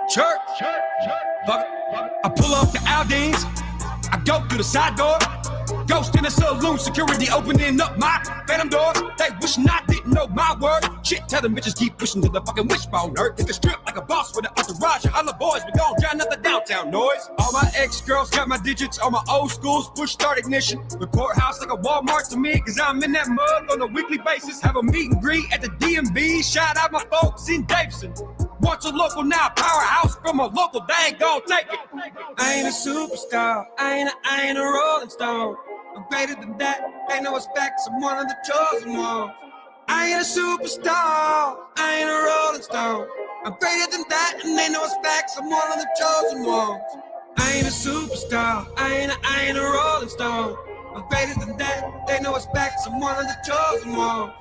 Church, I pull up the Aldines, I go through the side door, ghost in the saloon, security opening up my phantom door. They wishing I didn't know my word. Shit, tell them bitches keep pushing to the fucking wishbone earth. Hit the strip like a boss with an entourage. All the boys, we gon' drown out the downtown noise. All my ex-girls got my digits on my old school's push start ignition. The courthouse like a Walmart to me, cause I'm in that mug on a weekly basis. Have a meet and greet at the DMV. Shout out my folks in Davidson. Once a local, now powerhouse from a local, they ain't gon' take it. I ain't a superstar, I ain't a rolling stone. I'm greater than that, they know it's facts, I'm one of the chosen ones. I ain't a superstar, I ain't a rolling stone. I'm greater than that, and they know it's facts, I'm one of the chosen ones. I ain't a superstar, I ain't a rolling stone. I'm greater than that, they know it's facts, I'm one of the chosen ones.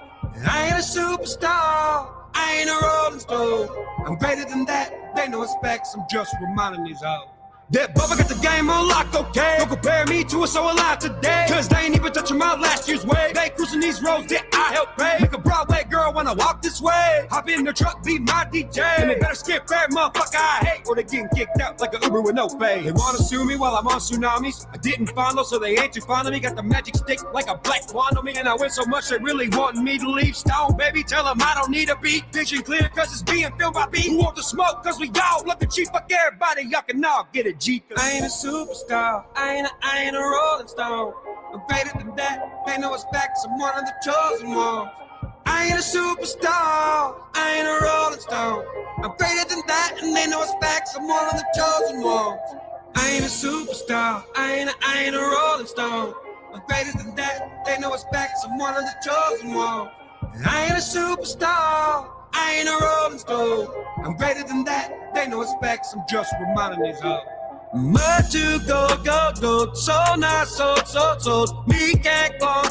I ain't a superstar, I ain't a rolling stone. I'm greater than that, they know it's facts, I'm just reminding these hoes. That Bubba got the game on lock, okay? Don't compare me to a so alive today, cause they ain't even touching my last year's wage. They cruising these roads that I helped pay. Make a Broadway girl wanna walk this way. Hop in the truck, be my DJ. And they better skip every motherfucker I hate, or they getting kicked out like an Uber with no pay. They wanna sue me while I'm on tsunamis. I didn't follow, so they ain't too fond of me. Got the magic stick like a black wand on me. And I win so much they really wanting me to leave. Stone, baby, tell them I don't need a beat. Vision clear, cause it's being filmed by beat. Who want the smoke, cause we all love the cheap. Fuck everybody, y'all can all get it. I ain't a superstar, I ain't a rolling stone. I'm greater than that, they know it's facts, I'm one of the chosen ones. I ain't a superstar, I ain't a rolling stone. I'm greater than that, and they know it's facts, I'm one of the chosen ones. I ain't a superstar, I ain't a rolling stone. I'm greater than that, they know it's facts, I'm one of the chosen ones. I ain't a superstar, I ain't a rolling stone. I'm greater than that, they know it's facts, I'm just reminding these hoes. Much to go, so nice, so. Me can't go,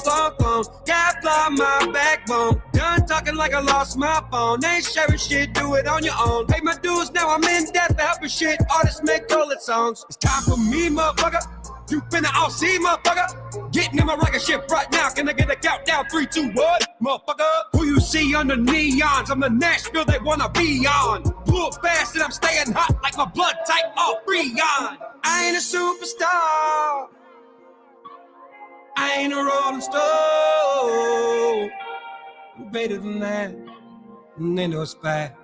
can't fly my backbone. Done talking like I lost my phone. Ain't sharing shit, do it on your own. Pay my dues, now I'm in debt for helping shit. Artists make bullet songs. It's time for me, motherfucker. You finna all see, motherfucker. Getting in my rocket ship right now. Can I get a countdown? 3, 2, 1, motherfucker. Who you see under neons? I'm the Nashville they wanna be on. Blew it fast and I'm staying hot like my blood type all Freon. I ain't a superstar. I ain't a rolling stone. I'm greater than that, and they know it's fact.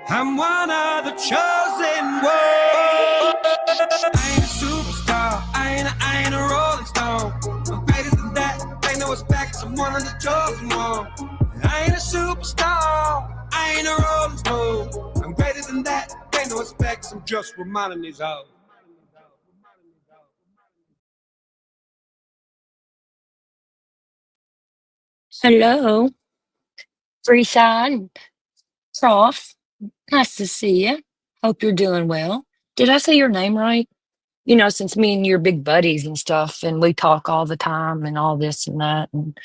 I'm one of the chosen ones. I ain't a superstar, I ain't a rolling stone. I'm greater than that, they know it's facts, I'm one of the chosen ones. I ain't a superstar, I ain't a rolling stone. I'm greater than that, they know it's facts, I'm just reminding these hoes. Hello, Freeside, Prof. Nice to see you. Hope you're doing well. Did I say your name right? You know, since me and you're big buddies and stuff, and we talk all the time and all this and that. And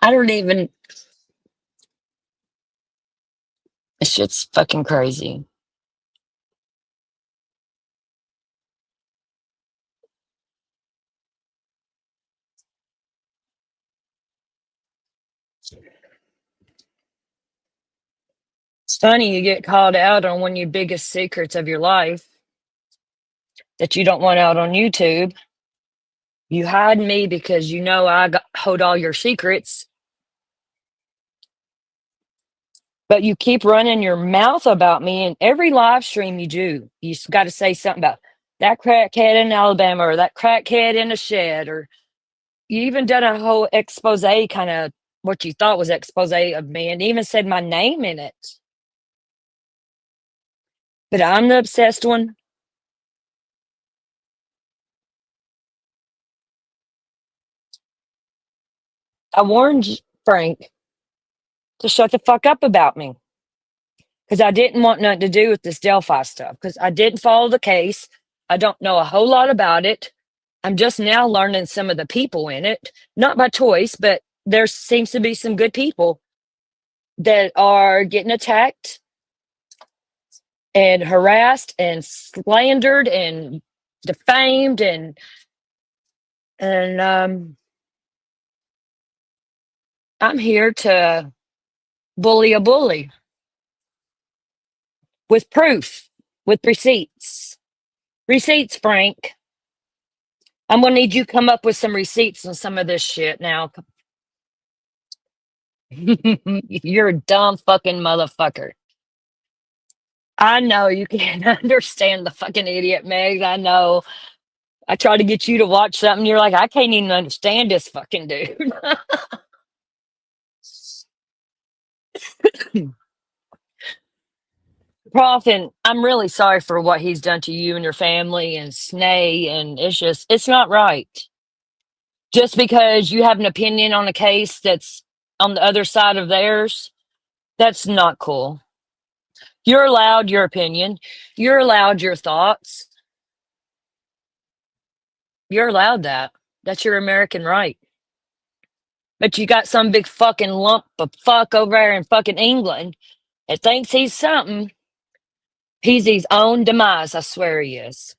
I don't even, it's just fucking crazy. It's funny you get called out on one of your biggest secrets of your life that you don't want out on YouTube. You hide me because you know hold all your secrets, but you keep running your mouth about me in every live stream you do. You got to say something about that crackhead in Alabama or that crackhead in a shed, or you even done a whole expose, kind of what you thought was expose of me, and even said my name in it. But I'm the obsessed one. I warned Frank to shut the fuck up about me because I didn't want nothing to do with this Delphi stuff because I didn't follow the case. I don't know a whole lot about it. I'm just now learning some of the people in it, not by choice, but there seems to be some good people that are getting attacked and harassed and slandered and defamed and I'm here to bully a bully with proof, with receipts. Receipts, Frank. I'm gonna need you to come up with some receipts on some of this shit now. You're a dumb fucking motherfucker. I know you can't understand the fucking idiot, Megs. I know. I try to get you to watch something. You're like, I can't even understand this fucking dude. Prof, and I'm really sorry for what he's done to you and your family and Snay, and it's not right. Just because you have an opinion on a case that's on the other side of theirs, that's not cool. You're allowed your opinion. You're allowed your thoughts. You're allowed that. That's your American right. But you got some big fucking lump of fuck over there in fucking England that thinks he's something. He's his own demise, I swear he is.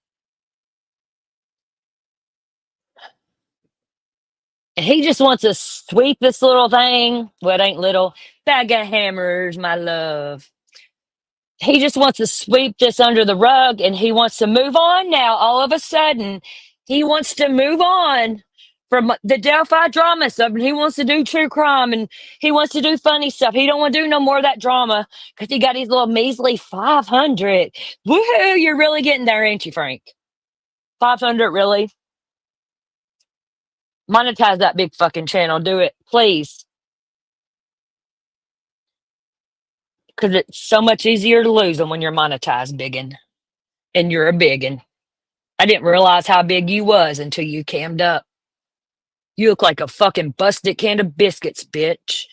And he just wants to sweep this little thing. Well, it ain't little. Bag of hammers, my love. He just wants to sweep this under the rug and he wants to move on now. All of a sudden, he wants to move on from the Delphi drama stuff and he wants to do true crime and he wants to do funny stuff. He don't want to do no more of that drama because he got his little measly 500. Woohoo, you're really getting there, ain't you, Frank? 500, really? Monetize that big fucking channel. Do it, please. Because it's so much easier to lose them when you're monetized, biggin. And you're a biggin. I didn't realize how big you was until you cammed up. You look like a fucking busted can of biscuits, bitch.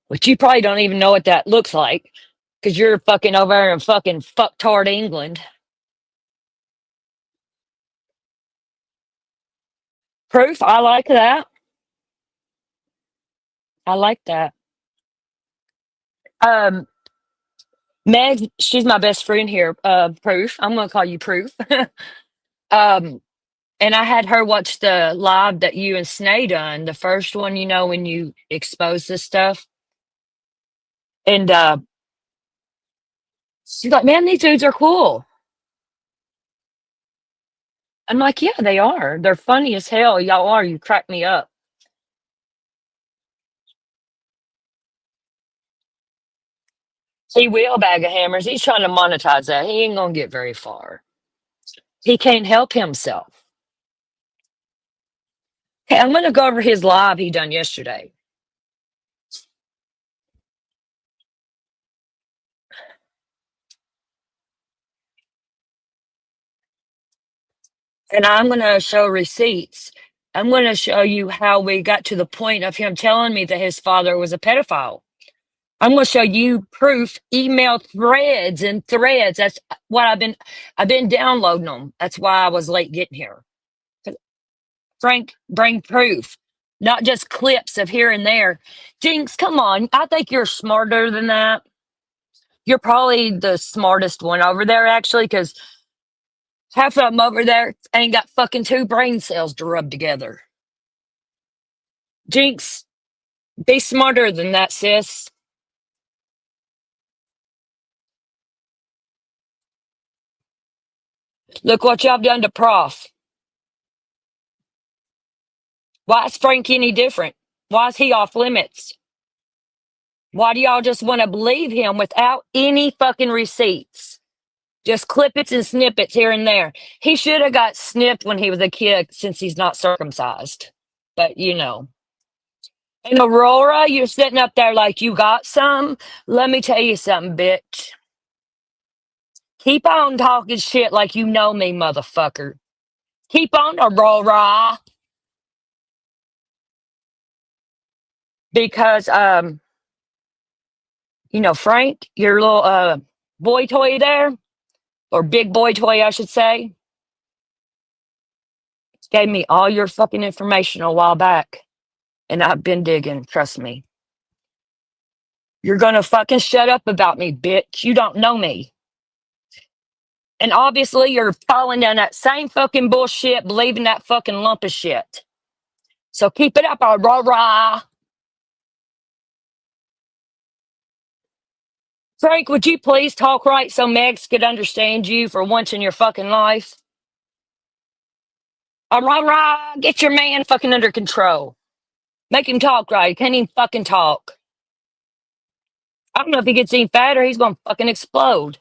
Which you probably don't even know what that looks like. Because you're fucking over there in fucking fucktard England. Proof, I like that. I like that. Um, Meg, she's my best friend here. Proof. I'm gonna call you Proof. um, and I had her watch the live that you and Snay done, the first one, you know, when you exposed this stuff. And she's like, man, these dudes are cool. I'm like, yeah, they are. They're funny as hell. Y'all are. You crack me up. He will bag of hammers. He's trying to monetize that. He ain't gonna get very far. He can't help himself. Hey, I'm gonna go over his live he done yesterday. And I'm gonna show receipts. I'm gonna show you how we got to the point of him telling me that his father was a pedophile. I'm gonna show you proof, email threads and threads. That's what I've been downloading them. That's why I was late getting here. Frank, bring proof, not just clips of here and there. Jinx, come on. I think you're smarter than that. You're probably the smartest one over there, actually, because half of them over there ain't got fucking two brain cells to rub together. Jinx, be smarter than that, sis. Look what y'all done to Prof. Why is Frank any different? Why is he off limits? Why do y'all just want to believe him without any fucking receipts? Just clippets and snippets here and there. He should have got snipped when he was a kid since he's not circumcised. But you know. And Aurora, you're sitting up there like you got some. Let me tell you something, bitch. Keep on talking shit like you know me, motherfucker. Keep on, Aurora. because Frank, your little boy toy there, or big boy toy, I should say, gave me all your fucking information a while back, and I've been digging. Trust me. You're gonna fucking shut up about me, bitch. You don't know me. And obviously, you're falling down that same fucking bullshit, believing that fucking lump of shit. So keep it up, rah rah. Frank, would you please talk right so Megs could understand you for once in your fucking life? Rah rah, get your man fucking under control. Make him talk right. He can't even fucking talk. I don't know if he gets any fatter, he's gonna fucking explode.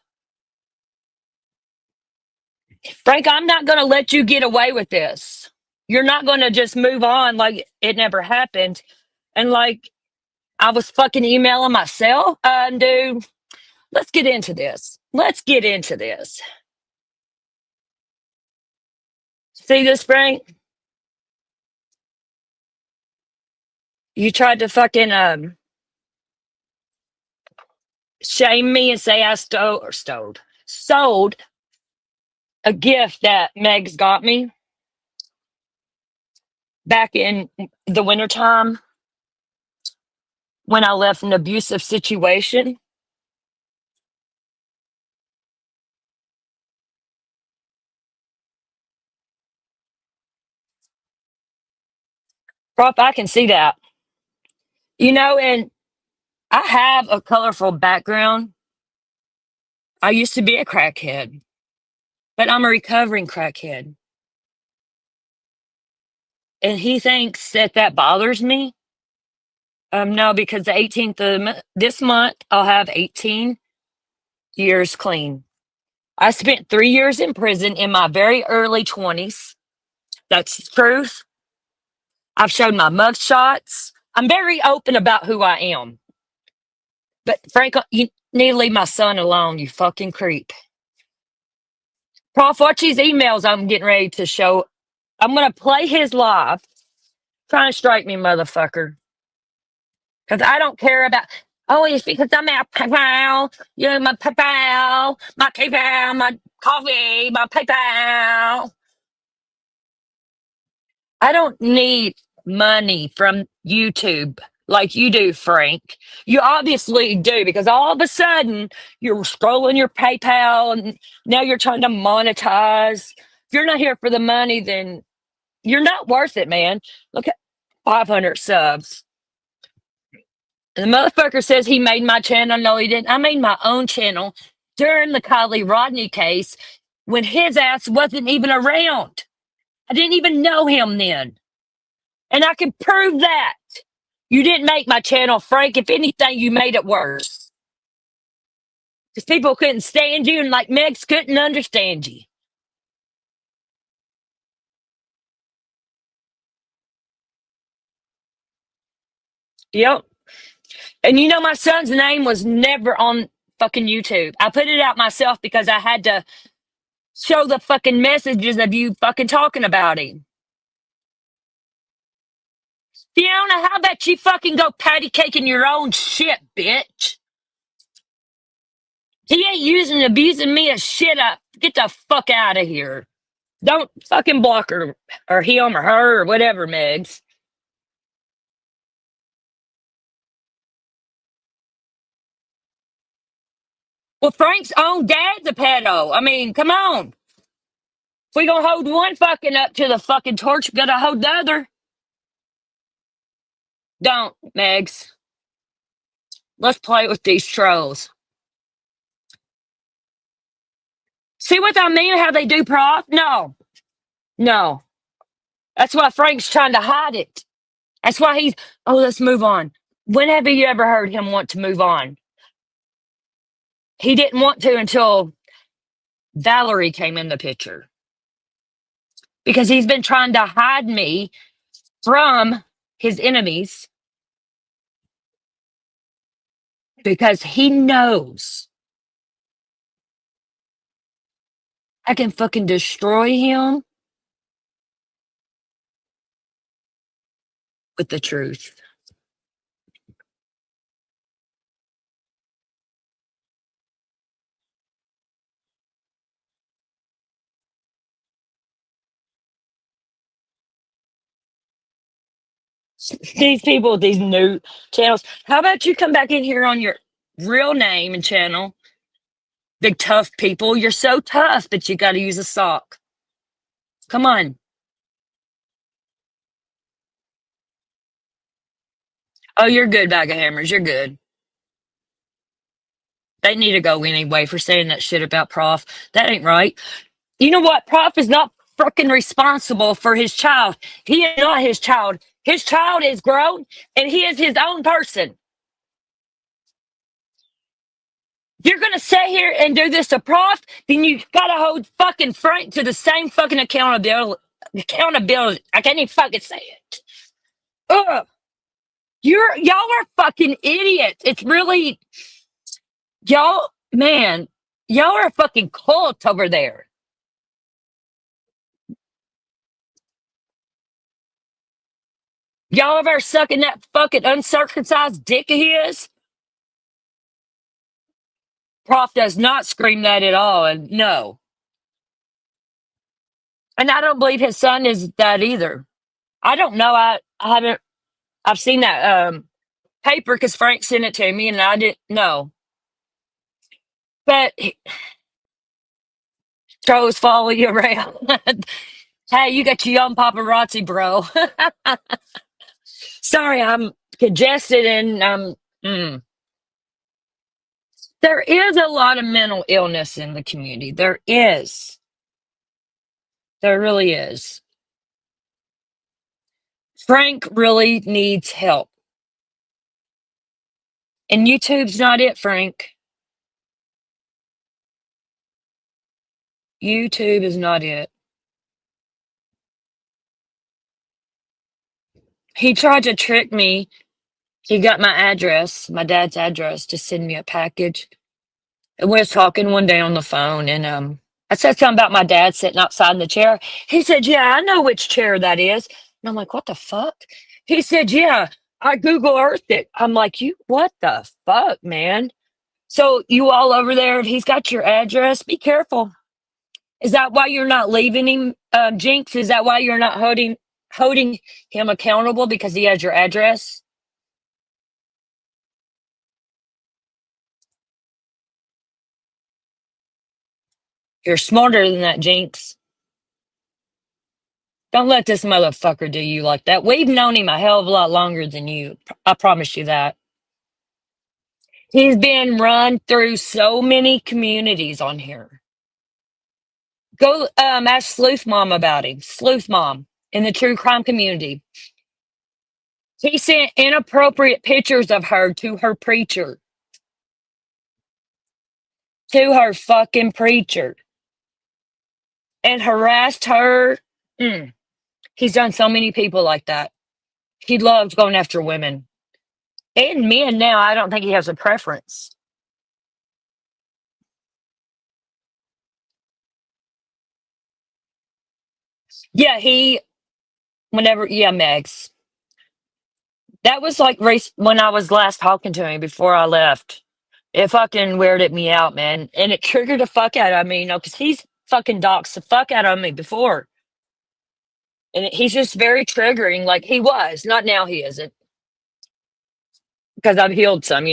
Frank, I'm not gonna let you get away with this. You're not gonna just move on like it never happened. And like I was fucking emailing myself. Dude, let's get into this. Let's get into this. See this, Frank? You tried to fucking shame me and say I sold a gift that Meg's got me back in the wintertime when I left an abusive situation. Prof, I can see that. And I have a colorful background. I used to be a crackhead, but I'm a recovering crackhead. And he thinks that bothers me. No, because the 18th of this month, I'll have 18 years clean. I spent 3 years in prison in my very early 20s. That's the truth. I've showed my mug shots. I'm very open about who I am. But Frank, you need to leave my son alone, you fucking creep. Prof, watch these emails I'm getting ready to show. I'm going to play his live. Try and strike me, motherfucker. Because I don't care about, oh, it's because I'm a PayPal. My PayPal, my coffee, my PayPal. I don't need money from YouTube like you do, Frank. You obviously do, because all of a sudden you're scrolling your PayPal and now you're trying to monetize. If you're not here for the money, then you're not worth it, man. Look at 500 subs. And the motherfucker says he made my channel. No, he didn't. I made my own channel during the Kylie Rodney case when his ass wasn't even around. I didn't even know him then. And I can prove that. You didn't make my channel, Frank. If anything, you made it worse. Because people couldn't stand you and like Megs couldn't understand you. Yep. And my son's name was never on fucking YouTube. I put it out myself because I had to show the fucking messages of you fucking talking about him. Fiona, how about you fucking go patty caking your own shit, bitch? He ain't using and abusing me as shit up. Get the fuck out of here. Don't fucking block her or him or her or whatever, Megs. Well, Frank's own dad's a pedo. I mean, come on. If we gonna hold one fucking up to the fucking torch, we gotta hold the other. Don't, Megs. Let's play with these trolls. See what I mean? How they do, Prof? No. No. That's why Frank's trying to hide it. That's why he's, oh, let's move on. When have you ever heard him want to move on? He didn't want to until Valerie came in the picture. Because he's been trying to hide me from his enemies. Because he knows I can fucking destroy him with the truth. These people with these new channels. How about you come back in here on your real name and channel? Big tough people. You're so tough that you got to use a sock. Come on. Oh, you're good, bag of hammers. You're good. They need to go anyway for saying that shit about Prof. That ain't right. You know what? Prof is not freaking responsible for his child. He is not his child. His child is grown and he is his own person. You're gonna sit here and do this to Prof, then you gotta hold fucking Frank to the same fucking accountability. Accountability. I can't even fucking say it. Ugh. Y'all are fucking idiots. It's really y'all, man. Y'all are a fucking cult over there. Y'all ever sucking that fucking uncircumcised dick of his? Prof does not scream that at all, and no. And I don't believe his son is that either. I don't know. I haven't. I've seen that paper because Frank sent it to me, and I didn't know. But Tro's follow you around. Hey, you got your young paparazzi, bro. Sorry, I'm congested and there is a lot of mental illness in the community. There is. There really is. Frank really needs help. And YouTube's not it, Frank. YouTube is not it. He tried to trick me. He got my address, my dad's address, to send me a package. And we was talking one day on the phone, and I said something about my dad sitting outside in the chair. He said, "Yeah, I know which chair that is." And I'm like, "What the fuck?" He said, "Yeah, I Google Earthed it." I'm like, "You what the fuck, man?" So you all over there, if he's got your address, be careful. Is that why you're not leaving him, Jinx? Is that why you're not holding him accountable because he has your address? You're smarter than that, Jinx. Don't let this motherfucker do you like that. We've known him a hell of a lot longer than you. I promise you that. He's been run through so many communities on here. Go ask Sleuth Mom about him. Sleuth Mom in the true crime community. He sent inappropriate pictures of her to her preacher. To her fucking preacher. And harassed her. Mm. He's done so many people like that. He loves going after women. And men now, I don't think he has a preference. Yeah, Megs. That was like race when I was last talking to him before I left. It fucking weirded me out, man. And it triggered the fuck out of me, because he's fucking doxed the fuck out of me before. And he's just very triggering, like he was. Not now, he isn't. Because I've healed some.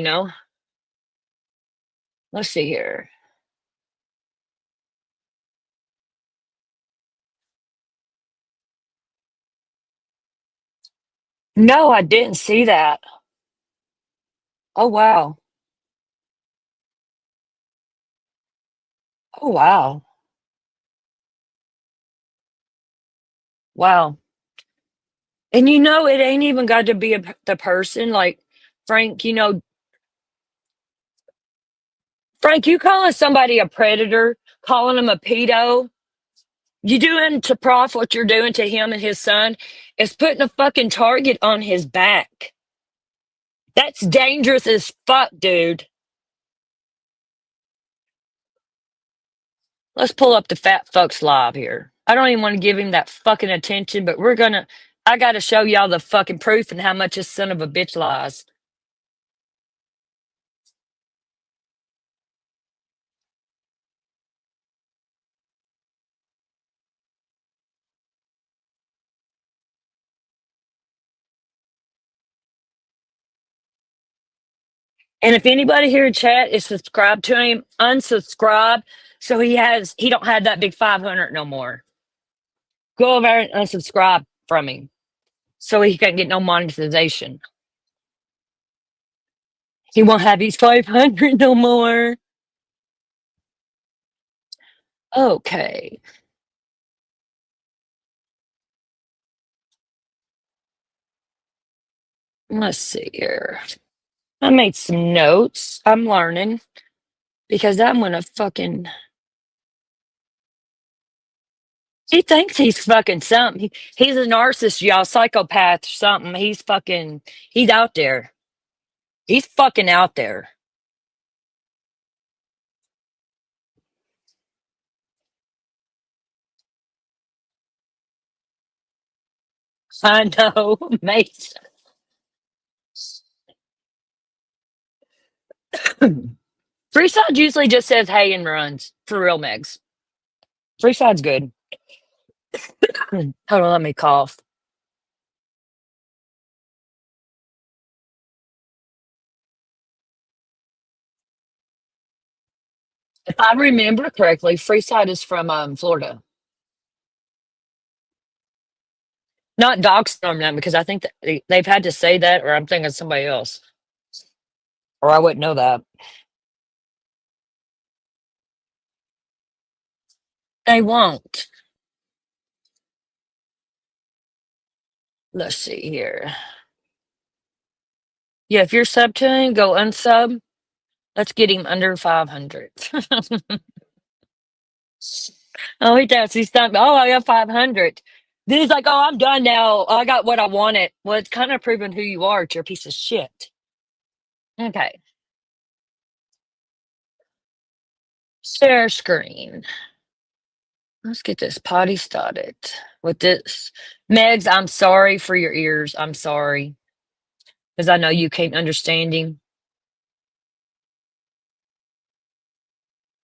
Let's see here. No, I didn't see that. Oh, wow. Oh, wow. Wow. And it ain't even got to be the person. Like, Frank, Frank, you calling somebody a predator, calling him a pedo, you doing to Prof what you're doing to him and his son is putting a fucking target on his back. That's dangerous as fuck, dude. Let's pull up the fat fucks live here. I don't even want to give him that fucking attention, but I gotta show y'all the fucking proof and how much this son of a bitch lies. And if anybody here in chat is subscribed to him, unsubscribe so he don't have that big 500 no more. Go over and unsubscribe from him so he can't get no monetization. He won't have his 500 no more. Okay. Let's see here. I made some notes. I'm learning because I'm gonna fucking. He thinks he's fucking something. He's a narcissist, y'all, psychopath or something. He's out there. He's fucking out there. I know, mate. Freeside usually just says hey and runs. For real, Megs. Freeside's good. Hold on, let me cough. If I remember correctly, Freeside is from Florida. Not Dogstorm them because I think that they've had to say that, or I'm thinking of somebody else, or I wouldn't know that. They won't. Let's see here. Yeah, if you're sub to him, go unsub. Let's get him under 500. Oh, he does. He's not. Oh, I got 500. Then he's like, "Oh, I'm done now. I got what I wanted." Well, it's kind of proving who you are. You're a piece of shit. Okay. Share screen. Let's get this potty started with this. Megs, I'm sorry for your ears. I'm sorry because I know you can't understand him.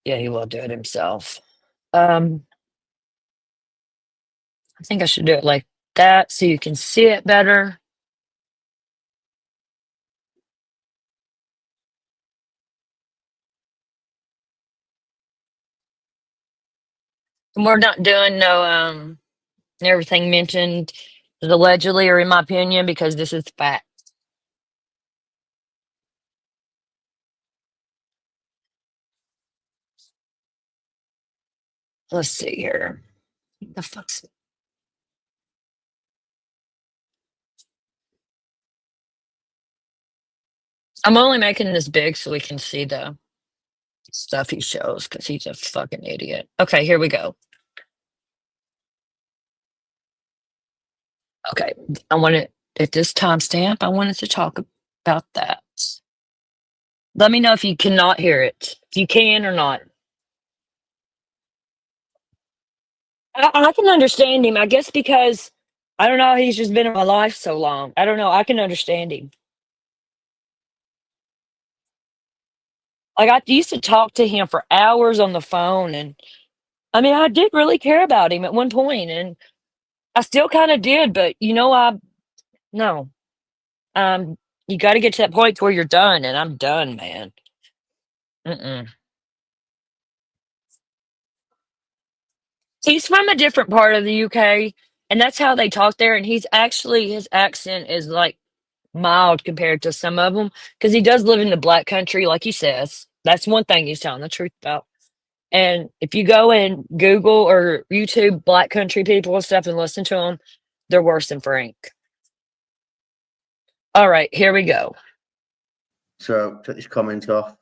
Yeah, he will do it himself. I think I should do it like that so you can see it better. And we're not doing no everything mentioned is allegedly or in my opinion because this is fact. Let's see here. The fuck's I'm only making this big so we can see the stuff he shows because he's a fucking idiot. Okay, here we go. Okay, I want it at this timestamp. I wanted to talk about that. Let me know if you cannot hear it. If you can or not. I can understand him. I guess because I don't know. He's just been in my life so long. I don't know. I can understand him. Like I used to talk to him for hours on the phone, and I mean, I did really care about him at one point, and I still kind of did. But I no. You got to get to that point where you're done, and I'm done, man. Mm-mm. He's from a different part of the UK, and that's how they talk there. And his accent is like mild compared to some of them because he does live in the black country, like he says. That's one thing he's telling the truth about. And if you go and Google or YouTube black country people and stuff and listen to them, they're worse than Frank. All right, here we go. So take this comment off.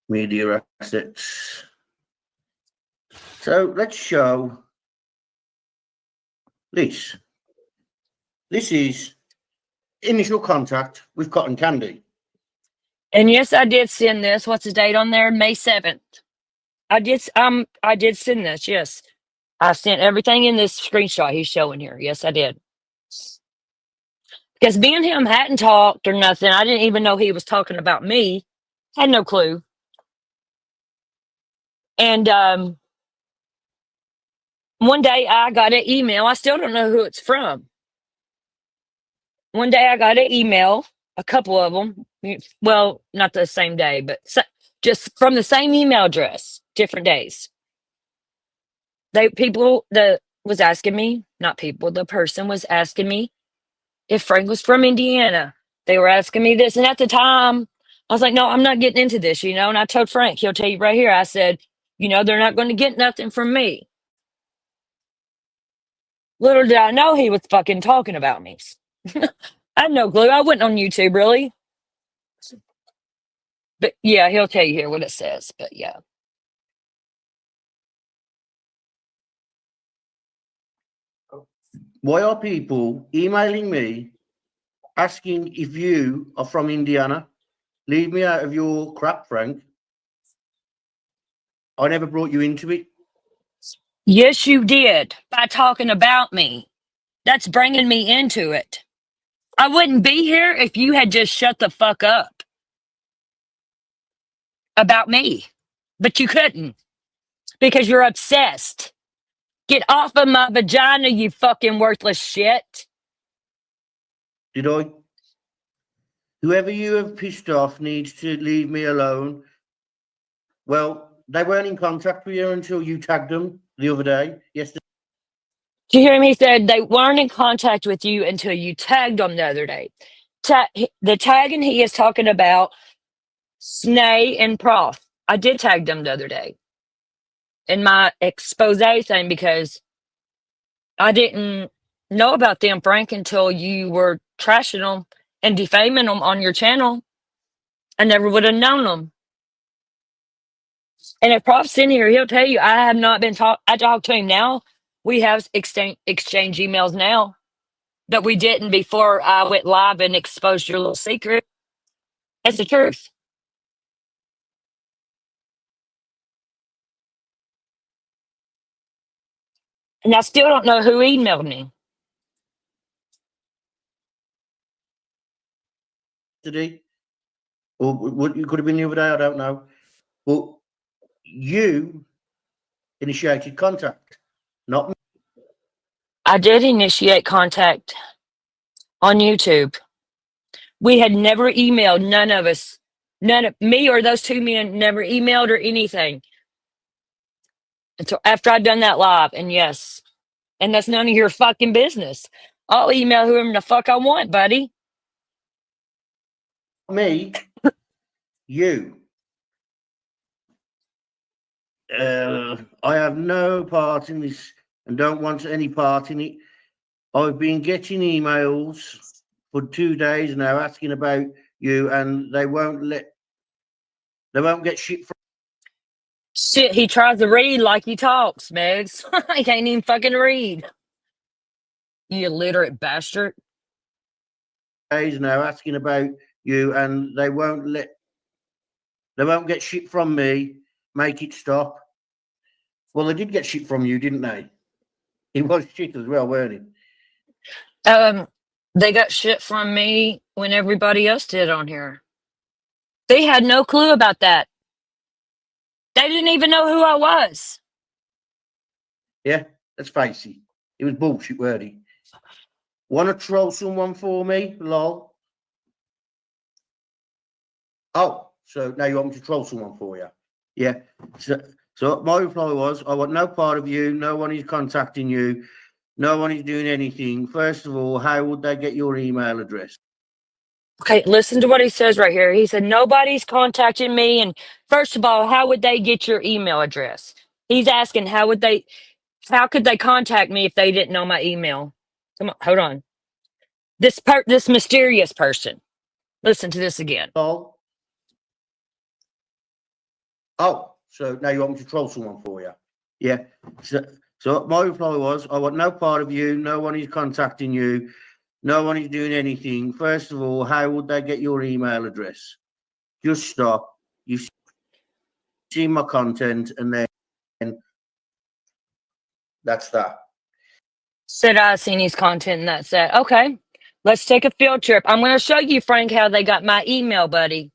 Media assets. So let's show this. This is initial contact with Cotton Candy. And yes, I did send this. What's the date on there? May 7th. I did send this, yes. I sent everything in this screenshot he's showing here. Yes, I did. Because me and him hadn't talked or nothing. I didn't even know he was talking about me. Had no clue. And one day I got an email. I still don't know who it's from. one day I got an email, a couple of them. Well, not the same day, but just from the same email address, different days. The person was asking me if Frank was from Indiana. They were asking me this, and at the time, I was like, "No, I'm not getting into this," you know. And I told Frank, he'll tell you right here. I said, "You know, they're not going to get nothing from me." Little did I know he was fucking talking about me. I had no clue. I wasn't on YouTube really. But yeah, he'll tell you here what it says. But yeah. Why are people emailing me asking if you are from Indiana? Leave me out of your crap, Frank. I never brought you into it. Yes, you did by talking about me. That's bringing me into it. I wouldn't be here if you had just shut the fuck up about me. But you couldn't because you're obsessed. Get off of my vagina, you fucking worthless shit. Did I? Whoever you have pissed off needs to leave me alone. Well, they weren't in contact with you until you tagged them the other day, yesterday. Did you hear him? He said they weren't in contact with you until you tagged them the other day. The tagging he is talking about, Snay and Prof. I did tag them the other day in my expose thing because I didn't know about them, Frank, until you were trashing them and defaming them on your channel. I never would have known them. And if Prof's in here, he'll tell you I have not been I talk to him now. We have exchange emails now that we didn't before I went live and exposed your little secret. It's the truth. And I still don't know who emailed me. Today, or what you could have been the other day, I don't know. But you initiated contact, not me. I did initiate contact on YouTube. We had never emailed, none of us. None of me or those two men never emailed or anything until after I'd done that live. And yes, and that's none of your fucking business. I'll email whoever the fuck I want, buddy. Me, you. I have no part in this and don't want any part in it. I've been getting emails for 2 days now asking about you, and they won't get shit from Shit, he tries to read like he talks, Megs. He can't even fucking read. You illiterate bastard. days now asking about you, and they won't get shit from me. Make it stop. Well, they did get shit from you, didn't they? It was shit as well, weren't it? They got shit from me when everybody else did on here. They had no clue about that. They didn't even know who I was. Yeah, let's face it. It was bullshit, weren't it? Want to troll someone for me? Lol. Oh, so now you want me to troll someone for you? Yeah. So my reply was, I want no part of you. No one is contacting you. No one is doing anything. First of all, how would they get your email address? Okay, listen to what he says right here. He said, nobody's contacting me. And first of all, how would they get your email address? He's asking, how could they contact me if they didn't know my email? Come on, hold on. This mysterious person. Listen to this again. Oh, so now you want me to troll someone for you? Yeah. So my reply was, I want no part of you. No one is contacting you. No one is doing anything. First of all, how would they get your email address? Just stop. You've seen my content, and then that's that. Said I've seen his content and that's that. Okay, let's take a field trip. I'm going to show you, Frank, how they got my email, buddy.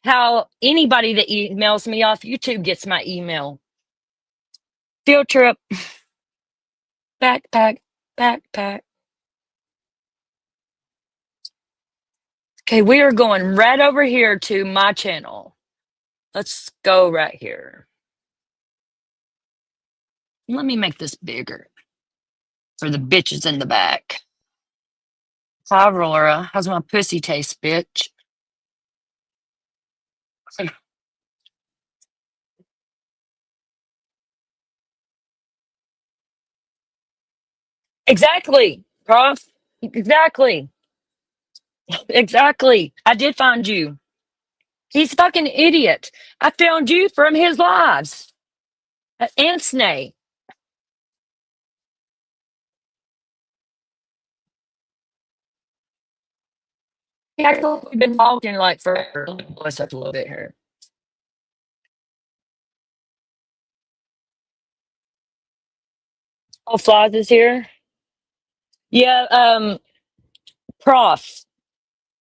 How anybody that emails me off YouTube gets my email. Field trip. Backpack. Okay, we are going right over here to my channel. Let's go right here. Let me make this bigger for the bitches in the back. Hi, Aurora. How's my pussy taste, bitch? Exactly, Prof. Exactly. Exactly. I did find you. He's a fucking idiot. I found you from his lives. And Snake. Yeah, we've been talking like forever. Let me bless up a little bit here. Oh, Flies is here. Yeah, Prof.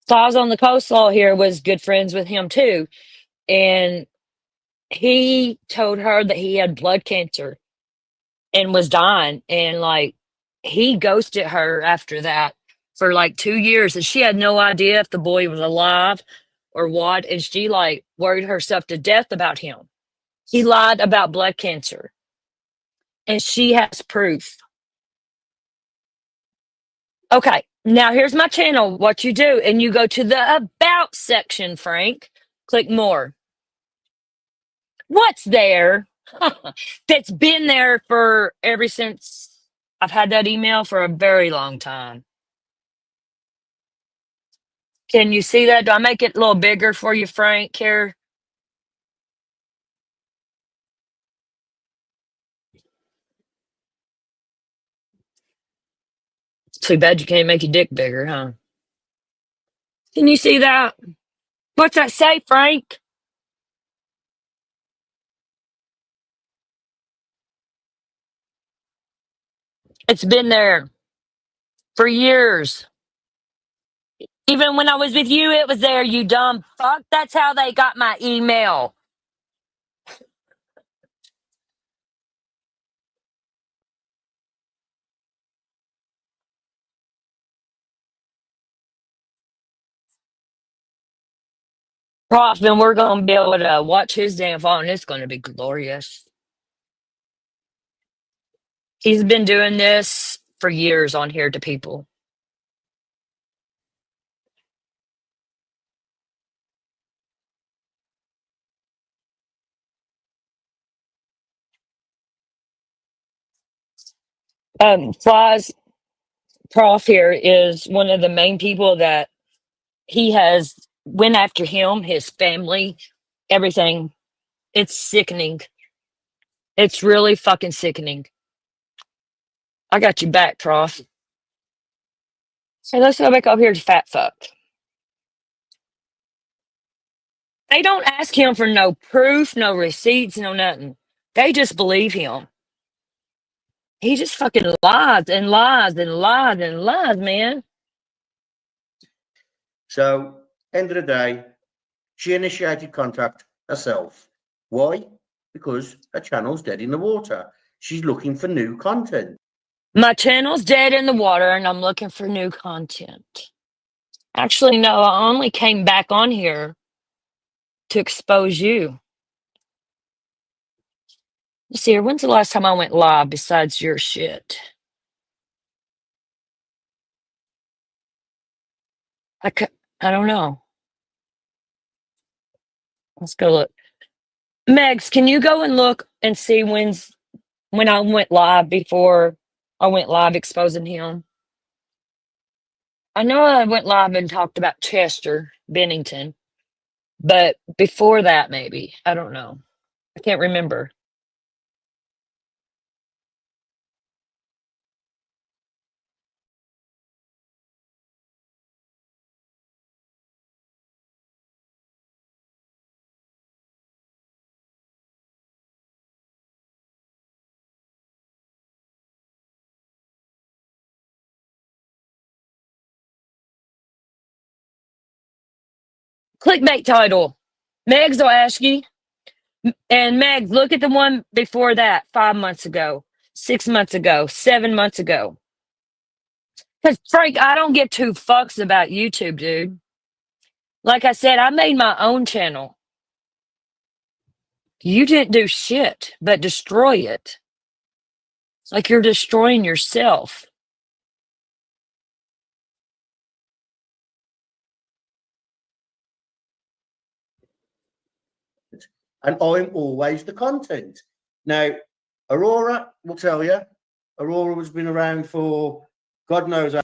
Flies on the coastlaw here was good friends with him too. And he told her that he had blood cancer and was dying. And like he ghosted her after that for like 2 years. And she had no idea if the boy was alive or what. And she like worried herself to death about him. He lied about blood cancer. And she has proof. Okay, now here's my channel. What you do, and you go to the About section, Frank. Click More. What's there? That's been there for ever since I've had that email for a very long time. Can you see that? Do I make it a little bigger for you, Frank, here? Too bad you can't make your dick bigger, huh? Can you see that? What's that say, Frank? It's been there for years. Even when I was with you, it was there, you dumb fuck. That's how they got my email. Prof, and we're going to be able to watch his downfall, and it's going to be glorious. He's been doing this for years on here to people. Flies Prof here is one of the main people that he has went after him, his family, everything. It's sickening. It's really fucking sickening. I got you back, Prof. Hey, let's go back up here to fat fuck. They don't ask him for no proof, no receipts, no nothing. They just believe him. He just fucking lies and lies and lies and lies, man. So, end of the day, she initiated contact herself. Why? Because her channel's dead in the water. She's looking for new content. My channel's dead in the water and I'm looking for new content. Actually, no, I only came back on here to expose you. Let's see here, when's the last time I went live besides your shit? I don't know. Let's go look. Megs, can you go and look and see when I went live before I went live exposing him? I know I went live and talked about Chester Bennington, but before that, maybe. I don't know. I can't remember. Clickbait title. Megs will ask you. And Megs, look at the one before that, 5 months ago, 6 months ago, 7 months ago. Because Frank, I don't give two fucks about YouTube, dude. Like I said, I made my own channel. You didn't do shit but destroy it. Like you're destroying yourself. And I'm always the content. Now, Aurora will tell you, Aurora has been around for God knows how.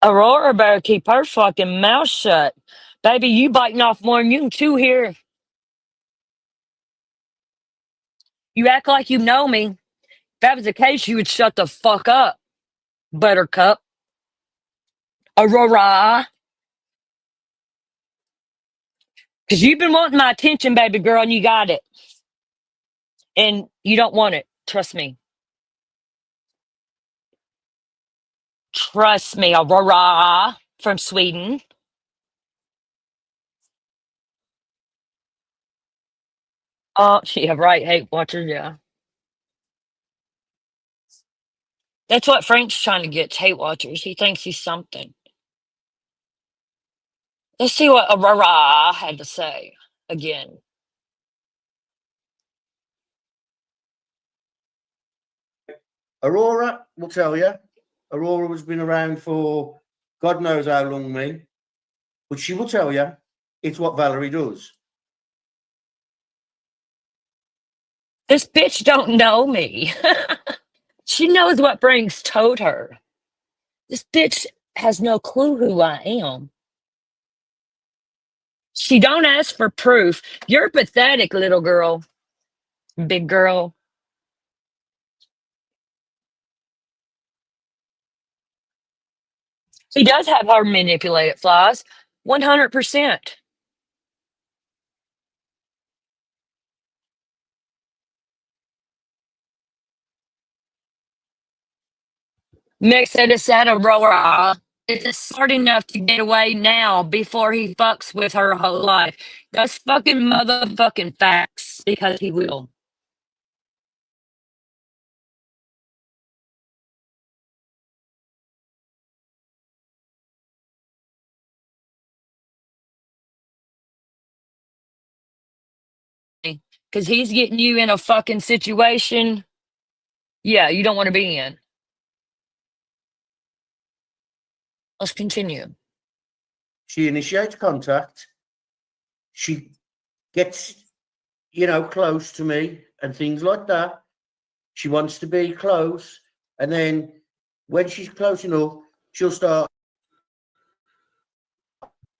Aurora better keep her fucking mouth shut. Baby, you biting off more than you can chew here. You act like you know me. If that was the case, you would shut the fuck up, Buttercup. Aurora. Because you've been wanting my attention, baby girl, and you got it. And you don't want it. Trust me. Trust me, Aurora from Sweden. Oh, yeah, right. Hate watchers, yeah. That's what Frank's trying to get, Hate Watchers. He thinks he's something. Let's see what Aurora had to say again. Aurora will tell you, Aurora has been around for God knows how long, me. But she will tell you it's what Valerie does. This bitch don't know me. She knows what Frank's told her. This bitch has no clue who I am. She don't ask for proof. You're pathetic, little girl. Big girl. She does have her manipulated flaws. 100%. Mix it is at Aurora. It's smart enough to get away now before he fucks with her whole life. That's fucking motherfucking facts because he will. Because he's getting you in a fucking situation, yeah, you don't want to be in. Let's continue. She initiates contact. She gets, close to me and things like that. She wants to be close. And then when she's close enough, she'll start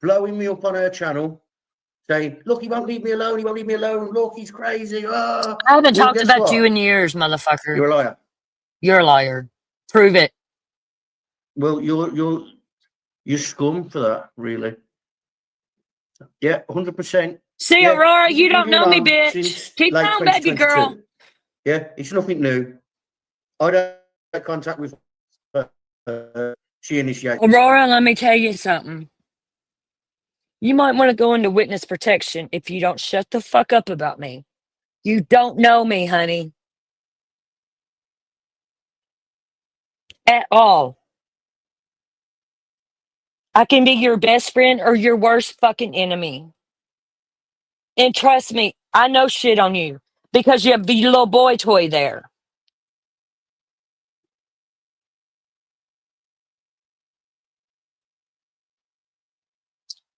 blowing me up on her channel, saying, look, he won't leave me alone. He won't leave me alone. Look, he's crazy. I haven't Well, talked guess about you what? in years, motherfucker. You're a liar. You're a liar. Prove it. Well, you're scum for that, really. Yeah, 100%. See, Yeah, Aurora, this you has been don't know going me, on bitch. since Keep late on, baby 2022. girl. Yeah, it's nothing new. I don't have contact with her. She initiates. Aurora, let me tell you something. You might want to go into witness protection if you don't shut the fuck up about me. You don't know me, honey. At all. I can be your best friend or your worst fucking enemy. And trust me, I know shit on you because you have the little boy toy there.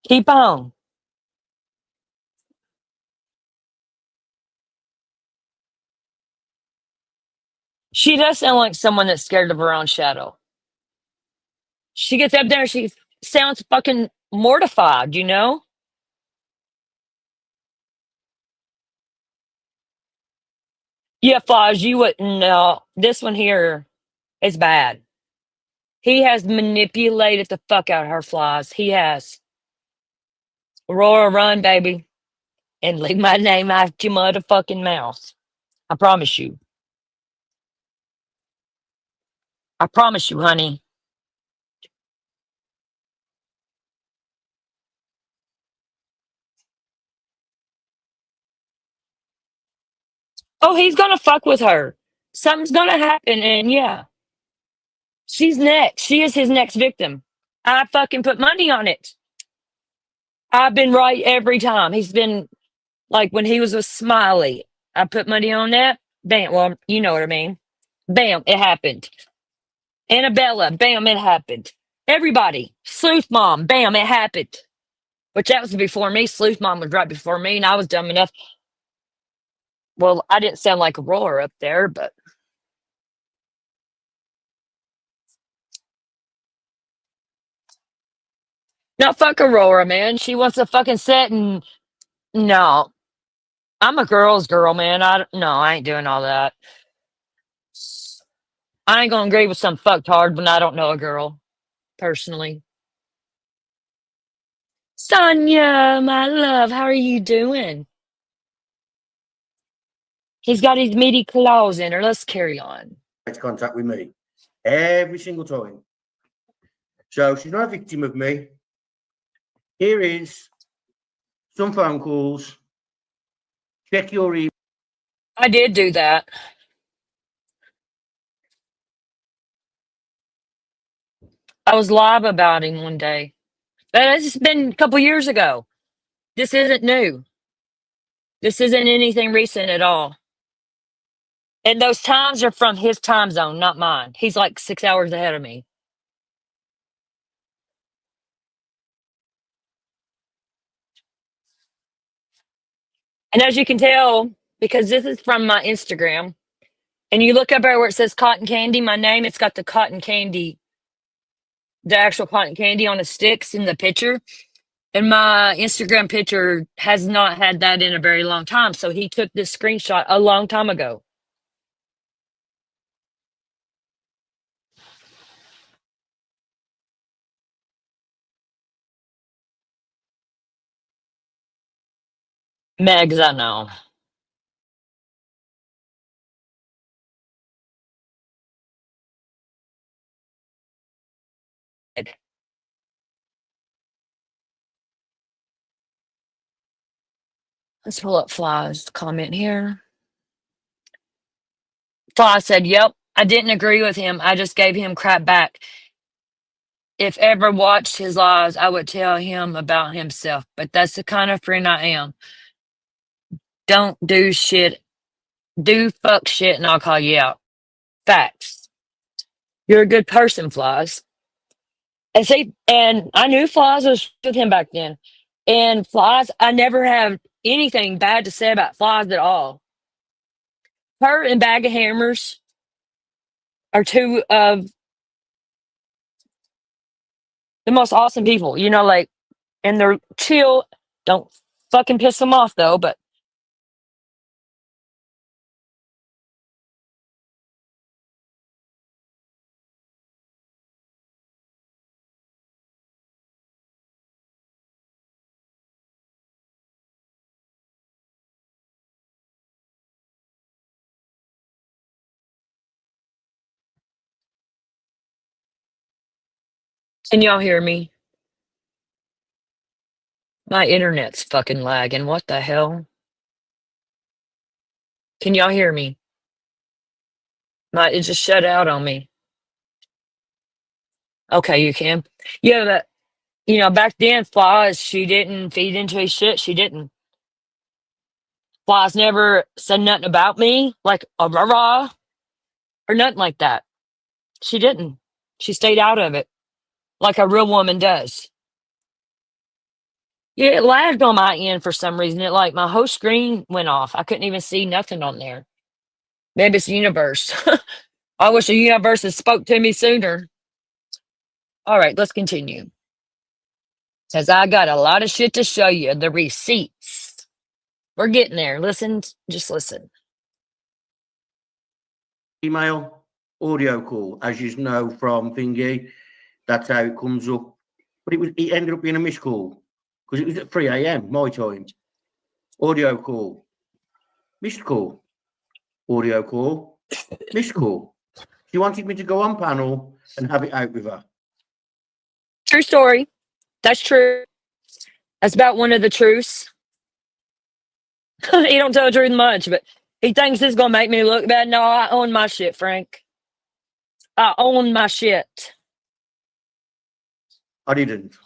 Keep on. She does sound like someone that's scared of her own shadow. She gets up there and she sounds fucking mortified, you know? Yeah, Flaj, you wouldn't know. This one here is bad. He has manipulated the fuck out of her flies. He has. Aurora, run, baby. And leave my name out your motherfucking mouth. I promise you. I promise you, honey. Oh, he's gonna fuck with her. Something's gonna happen, and yeah. She's next. She is his next victim. I fucking put money on it. I've been right every time. He's been like when he was with Smiley. I put money on that. Bam. Well, you know what I mean. Bam, it happened. Annabella, bam, it happened. Everybody, Sleuth Mom, bam, it happened. Which that was before me. Sleuth Mom was right before me, and I was dumb enough. Well, I didn't sound like a roar up there, but not fuck Aurora, man. She wants to fucking sit and no. I'm a girl's girl, man. No, I ain't doing all that. I ain't gonna agree with some fucktard when I don't know a girl, personally. Sonia, my love, how are you doing? He's got his meaty claws in her. Let's carry on. Contact with me every single time. So she's not a victim of me. Here is some phone calls. Check your email. I did do that. I was live about him one day. But it's been a couple years ago. This isn't new. This isn't anything recent at all. And those times are from his time zone, not mine. He's like 6 hours ahead of me. And as you can tell, because this is from my Instagram, and you look up there where it says cotton candy, my name, it's got the cotton candy, the actual cotton candy on the sticks in the picture. And my Instagram picture has not had that in a very long time. So he took this screenshot a long time ago. Megs, I know. Let's pull up Fly's comment here. Fly said, yep, I didn't agree with him. I just gave him crap back. If ever watched his lives, I would tell him about himself. But that's the kind of friend I am. Don't do shit. Do fuck shit and I'll call you out. Facts. You're a good person, Flies. And see, and I knew Flies was with him back then. And Flies, I never have anything bad to say about Flies at all. Her and Bag of Hammers are two of the most awesome people, you know, like, and they're chill. Don't fucking piss them off though, but can y'all hear me? My internet's fucking lagging. What the hell? Can y'all hear me? It just shut out on me. Okay, you can. Yeah, but you know, back then, Flies, she didn't feed into his shit. She didn't. Flies never said nothing about me, like a rah rah or nothing like that. She didn't. She stayed out of it, like a real woman does. Yeah, it lagged on my end for some reason. It like my whole screen went off. I couldn't even see nothing on there. Maybe it's the universe. I wish the universe had spoke to me sooner. All right, let's continue. Says I got a lot of shit to show you. The receipts. We're getting there. Listen, just listen. Email, audio call, as you know from Thingy. That's how it comes up. But it ended up being a missed call because it was at 3 a.m. my time. Audio call, missed call, audio call, missed call. She wanted me to go on panel and have it out with her. True story. That's true. That's about one of the truths. He don't tell the truth much, but he thinks it's gonna make me look bad. No, I own my shit, Frank. I own my shit. I didn't.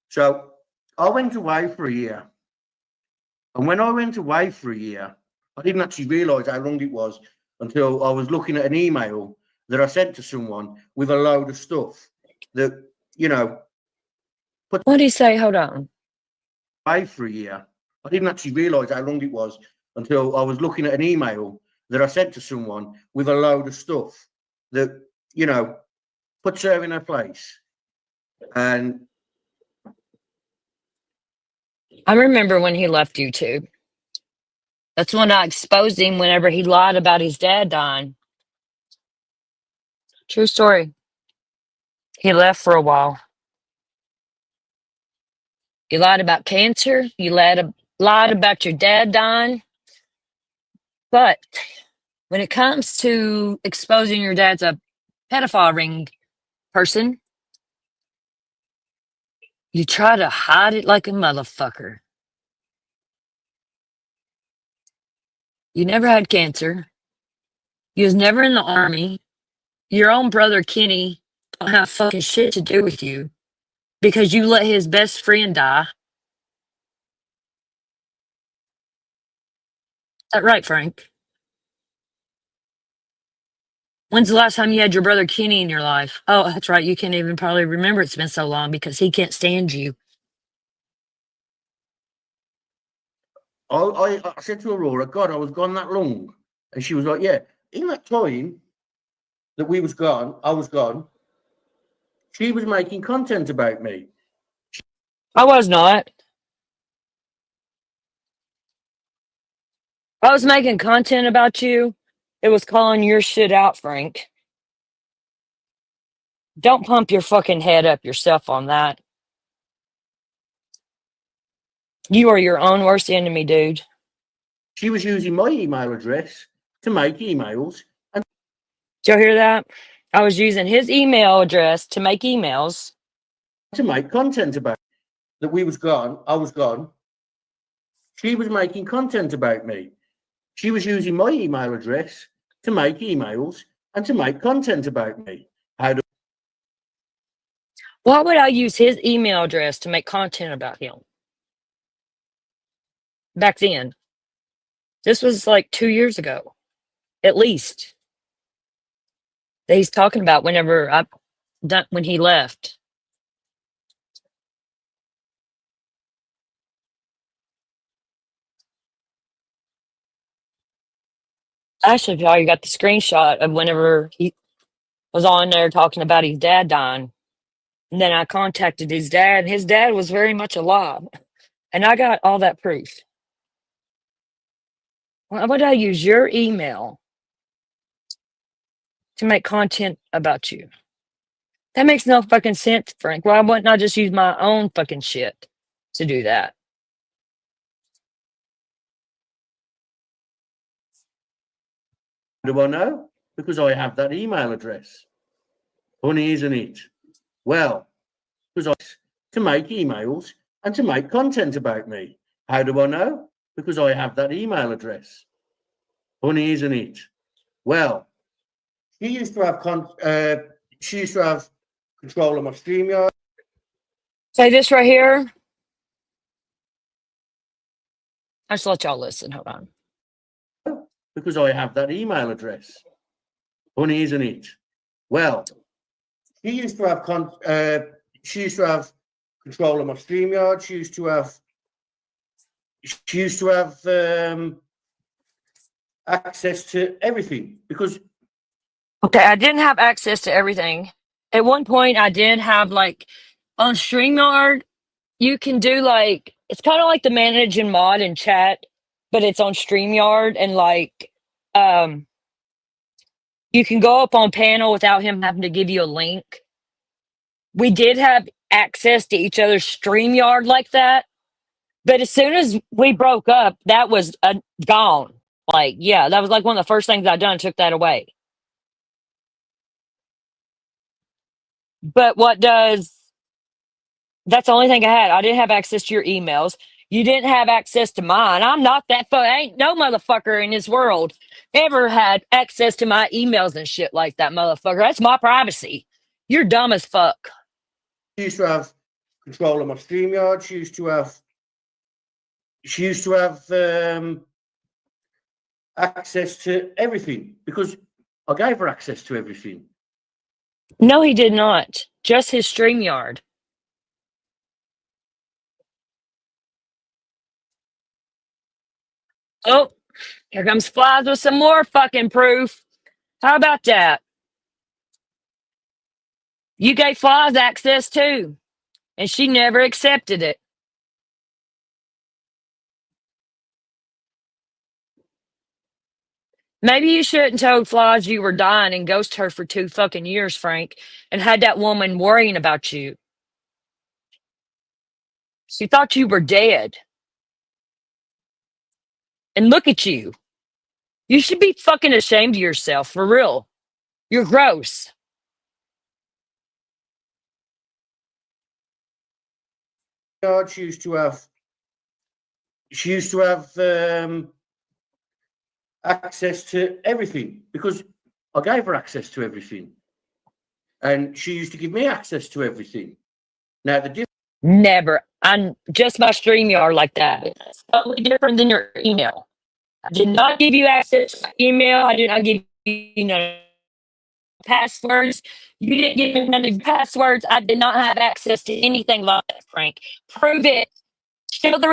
So I went away for a year. And when I went away for a year, I didn't actually realise how long it was until I was looking at an email that I sent to someone with a load of stuff that, you know, What did he say? Hold on. away for a year. I didn't actually realise how long it was until I was looking at an email that I sent to someone with a load of stuff that, you know, puts her in her place. And I remember when he left YouTube. That's when I exposed him whenever he lied about his dad dying. True story. He left for a while. You lied about cancer. You lied about your dad dying. But when it comes to exposing your dad's a pedophile ring person, you try to hide it like a motherfucker. You never had cancer. You was never in the army. Your own brother Kenny don't have fucking shit to do with you because you let his best friend die. Is that right, Frank? When's the last time you had your brother Kenny in your life? Oh, that's right. You can't even probably remember. It's been so long because he can't stand you. I said to Aurora, God, I was gone that long. And she was like, yeah. In that time that we was gone, I was gone, she was making content about me. I was not. I was making content about you. It was calling your shit out, Frank. Don't pump your fucking head up yourself on that. You are your own worst enemy, dude. She was using my email address to make emails. And Did y'all hear that? I was using his email address to make emails. to make content about that we was gone, I was gone. She was making content about me. She was using my email address to make emails and to make content about me. How do Why would I use his email address to make content about him? Back then. This was like 2 years ago, at least. That he's talking about when he left. Actually, I got the screenshot of whenever he was on there talking about his dad dying. And then I contacted his dad. His dad was very much alive. And I got all that proof. Why would I use your email to make content about you? That makes no fucking sense, Frank. Why wouldn't I just use my own fucking shit to do that? I know? Because I have that email address. Funny, isn't it? Well, because I to make emails and to make content about me. How do I know? Because I have that email address. Funny, isn't it? Well, she used to have control of my StreamYard. Say this right here. I just let y'all listen. Hold on. Because I have that email address. Funny, isn't it? Well, she used to have control of my StreamYard. She used to have access to everything because. Okay, I didn't have access to everything. At one point, I did have like on StreamYard, you can do like it's kind of like the manage and mod and chat, but it's on StreamYard and like you can go up on panel without him having to give you a link. We did have access to each other's StreamYard like that, but as soon as we broke up, that was gone. Like, yeah, that was like one of the first things I done, took that away. But that's the only thing I had. I didn't have access to your emails. You didn't have access to mine. I'm not that ain't no motherfucker in this world ever had access to my emails and shit like that, motherfucker. That's my privacy. You're dumb as fuck. She used to have control of my StreamYard. She used to have access to everything because I gave her access to everything. No, he did not. Just his StreamYard. Oh, here comes Flies with some more fucking proof. How about that? You gave Flies access too, and she never accepted it. Maybe you shouldn't told Flies you were dying and ghost her for 2 fucking years, Frank, and had that woman worrying about you. She thought you were dead. And look at you. You should be fucking ashamed of yourself, for real. You're gross. She used to have access to everything because I gave her access to everything. And she used to give me access to everything. Now, the difference. Never. I'm just my StreamYard like that. It's totally different than your email. I did not give you access to my email. I did not give you none passwords. You didn't give me none of your passwords. I did not have access to anything like that, Frank. Prove it. Show the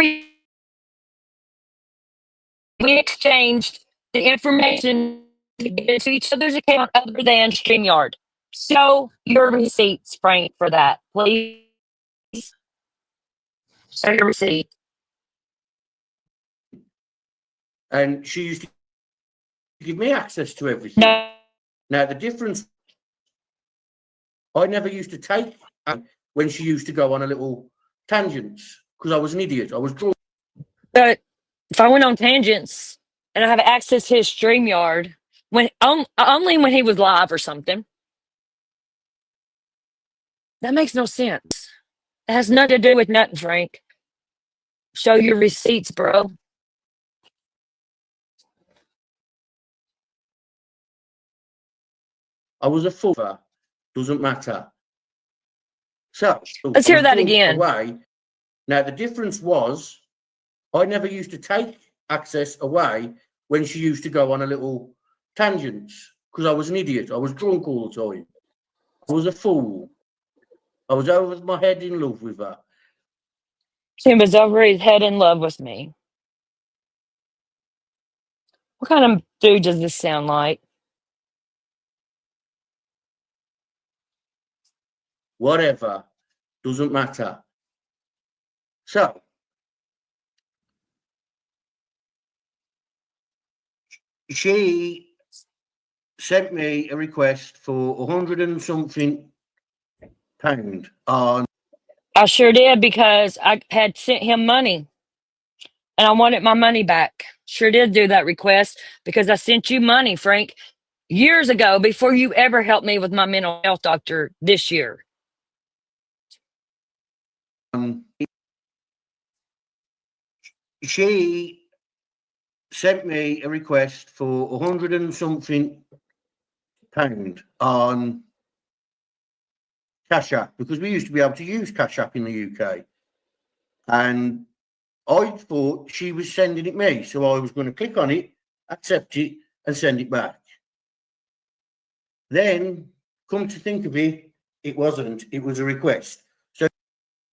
we exchanged the information to get into each other's account other than StreamYard. Show your receipts, Frank, for that, please. Show your receipt. And she used to give me access to everything. No. Now, the difference, I never used to take when she used to go on a little tangents because I was an idiot. I was drunk. But if I went on tangents and I have access to his StreamYard, only when he was live or something, that makes no sense. It has nothing to do with nothing, Frank. Show your receipts, bro. I was a fool. Doesn't matter. So Let's hear that again. Away. Now, the difference was I never used to take access away when she used to go on a little tangents because I was an idiot. I was drunk all the time. I was a fool. I was over my head in love with her. He was over his head in love with me. What kind of dude does this sound like? Whatever. Doesn't matter. So, she sent me a request for 100 and something pound on. I sure did because I had sent him money and I wanted my money back. Sure did do that request because I sent you money, Frank, years ago before you ever helped me with my mental health doctor this year. She sent me a request for 100 and something pound on Cash App because we used to be able to use Cash App in the UK. And I thought she was sending it me. So I was going to click on it, accept it, and send it back. Then, come to think of it, it wasn't. It was a request. So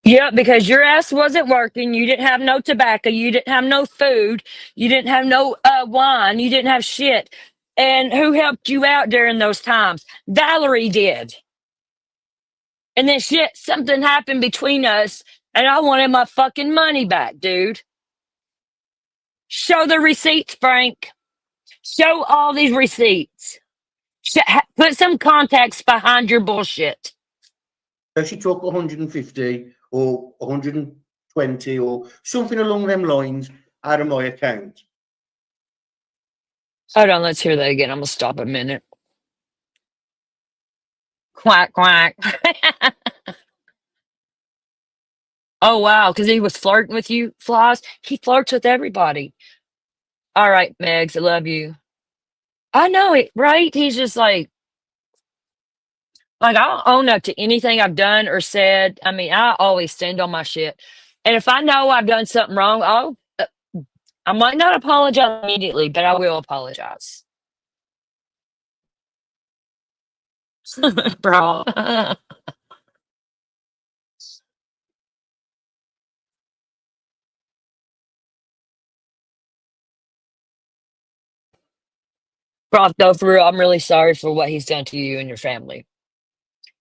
Yeah, because your ass wasn't working. You didn't have no tobacco. You didn't have no food. You didn't have no wine. You didn't have shit. And who helped you out during those times? Valerie did. And then shit, something happened between us, and I wanted my fucking money back, dude. Show the receipts, Frank. Show all these receipts. Put some context behind your bullshit. she took 150 or 120 or something along them lines out of my account. Hold on, let's hear that again. I'm going to stop a minute. Quack, quack. Oh, wow, because he was flirting with you, Flaws? He flirts with everybody. All right, Megs, I love you. I know it, right? He's just like, Like, I'll own up to anything I've done or said. I mean, I always stand on my shit. And if I know I've done something wrong, I might not apologize immediately, but I will apologize. Bro. Bro, though, for real, I'm really sorry for what he's done to you and your family.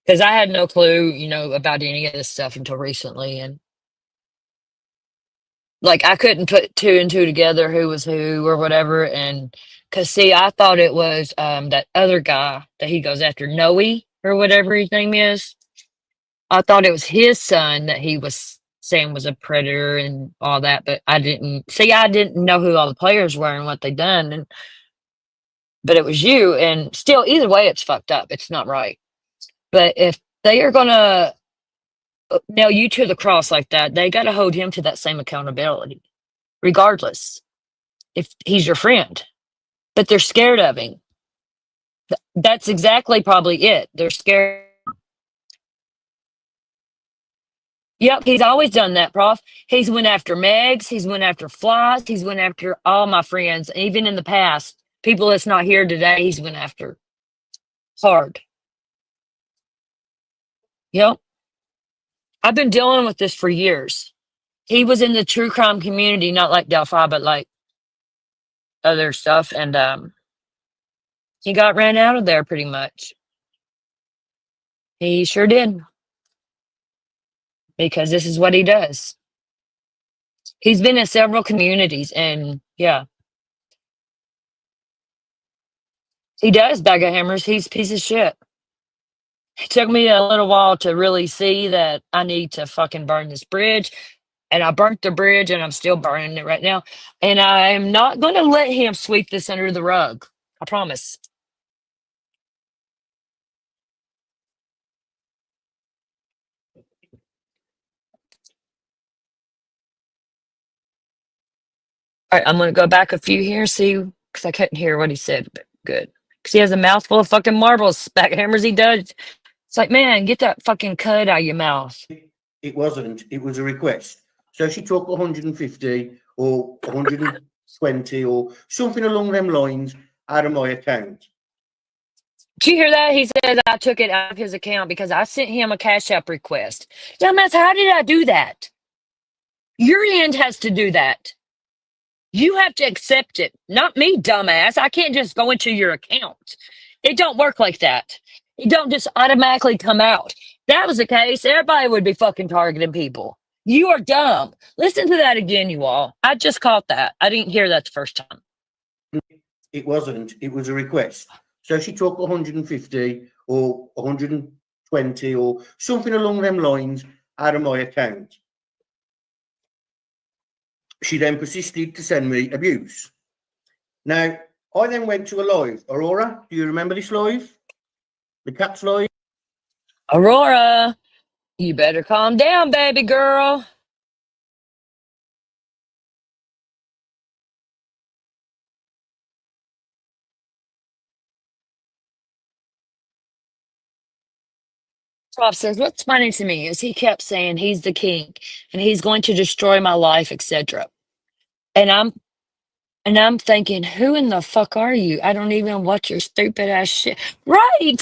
Because I had no clue, about any of this stuff until recently. And like, I couldn't put two and two together who was who or whatever. And because, see, I thought it was that other guy that he goes after, Noe or whatever his name is. I thought it was his son that he was saying was a predator and all that. But I didn't know who all the players were and what they done. But it was you. And still, either way, it's fucked up. It's not right. But if they are going to nail you to the cross like that, they got to hold him to that same accountability, regardless if he's your friend. But they're scared of him. That's exactly probably it. They're scared. Yep, he's always done that, Prof. He's went after Megs. He's went after Floss. He's went after all my friends, even in the past. People that's not here today, he's went after hard. Yep. I've been dealing with this for years. He was in the true crime community, not like Delphi, but like other stuff. And he got ran out of there pretty much. He sure did. Because this is what he does. He's been in several communities and yeah. He does bag of hammers. He's a piece of shit. It took me a little while to really see that I need to fucking burn this bridge. And I burnt the bridge and I'm still burning it right now. And I'm not going to let him sweep this under the rug. I promise. All right, I'm going to go back a few here, see, because I couldn't hear what he said, but good. Because he has a mouthful of fucking marbles, back hammers he does. It's like, man, get that fucking cud out of your mouth. It wasn't. It was a request. So she took 150 or 120 or something along them lines out of my account. Did you hear that? He says I took it out of his account because I sent him a Cash App request. Dumbass, how did I do that? Your end has to do that. You have to accept it, not me, dumbass. I can't just go into your account. It don't work like that. It don't just automatically come out. If that was the case, everybody would be fucking targeting people. You are dumb. Listen to that again, you all. I just caught that. I didn't hear that the first time. It wasn't. It was a request. So she took 150 or 120 or something along them lines out of my account. She then persisted to send me abuse. Now, I then went to a live. Aurora, do you remember this live? The cat's live? Aurora, you better calm down, baby girl. Prof says, what's funny to me is he kept saying he's the king and he's going to destroy my life, etc. And I'm thinking, who in the fuck are you? I don't even watch your stupid ass shit. Right.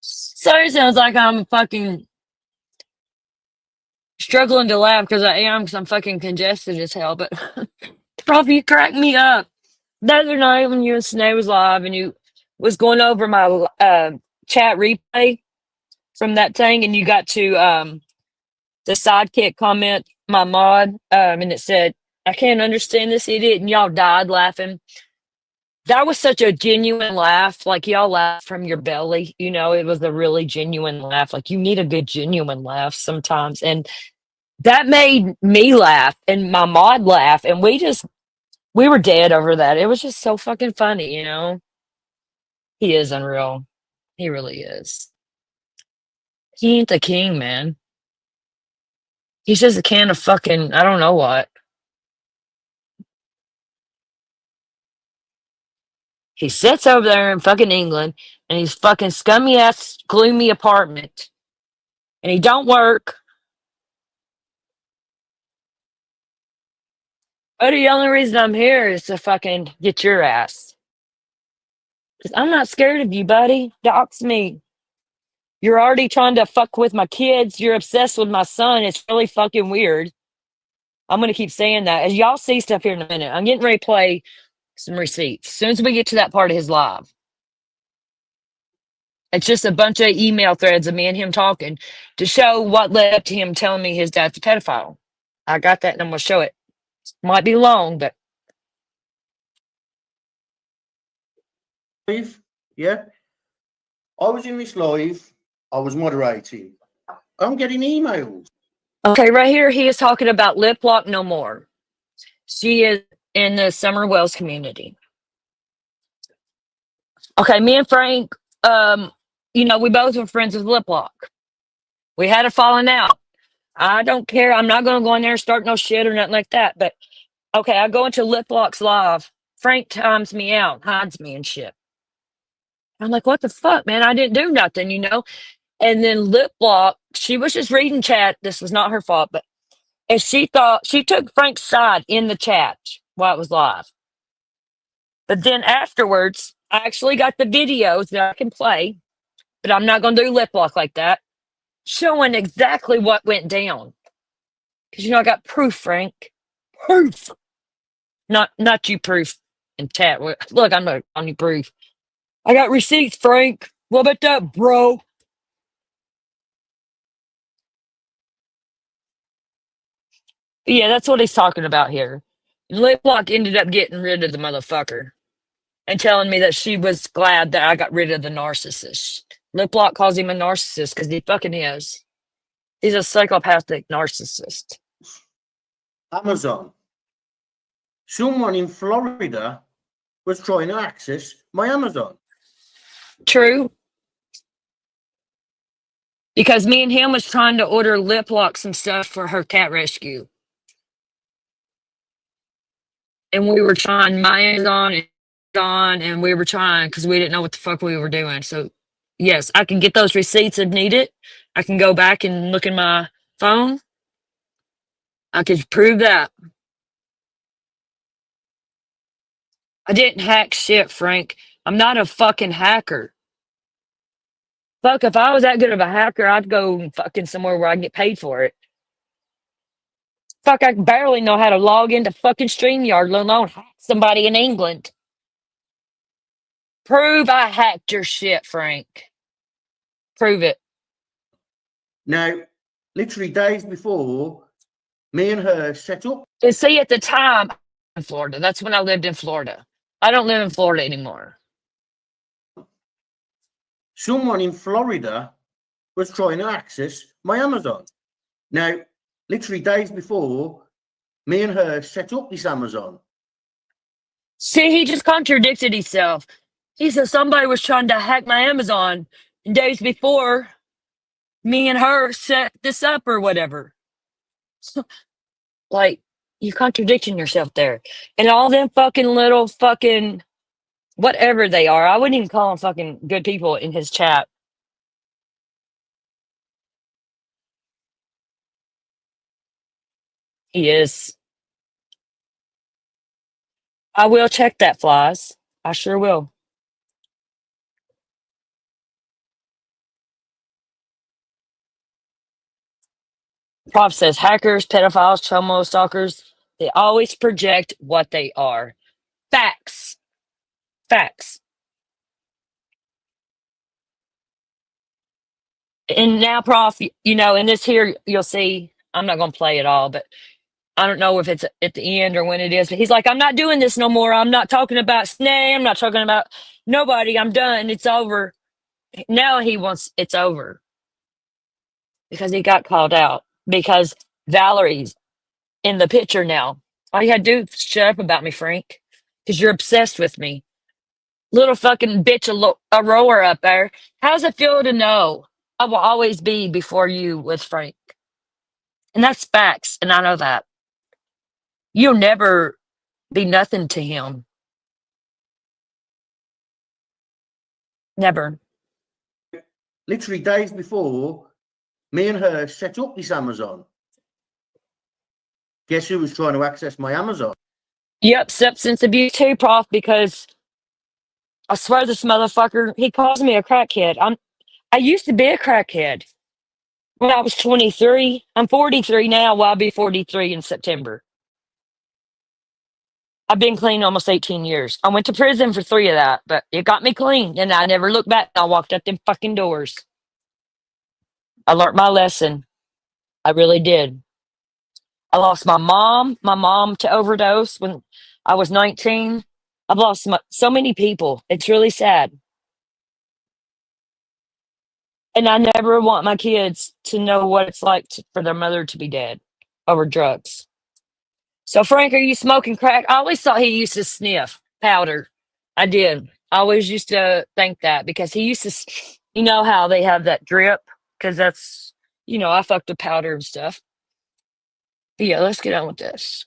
Sorry, sounds like I'm fucking struggling to laugh because I am, because I'm fucking congested as hell. But Prof, you crack me up. The other night when you and Snay was live and you was going over my chat replay from that thing, and you got to the sidekick comment, my mod, and it said, I can't understand this idiot, and y'all died laughing. That was such a genuine laugh. Like, y'all laugh from your belly. It was a really genuine laugh. Like, you need a good genuine laugh sometimes. And that made me laugh and my mod laugh. And we were dead over that. It was just so fucking funny. He is unreal. He really is. He ain't the king, man. He's just a can of fucking, I don't know what. He sits over there in fucking England in his fucking scummy ass, gloomy apartment, and he don't work. But the only reason I'm here is to fucking get your ass. 'Cause I'm not scared of you, buddy. Dox me. You're already trying to fuck with my kids. You're obsessed with my son. It's really fucking weird. I'm gonna keep saying that. As y'all see stuff here in a minute, I'm getting ready to play some receipts. As soon as we get to that part of his live, it's just a bunch of email threads of me and him talking to show what led up to him telling me his dad's a pedophile. I got that and I'm gonna show it. Might be long, but Live, yeah. I was in this live. I was moderating. I'm getting emails. okay, right here he is talking about lip lock no more. She is in the Summer Wells community. Okay, me and Frank, we both were friends with lip lock. We had a falling out. I don't care. I'm not gonna go in there and start no shit or nothing like that. But okay, I go into lip lock's live. Frank times me out, hides me and shit. I'm like, what the fuck, man? I didn't do nothing. And then lip lock, she was just reading chat. This was not her fault, but and she thought she took Frank's side in the chat while it was live. But then afterwards, I actually got the videos that I can play, but I'm not gonna do lip lock like that, showing exactly what went down. Because I got proof, Frank. Proof. Not you proof in chat. Look, I'm not on you proof. I got receipts, Frank. What about that, bro? Yeah, that's what he's talking about here. Lip lock ended up getting rid of the motherfucker and telling me that she was glad that I got rid of the narcissist. Lip lock calls him a narcissist because he fucking is. He's a psychopathic narcissist. Amazon. Someone in Florida was trying to access my Amazon. True. Because me and him was trying to order lip lock some stuff for her cat rescue. And we were trying my Amazon and we were trying because we didn't know what the fuck we were doing. So yes, I can get those receipts if needed. I can go back and look in my phone. I could prove that. I didn't hack shit, Frank. I'm not a fucking hacker. Fuck, if I was that good of a hacker, I'd go fucking somewhere where I can get paid for it. Fuck, I barely know how to log into fucking StreamYard, let alone hack somebody in England. Prove I hacked your shit, Frank. Prove it. Now, literally days before, me and her set up. And see, at the time, in Florida, that's when I lived in Florida. I don't live in Florida anymore. Someone in Florida was trying to access my Amazon. Now, literally days before, me and her set up this Amazon. See, he just contradicted himself. He said somebody was trying to hack my Amazon and days before me and her set this up or whatever. Like, you're contradicting yourself there. And all them fucking little fucking whatever they are, I wouldn't even call them fucking good people in his chat. He is. I will check that, Flies. I sure will. Prof says hackers, pedophiles, chomo stalkers, they always project what they are. Facts. Facts. And now, Prof, in this here, you'll see, I'm not going to play it all, but I don't know if it's at the end or when it is, but he's like, I'm not doing this no more. I'm not talking about Snay. I'm not talking about nobody. I'm done. It's over. Now he wants it's over because he got called out because Valerie's in the picture now. All you had to do is shut up about me, Frank, because you're obsessed with me. Little fucking bitch, a rower up there. How's it feel to know I will always be before you with Frank? And that's facts, and I know that. You'll never be nothing to him. Never. Literally days before, me and her set up this Amazon. Guess who was trying to access my Amazon? Yep, substance abuse too, Prof, because I swear this motherfucker, he calls me a crackhead. I used to be a crackhead when I was 23. I'm 43 now. Well, I'll be 43 in September. I've been clean almost 18 years. I went to prison for 3 of that, but it got me clean, and I never looked back. I walked out them fucking doors. I learned my lesson. I really did. I lost my mom to overdose when I was 19. I've lost so many people. It's really sad. And I never want my kids to know what it's like for their mother to be dead over drugs. So, Frank, are you smoking crack? I always thought he used to sniff powder. I did. I always used to think that because he used to, you know how they have that drip? Because that's, I fucked with powder and stuff. But yeah, let's get on with this.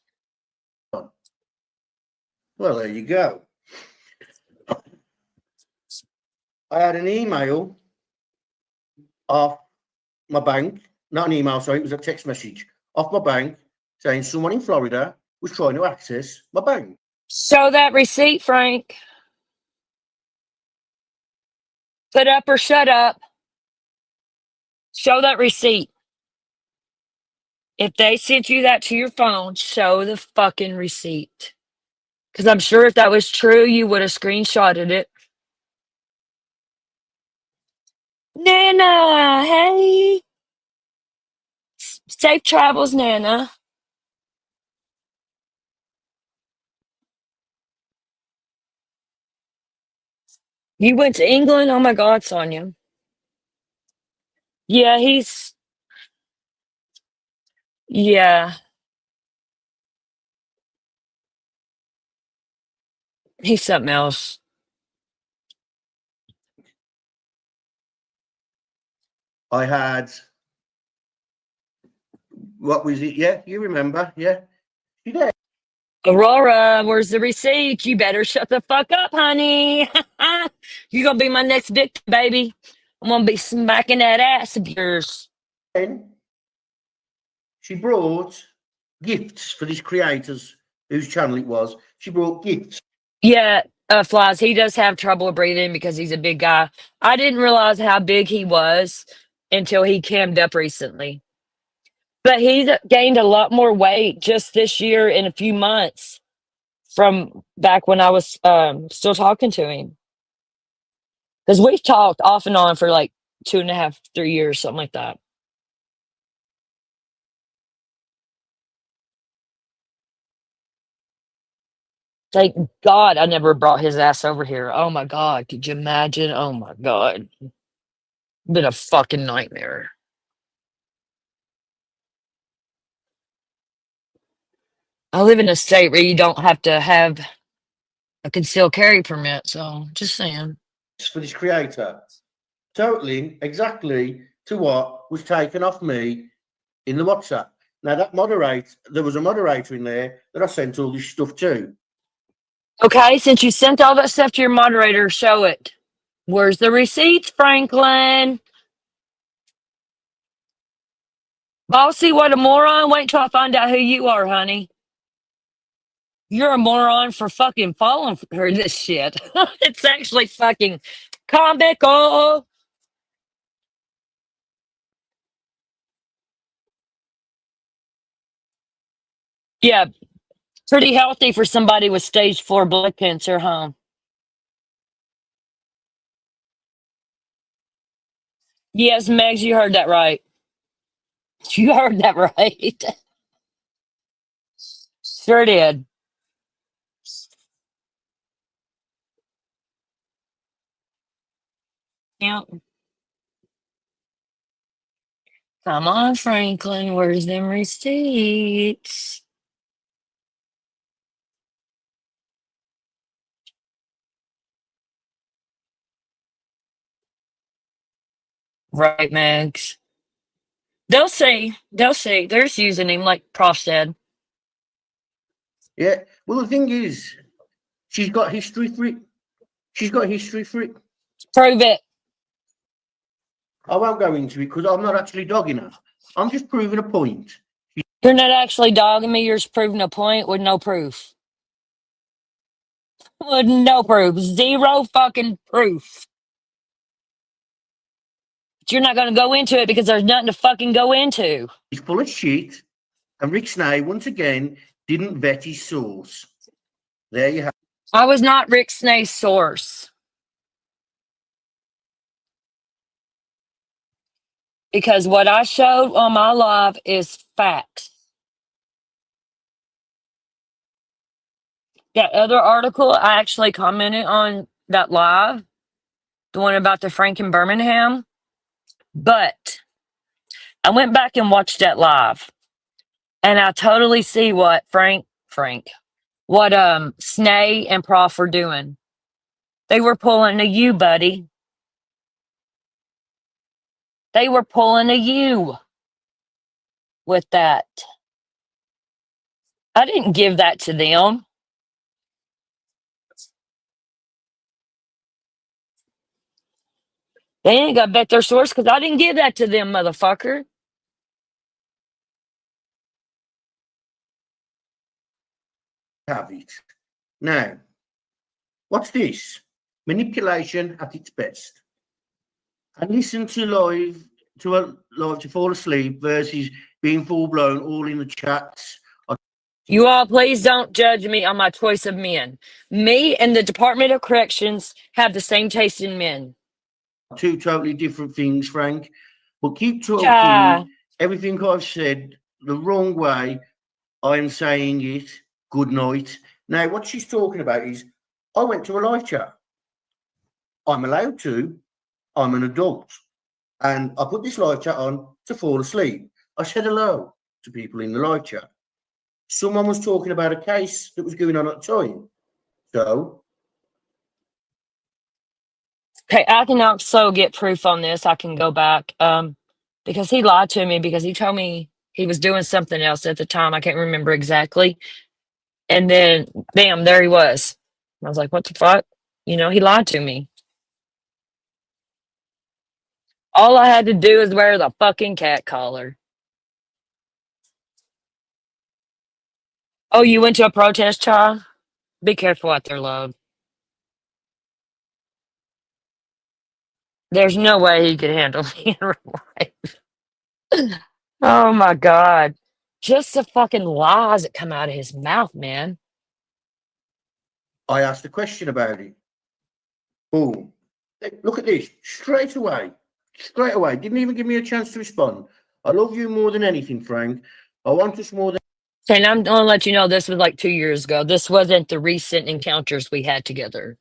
Well, there you go. I had an email off my bank, not an email, sorry, it was a text message off my bank saying someone in Florida was trying to access my bank. Show that receipt, Frank. Put up or shut up. Show that receipt. If they sent you that to your phone, show the fucking receipt. Because I'm sure if that was true, you would have screenshotted it. Nana, hey. Safe travels, Nana. You went to England? Oh my God, Sonia. Yeah, yeah, he's something else. I had, what was it? Yeah, you remember? Yeah. You there? Aurora, where's the receipt? You better shut the fuck up, honey. You're going to be my next victim, baby. I'm going to be smacking that ass of yours. Then she brought gifts for these creators whose channel it was. She brought gifts. Yeah, Flies, he does have trouble breathing because he's a big guy. I didn't realize how big he was until he cammed up recently. But he's gained a lot more weight just this year in a few months from back when I was still talking to him. Because we've talked off and on for like 2.5, 3 years, something like that. Thank God I never brought his ass over here. Oh my God. Could you imagine? Oh my God. Been a fucking nightmare. I live in a state where you don't have to have a concealed carry permit. So just saying. For this creator, totaling exactly to what was taken off me in the WhatsApp. Now there was a moderator in there that I sent all this stuff to. Okay, since you sent all that stuff to your moderator, show it. Where's the receipts, Franklin? Bossy, what a moron. Wait till I find out who you are, honey. You're a moron for fucking falling for this shit. It's actually fucking comical. Yeah, pretty healthy for somebody with stage 4 blood cancer, huh? Yes, Megs, you heard that right. You heard that right. Sure did. Yeah. Come on, Franklin. Where's them receipts? Right, Megs. They'll see. They're just using him like Prof said. Yeah. Well, the thing is, she's got history for it. She's got history for it. Prove it. I won't go into it because I'm not actually dogging her. I'm just proving a point. You're not actually dogging me. You're just proving a point with no proof. With no proof. Zero fucking proof. But you're not going to go into it because there's nothing to fucking go into. He's full of shit. And Rick Snay, once again, didn't vet his source. There you have it. I was not Rick Snay's source. Because what I showed on my live is facts. That other article, I actually commented on that live, the one about the Frank in Birmingham. But I went back and watched that live, and I totally see what what Snay and Prof were doing. They were pulling a you, buddy. They were pulling a you with that. I didn't give that to them. They ain't got to bet their source because I didn't give that to them, motherfucker. Have it. Now, what's this? Manipulation at its best. And listen to live to fall asleep versus being full blown all in the chats. You all, please don't judge me on my choice of men. Me and the Department of Corrections have the same taste in men. Two totally different things, Frank. But keep talking Cha. everything I've said the wrong way. I am saying it. Good night. Now, what she's talking about is I went to a live chat. I'm allowed to. I'm an adult. And I put this live chat on to fall asleep. I said hello to people in the live chat. Someone was talking about a case that was going on at the time. So. Okay, I can also get proof on this. I can go back because he lied to me because he told me he was doing something else at the time. I can't remember exactly. And then, bam, there he was. I was like, what the fuck? You know, he lied to me. All I had to do is wear the fucking cat collar. Oh, you went to a protest, child? Be careful out there, love. There's no way he could handle me in real life. Oh my God. Just the fucking lies that come out of his mouth, man. I asked a question about it. Boom. Look at this. Straight away. Didn't even give me a chance to respond. I love you more than anything, Frank. I want us more than And I'm gonna let you know this was like 2 years ago. This wasn't the recent encounters we had together.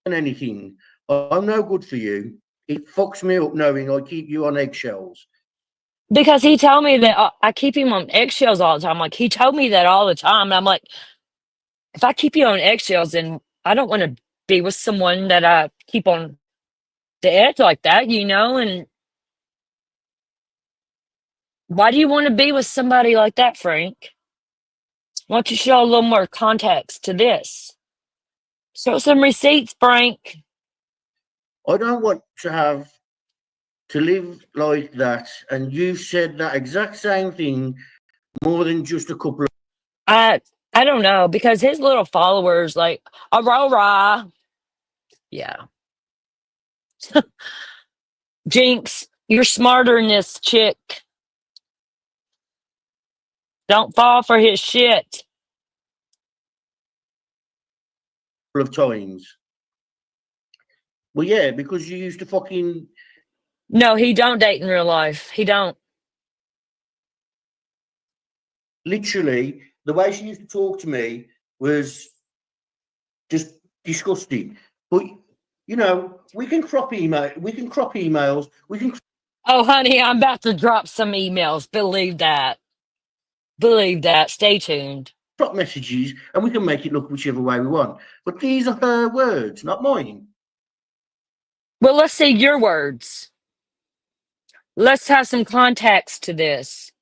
anything. I'm no good for you. It fucks me up knowing I keep you on eggshells. Because he told me that I keep him on eggshells all the time. Like, he told me that all the time. And I'm like, if I keep you on eggshells, then I don't want to be with someone that I keep on the edge like that, you know? And why do you want to be with somebody like that, Frank? Why don't you show a little more context to this? Show some receipts, Frank. I don't want to live like that. And you've said that exact same thing more than just a couple of. I don't know, because his little followers, like, Aurora. Yeah. Jinx, you're smarter than this chick. Don't fall for his shit. Of times. Well, yeah, because you used to fucking. No, he don't date in real life. He don't. Literally, the way she used to talk to me was just disgusting. But you know, we can crop emails. We can Oh, honey, I'm about to drop some emails. Believe that. Believe that. Stay tuned. crop messages, and we can make it look whichever way we want. But these are her words, not mine. Well, let's see your words. Let's have some context to this.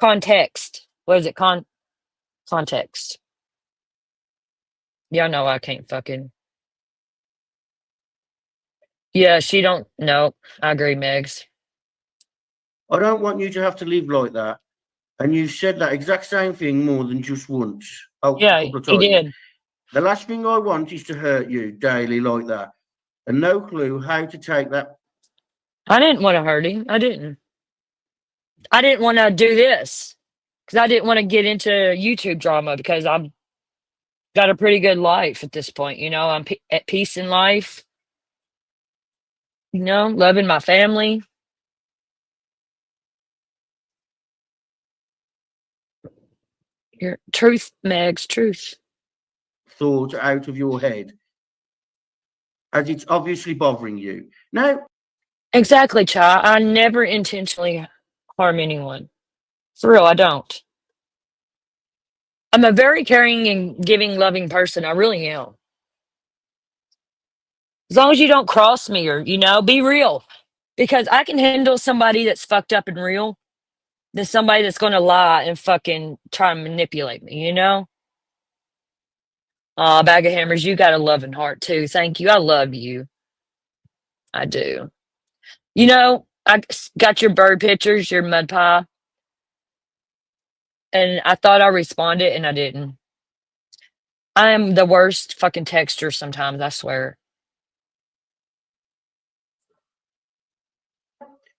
Context. What is it? Context. Y'all know I can't fucking. Yeah, she don't. No, I agree, Megs. I don't want you to have to live like that. And you said that exact same thing more than just once. Oh, a Yeah, couple of he times. did. The last thing I want is to hurt you daily like that. And no clue how to take that. I didn't want to hurt him. I didn't. I didn't want to do this because I didn't want to get into YouTube drama because I've got a pretty good life at this point. You know, I'm at peace in life. You know, loving my family. Your truth, Megs, truth. Thought out of your head, as it's obviously bothering you. Now, Exactly, child. I never intentionally harm anyone. For real, I don't. I'm a very caring and giving, loving person. I really am. As long as you don't cross me or, be real. Because I can handle somebody that's fucked up and real than somebody that's going to lie and fucking try and manipulate me, you know? Aw, bag of hammers, you got a loving heart too. Thank you. I love you. I do. Got your bird pictures, your mud pie, and I thought I responded and I didn't. I am the worst fucking texter sometimes, I swear.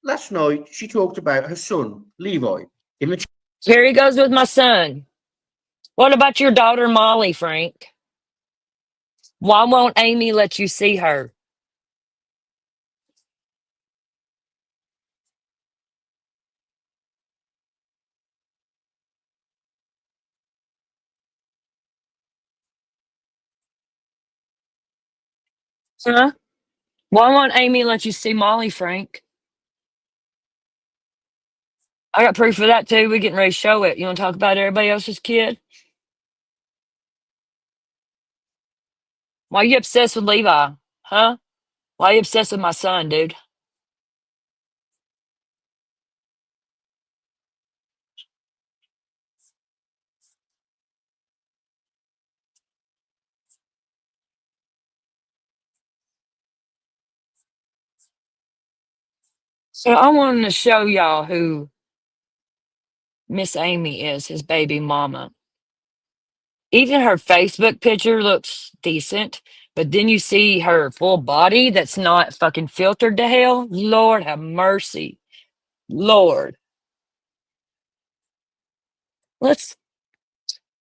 last night she talked about her son, Levi, in the Here he goes with my son. What about your daughter, Molly, Frank? Why won't Amy let you see her? Huh? Why won't Amy let you see Molly, Frank? I got proof of that too. We're getting ready to show it. You want to talk about everybody else's kid? Why you obsessed with Levi? Huh? Why you obsessed with my son, dude? So I wanted to show y'all who Miss Amy is, his baby mama. Even her Facebook picture looks decent, but then you see her full body that's not fucking filtered to hell. Lord have mercy. Lord. Let's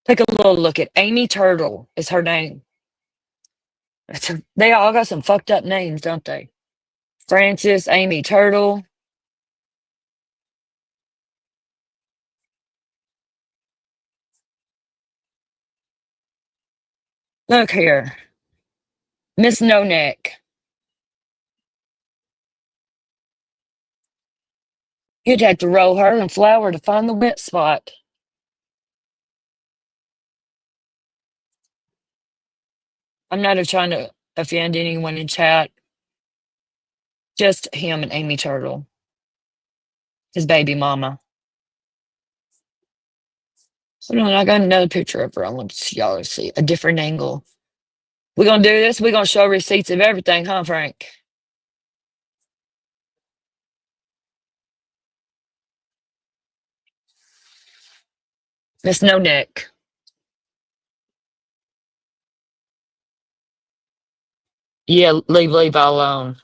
take a little look at Amy Turtle is her name. They all got some fucked up names, don't they? Francis, Amy Turtle. Look here. Miss No Neck. You'd have to roll her in flour to find the wet spot. I'm not trying to offend anyone in chat. Just him and Amy Turtle, his baby mama. Hold on, I got another picture of her. I want y'all to see a different angle. We're gonna do this. We're gonna show receipts of everything, huh, Frank? Miss No Neck. Yeah, leave Levi alone.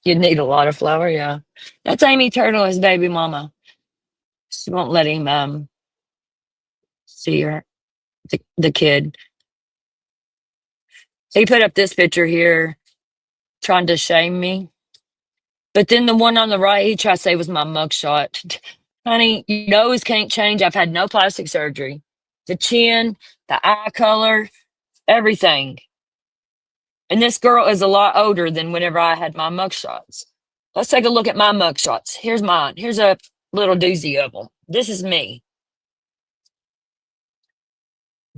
You'd need a lot of flour, yeah. That's Amy Turtle, his baby mama. She won't let him see her, the kid. He put up this picture here, trying to shame me. But then the one on the right, he tried to say was my mugshot. Honey, your nose can't change. I've had no plastic surgery. The chin, the eye color, everything. And this girl is a lot older than whenever I had my mugshots. Let's take a look at my mugshots. Here's mine. Here's a little doozy of them. This is me.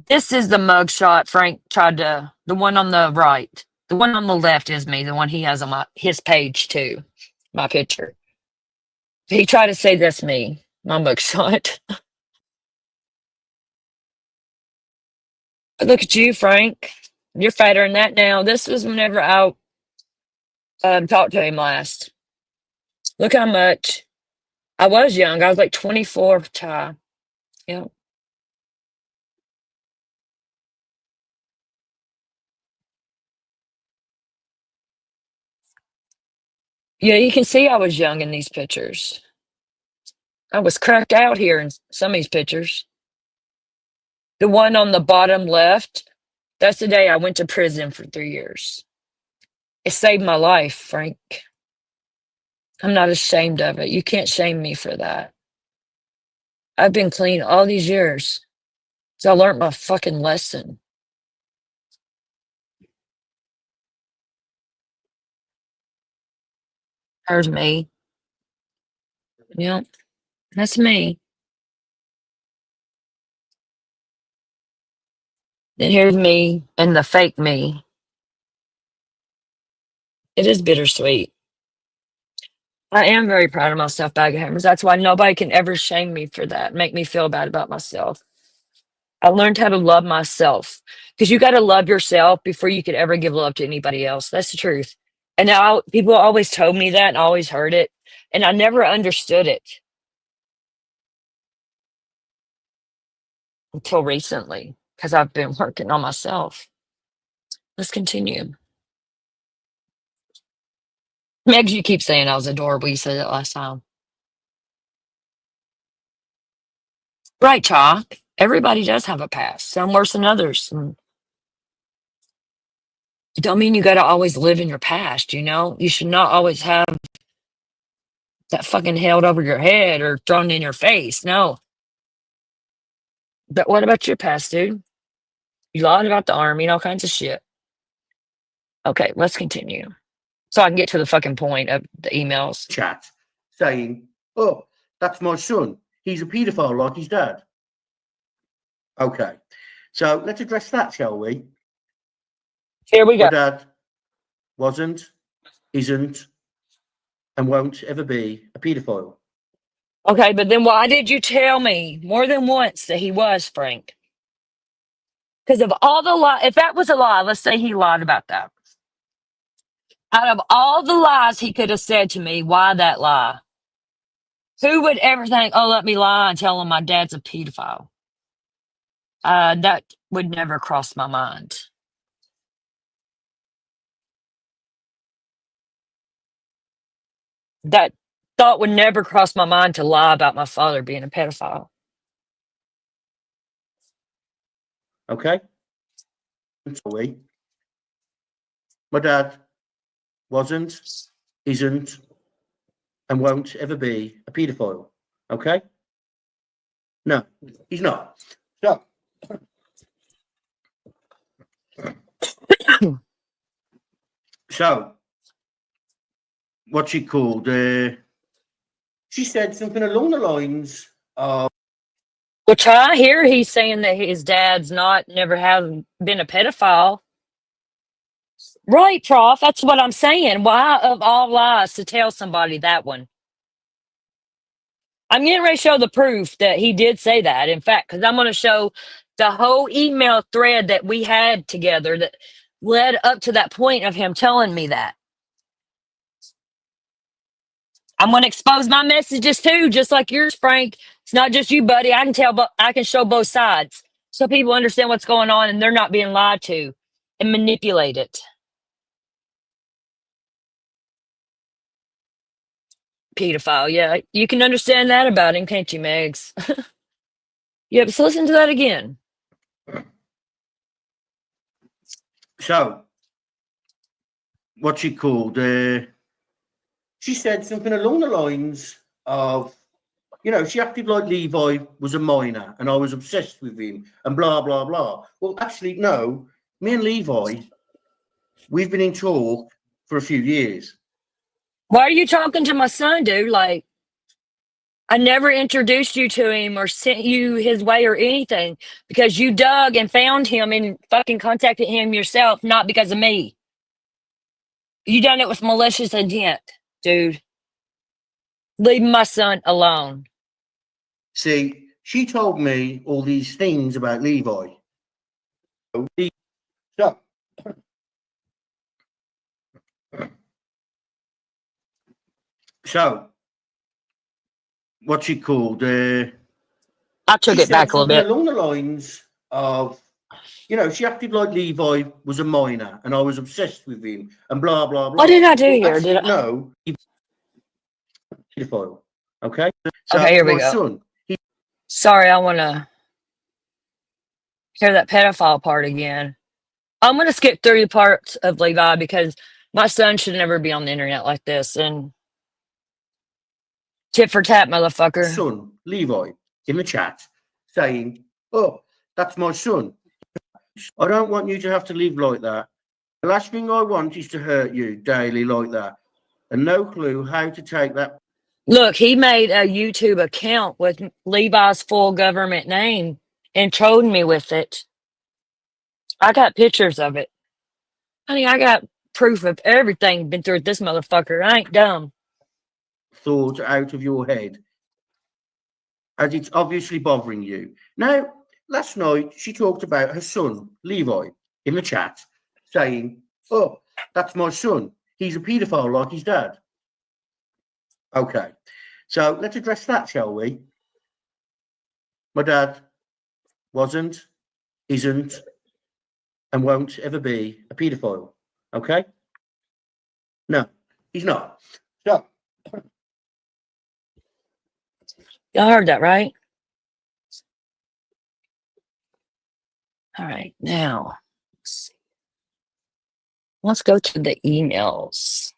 This is the mugshot Frank tried to, the one on the right. The one on the left is me, the one he has on his page too, my picture. He tried to say that's me. My mugshot. Look at you, Frank. You're fatter than that now. This was whenever I talked to him last. Look how much. I was young. I was like 24, Ty. Yeah. Yeah, you can see I was young in these pictures. I was cracked out here in some of these pictures. The one on the bottom left, that's the day I went to prison for 3 years. It saved my life, Frank. I'm not ashamed of it. You can't shame me for that. I've been clean all these years. So I learned my fucking lesson. There's me. Yep, that's me. Then here's me and the fake me. It is bittersweet. I am very proud of myself, Bag of Hammers. That's why nobody can ever shame me for that, make me feel bad about myself. I learned how to love myself because you got to love yourself before you could ever give love to anybody else. That's the truth. And now people always told me that and always heard it. And I never understood it until recently because I've been working on myself. Let's continue. Megs, you keep saying I was adorable. You said it last time. Right, Cha. Everybody does have a past, some worse than others. And it don't mean you got to always live in your past, you know? You should not always have that fucking held over your head or thrown in your face. No. But what about your past, dude? You lied about the army and all kinds of shit. Okay, let's continue. So I can get to the fucking point of the emails. Chat saying, oh, that's my son. He's a paedophile like his dad. Okay. So let's address that, shall we? Here we go. My dad wasn't, isn't, and won't ever be a paedophile. Okay, but then why did you tell me more than once that he was, Frank? Because of all the lie, if that was a lie, let's say he lied about that. Out of all the lies he could have said to me, why that lie? Who would ever think, oh, let me lie and tell him my dad's a pedophile? That would never cross my mind. That thought would never cross my mind to lie about my father being a pedophile. Okay. Sorry. My dad wasn't, isn't, and won't ever be a paedophile. Okay? No, he's not. So, what's she called? She said something along the lines of, Which I hear he's saying that his dad's never have been a pedophile. Right, Prof. That's what I'm saying. Why, of all lies, to tell somebody that one? I'm getting ready to show the proof that he did say that. In fact, because I'm going to show the whole email thread that we had together that led up to that point of him telling me that. I'm going to expose my messages too, just like yours, Frank. It's not just you, buddy. I can tell, but I can show both sides so people understand what's going on and they're not being lied to and manipulated. Pedophile, yeah. You can understand that about him, can't you, Megs? Yep, so listen to that again. so, what's she called? She said something along the lines of, she acted like Levi was a minor and I was obsessed with him and blah, blah, blah. Well, actually, no. Me and Levi, we've been in talk for a few years. Why are you talking to my son, dude? Like, I never introduced you to him or sent you his way or anything because you dug and found him and fucking contacted him yourself, not because of me. You done it with malicious intent, dude. Leave my son alone. See, she told me all these things about Levi. So what's she called? I took She it said back a little something bit. along the lines of, you know, she acted like Levi was a minor and I was obsessed with him and blah, blah, blah. What did I do Well, here? actually, Did I? no, he's a pedophile. Okay? So Okay, here we my go. son, Sorry, I want to hear that pedophile part again. I'm going to skip through the parts of Levi because my son should never be on the internet like this. And tit for tat, motherfucker. son, Levi, in the chat saying, oh, that's my son. I don't want you to have to live like that. The last thing I want is to hurt you daily like that. And no clue how to take that. Look, he made a YouTube account with Levi's full government name and trolled me with it. I got pictures of it. Honey, I got proof of everything been through with this motherfucker. I ain't dumb. Thought out of your head, as it's obviously bothering you. Now, last night she talked about her son, Levi, in the chat, saying, oh, that's my son. He's a paedophile like his dad. Okay, so let's address that, shall we? My dad wasn't, isn't, and won't ever be a paedophile. Okay? No, he's not. So, Y'all heard that, right? All right, now let's go to the emails.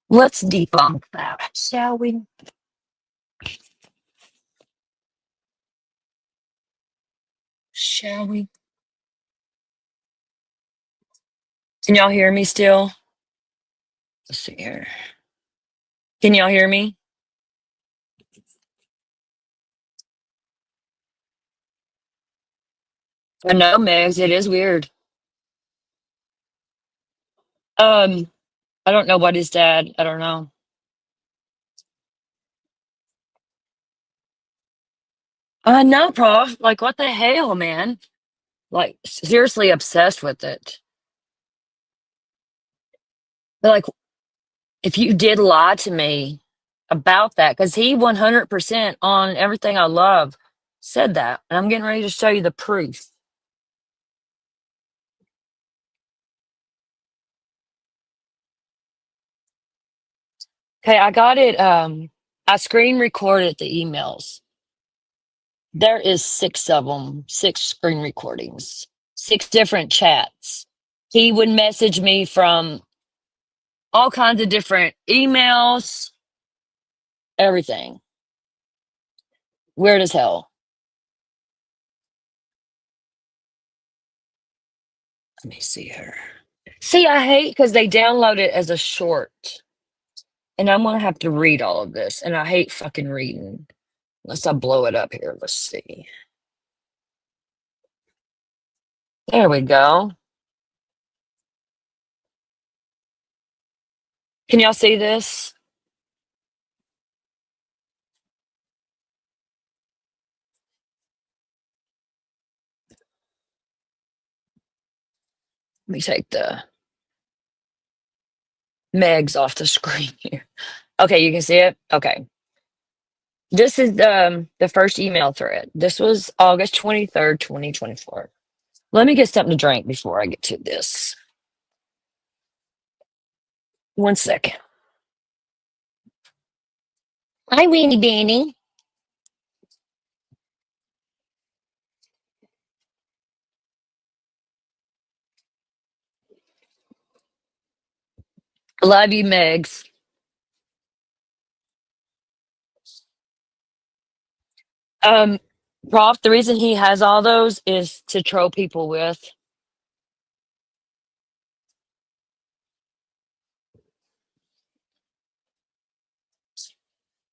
Let's debunk that, shall we? Shall we? Can y'all hear me still? Let's see here. Can y'all hear me? I know, Megs, it is weird. I don't know what his dad, I don't know. No, Prof. Like, what the hell, man? Like, seriously obsessed with it. But, like, if you did lie to me about that, because he 100% on everything I love said that. And I'm getting ready to show you the proof. Okay, I got it. I screen recorded the emails. There is 6 of them, 6 screen recordings, 6 different chats. He would message me from all kinds of different emails, everything. Weird as hell. Let me see here. See, I hate because they download it as a short. And I'm going to have to read all of this. And I hate fucking reading. Unless I blow it up here. Let's see. There we go. Can y'all see this? Let me take the Megs off the screen here. Okay, you can see it? Okay. This is the first email thread. This was August 23rd, 2024. Let me get something to drink before I get to this. 1 second. Hi, Weenie Beanie. Love you, Megs. Prof, the reason he has all those is to troll people with.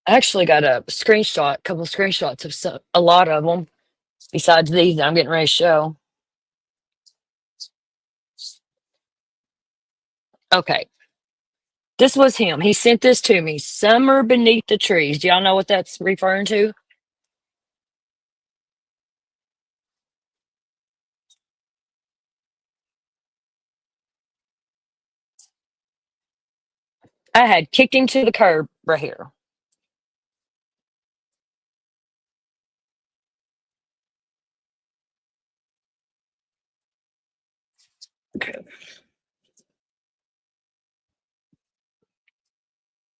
I actually got a couple screenshots of a lot of them, besides these that I'm getting ready to show. Okay. This was him. He sent this to me. Summer beneath the trees. Do y'all know what that's referring to? I had kicked him to the curb right here. Okay.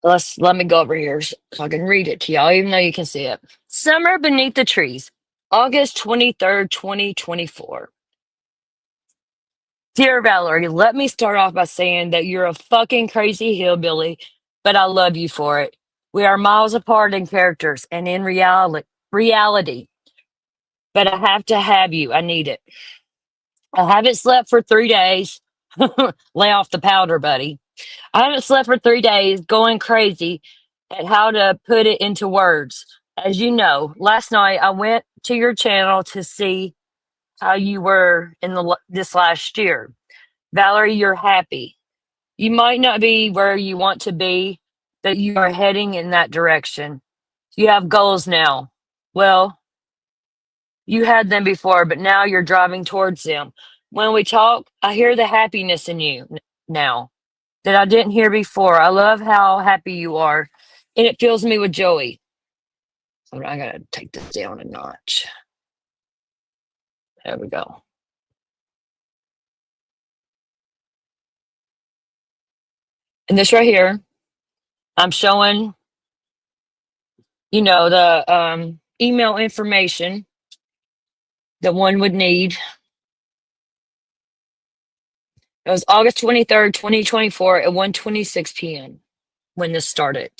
Let me go over here so I can read it to y'all, even though you can see it. Summer Beneath the Trees, August 23rd, 2024. Dear Valerie, let me start off by saying that you're a fucking crazy hillbilly, but I love you for it. We are miles apart in characters and in reality, but I have to have you. I need it. I haven't slept for 3 days. Lay off the powder, buddy. I haven't slept for 3 days, going crazy at how to put it into words. As you know, last night I went to your channel to see how you were in this last year. Valerie, you're happy. You might not be where you want to be, but you are heading in that direction. You have goals now. Well, you had them before, but now you're driving towards them. When we talk, I hear the happiness in you now that I didn't hear before. I love how happy you are, and it fills me with joy. I gotta take this down a notch. There we go. And this right here, I'm showing, the email information that one would need. It was August 23rd, 2024 at 1:26 p.m. when this started.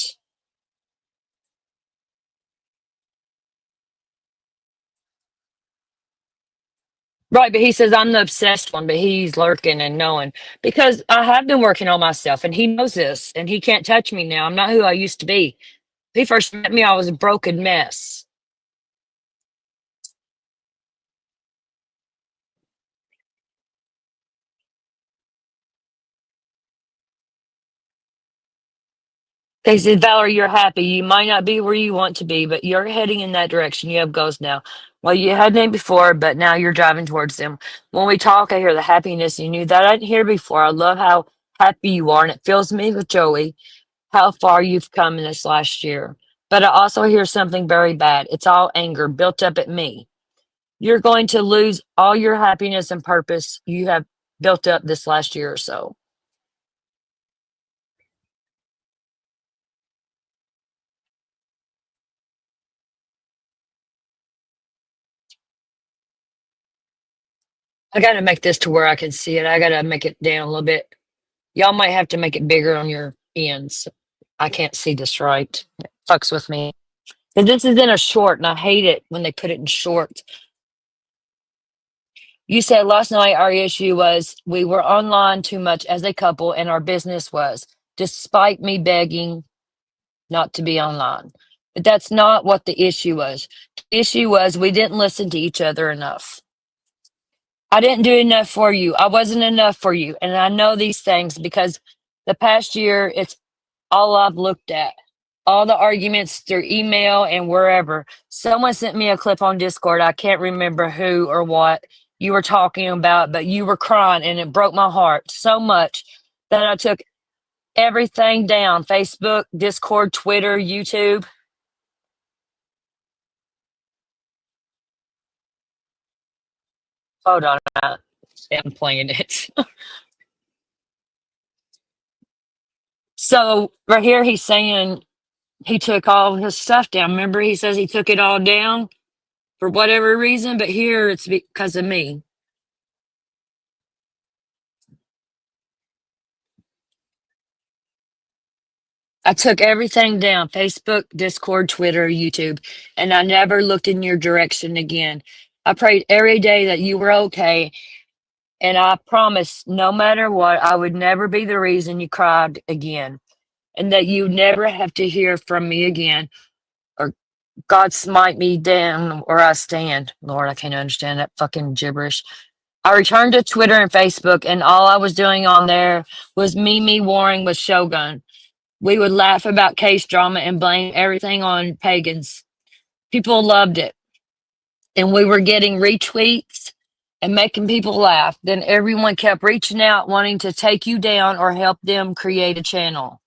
Right, but he says I'm the obsessed one, but he's lurking and knowing because I have been working on myself and he knows this and he can't touch me now. I'm not who I used to be. When he first met me, I was a broken mess. They said, Valerie, you're happy. You might not be where you want to be, but you're heading in that direction. You have goals now. Well, you had them before, but now you're driving towards them. When we talk, I hear the happiness in you that I didn't hear before. I love how happy you are, and it fills me with joy how far you've come in this last year. But I also hear something very bad. It's all anger built up at me. You're going to lose all your happiness and purpose you have built up this last year or so. I got to make this to where I can see it. I got to make it down a little bit. Y'all might have to make it bigger on your ends. I can't see this right. It fucks with me. And this is in a short, and I hate it when they put it in short. You said last night our issue was we were online too much as a couple, and our business was, despite me begging not to be online. But that's not what the issue was. The issue was we didn't listen to each other enough. I didn't do enough for you. I wasn't enough for you. And I know these things because the past year, it's all I've looked at. All the arguments through email and wherever. Someone sent me a clip on Discord. I can't remember who or what you were talking about, but you were crying and it broke my heart so much that I took everything down: Facebook, Discord, Twitter, YouTube. Hold on. I'm playing it. So right here, he's saying he took all his stuff down. Remember, he says he took it all down for whatever reason, but here it's because of me. I took everything down: Facebook, Discord, Twitter, YouTube, and I never looked in your direction again. I prayed every day that you were okay, and I promised no matter what, I would never be the reason you cried again, and that you never have to hear from me again, or God smite me down where I stand. Lord, I can't understand that fucking gibberish. I returned to Twitter and Facebook, and all I was doing on there was me warring with Shogun. We would laugh about case drama and blame everything on pagans. People loved it. And we were getting retweets and making people laugh. Then everyone kept reaching out, wanting to take you down or help them create a channel.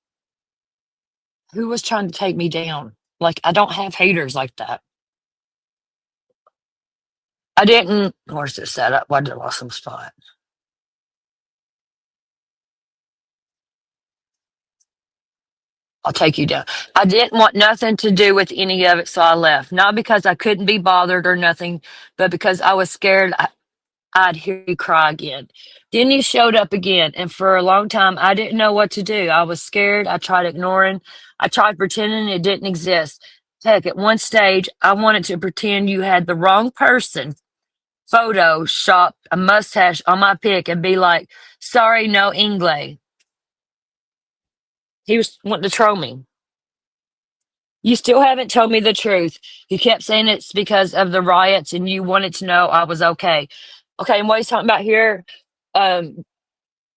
Who was trying to take me down? Like, I don't have haters like that. I didn't. Where's this set up? Why did I lost some spot? I'll take you down. I didn't want nothing to do with any of it, so I left. Not because I couldn't be bothered or nothing, but because I was scared I'd hear you cry again. Then you showed up again, and for a long time, I didn't know what to do. I was scared. I tried ignoring. I tried pretending it didn't exist. Heck, at one stage, I wanted to pretend you had the wrong person Photoshop a mustache on my pic and be like, sorry, no English. He was wanting to troll me. You still haven't told me the truth. You kept saying it's because of the riots and you wanted to know I was okay. Okay, and what he's talking about here, um,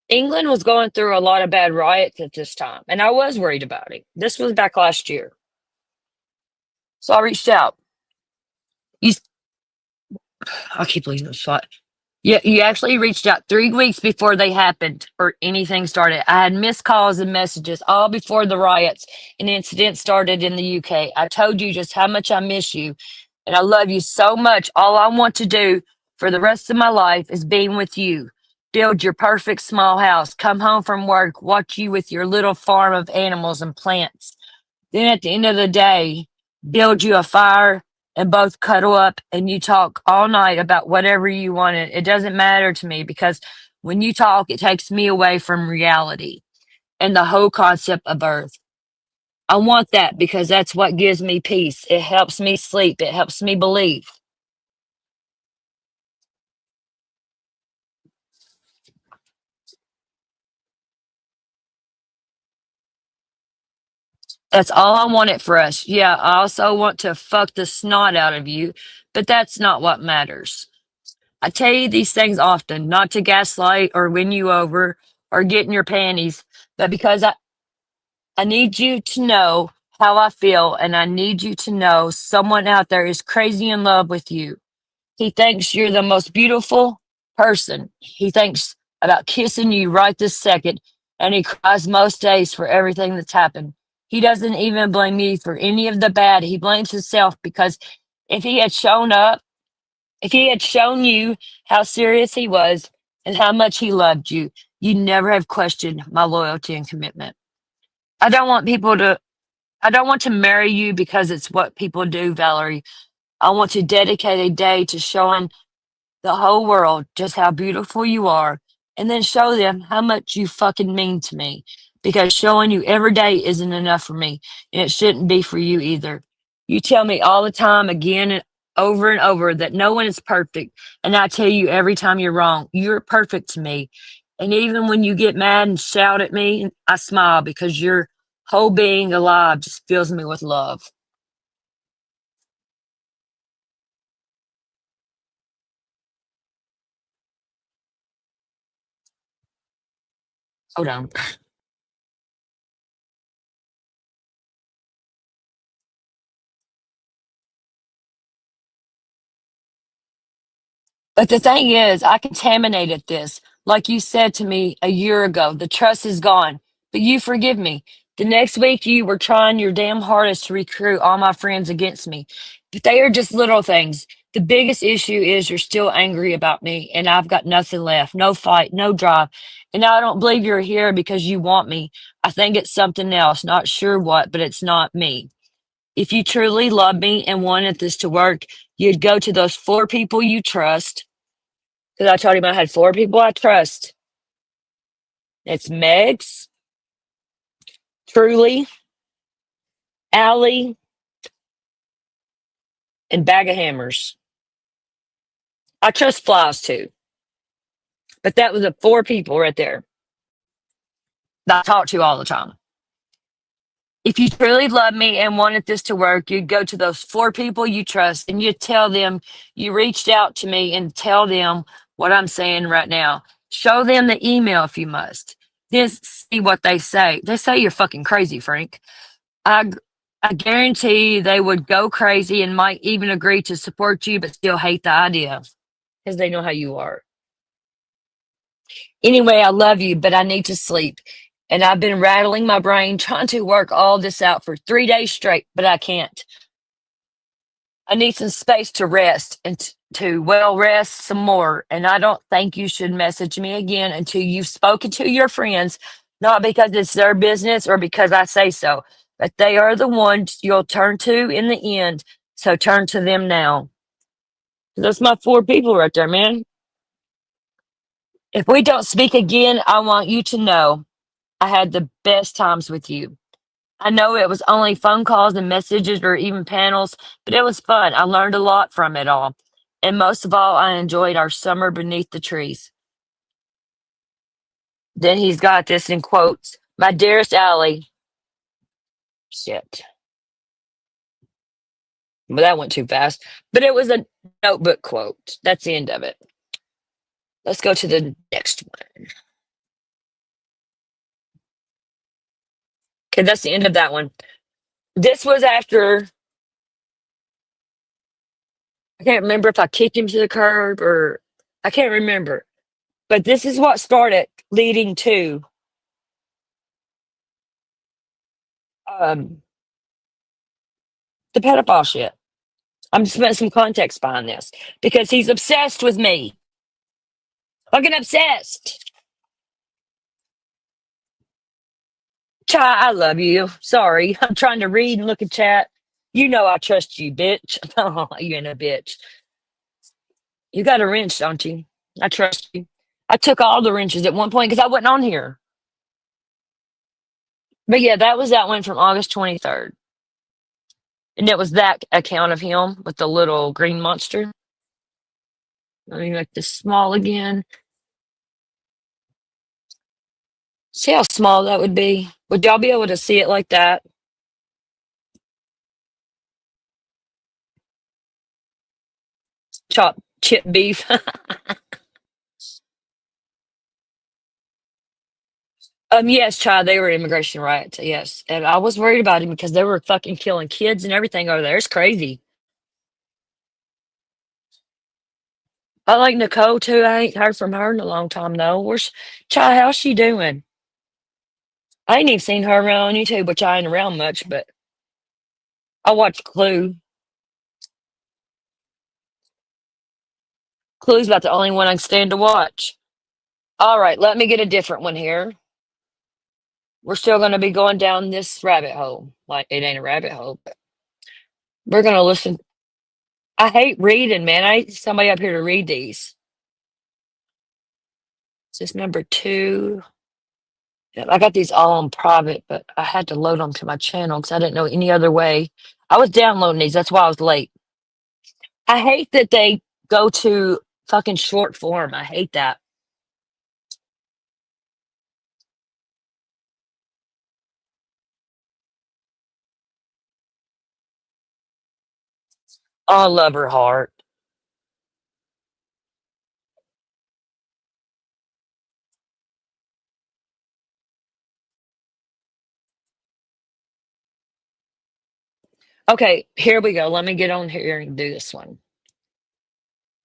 England was going through a lot of bad riots at this time, and I was worried about it. This was back last year. So I reached out. You, I keep losing the shot. Yeah, you actually reached out 3 weeks before they happened or anything started. I had missed calls and messages all before the riots and incidents started in the UK. I told you just how much I miss you and I love you so much. All I want to do for the rest of my life is being with you. Build your perfect small house, come home from work, watch you with your little farm of animals and plants. Then at the end of the day, build you a fire and both cuddle up and you talk all night about whatever you wanted. It doesn't matter to me because when you talk, it takes me away from reality and the whole concept of Earth. I want that because that's what gives me peace. It helps me sleep. It helps me believe. That's all I wanted for us. Yeah, I also want to fuck the snot out of you, but that's not what matters. I tell you these things often, not to gaslight or win you over or get in your panties, but because I need you to know how I feel and I need you to know someone out there is crazy in love with you. He thinks you're the most beautiful person. He thinks about kissing you right this second, and he cries most days for everything that's happened. He doesn't even blame me for any of the bad. He blames himself because if he had shown up, if he had shown you how serious he was and how much he loved you, you'd never have questioned my loyalty and commitment. I don't want people to, I don't want to marry you because it's what people do, Valerie. I want to dedicate a day to showing the whole world just how beautiful you are and then show them how much you fucking mean to me because showing you every day isn't enough for me and it shouldn't be for you either. You tell me all the time again and over that no one is perfect and I tell you every time you're wrong. You're perfect to me. And even when you get mad and shout at me, I smile because your whole being alive just fills me with love. Hold on. But the thing is, I contaminated this. Like you said to me a year ago, the trust is gone, but you forgive me. The next week, you were trying your damn hardest to recruit all my friends against me. But they are just little things. The biggest issue is you're still angry about me, and I've got nothing left no fight, no drive. And I don't believe you're here because you want me. I think it's something else, not sure what, but it's not me. If you truly love me and wanted this to work, you'd go to those 4 people you trust because I told him I had 4 people I trust. It's Megs, Truly, Allie, and Bag of Hammers. I trust Flies too, but that was the 4 people right there that I talk to all the time. If you truly love me and wanted this to work, you'd go to those 4 people you trust and you'd tell them you reached out to me and tell them what I'm saying right now. Show them the email if you must. Just see what they say. They say you're fucking crazy, Frank. I I guarantee they would go crazy and might even agree to support you, but still hate the idea because they know how you are. Anyway, I love you, but I need to sleep. And I've been rattling my brain trying to work all this out for 3 days straight, but I can't. I need some space to rest and to well rest some more. And I don't think you should message me again until you've spoken to your friends, not because it's their business or because I say so, but they are the ones you'll turn to in the end. So turn to them now. That's my 4 people right there, man. If we don't speak again, I want you to know I had the best times with you. I know it was only phone calls and messages or even panels, but it was fun. I learned a lot from it all. And most of all, I enjoyed our summer beneath the trees. Then he's got this in quotes. My dearest Allie. Shit. Well, that went too fast. But it was a notebook quote. That's the end of it. Let's go to the next one. Okay, that's the end of that one. This was after, I can't remember if I kicked him to the curb or I can't remember. But this is what started leading to um, the pedophile shit. I'm just putting some context behind this because he's obsessed with me. Fucking obsessed. Chai, I love you. Sorry. I'm trying to read and look at chat. You know I trust you, bitch. Oh, you ain't a bitch. You got a wrench, don't you? I trust you. I took all the wrenches at one point because I wasn't on here. But yeah, that was that one from August 23rd. And it was that account of him with the little green monster. Let me make this small again. See how small that would be? Would y'all be able to see it like that? Chopped chip beef. Yes, child, they were immigration riots. Yes, and I was worried about him because they were fucking killing kids and everything over there. It's crazy. I like Nicole too. I ain't heard from her in a long time though. Where's child? How's she doing? I ain't even seen her around on YouTube, which I ain't around much, but I watch Clue. Clue's about the only one I can stand to watch. All right, let me get a different one here. We're still going to be going down this rabbit hole. Like it ain't a rabbit hole, but we're going to listen. I hate reading, man. I need somebody up here to read these. This is number 2. Yeah, I got these all on private, but I had to load them to my channel because I didn't know any other way. I was downloading these. That's why I was late. I hate that they go to fucking short form. I hate that. Oh, I love her heart. Okay, here we go. Let me get on here and do this one.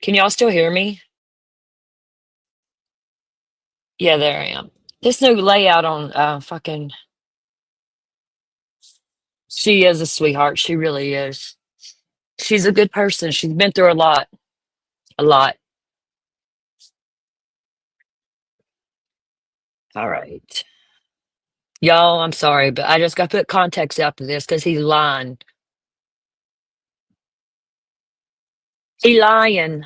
Can y'all still hear me? Yeah, there I am. This new layout on fucking. She is a sweetheart. She really is. She's a good person. She's been through a lot. A lot. All right. Y'all, I'm sorry, but I just got to put context after this because he's lying. He lying.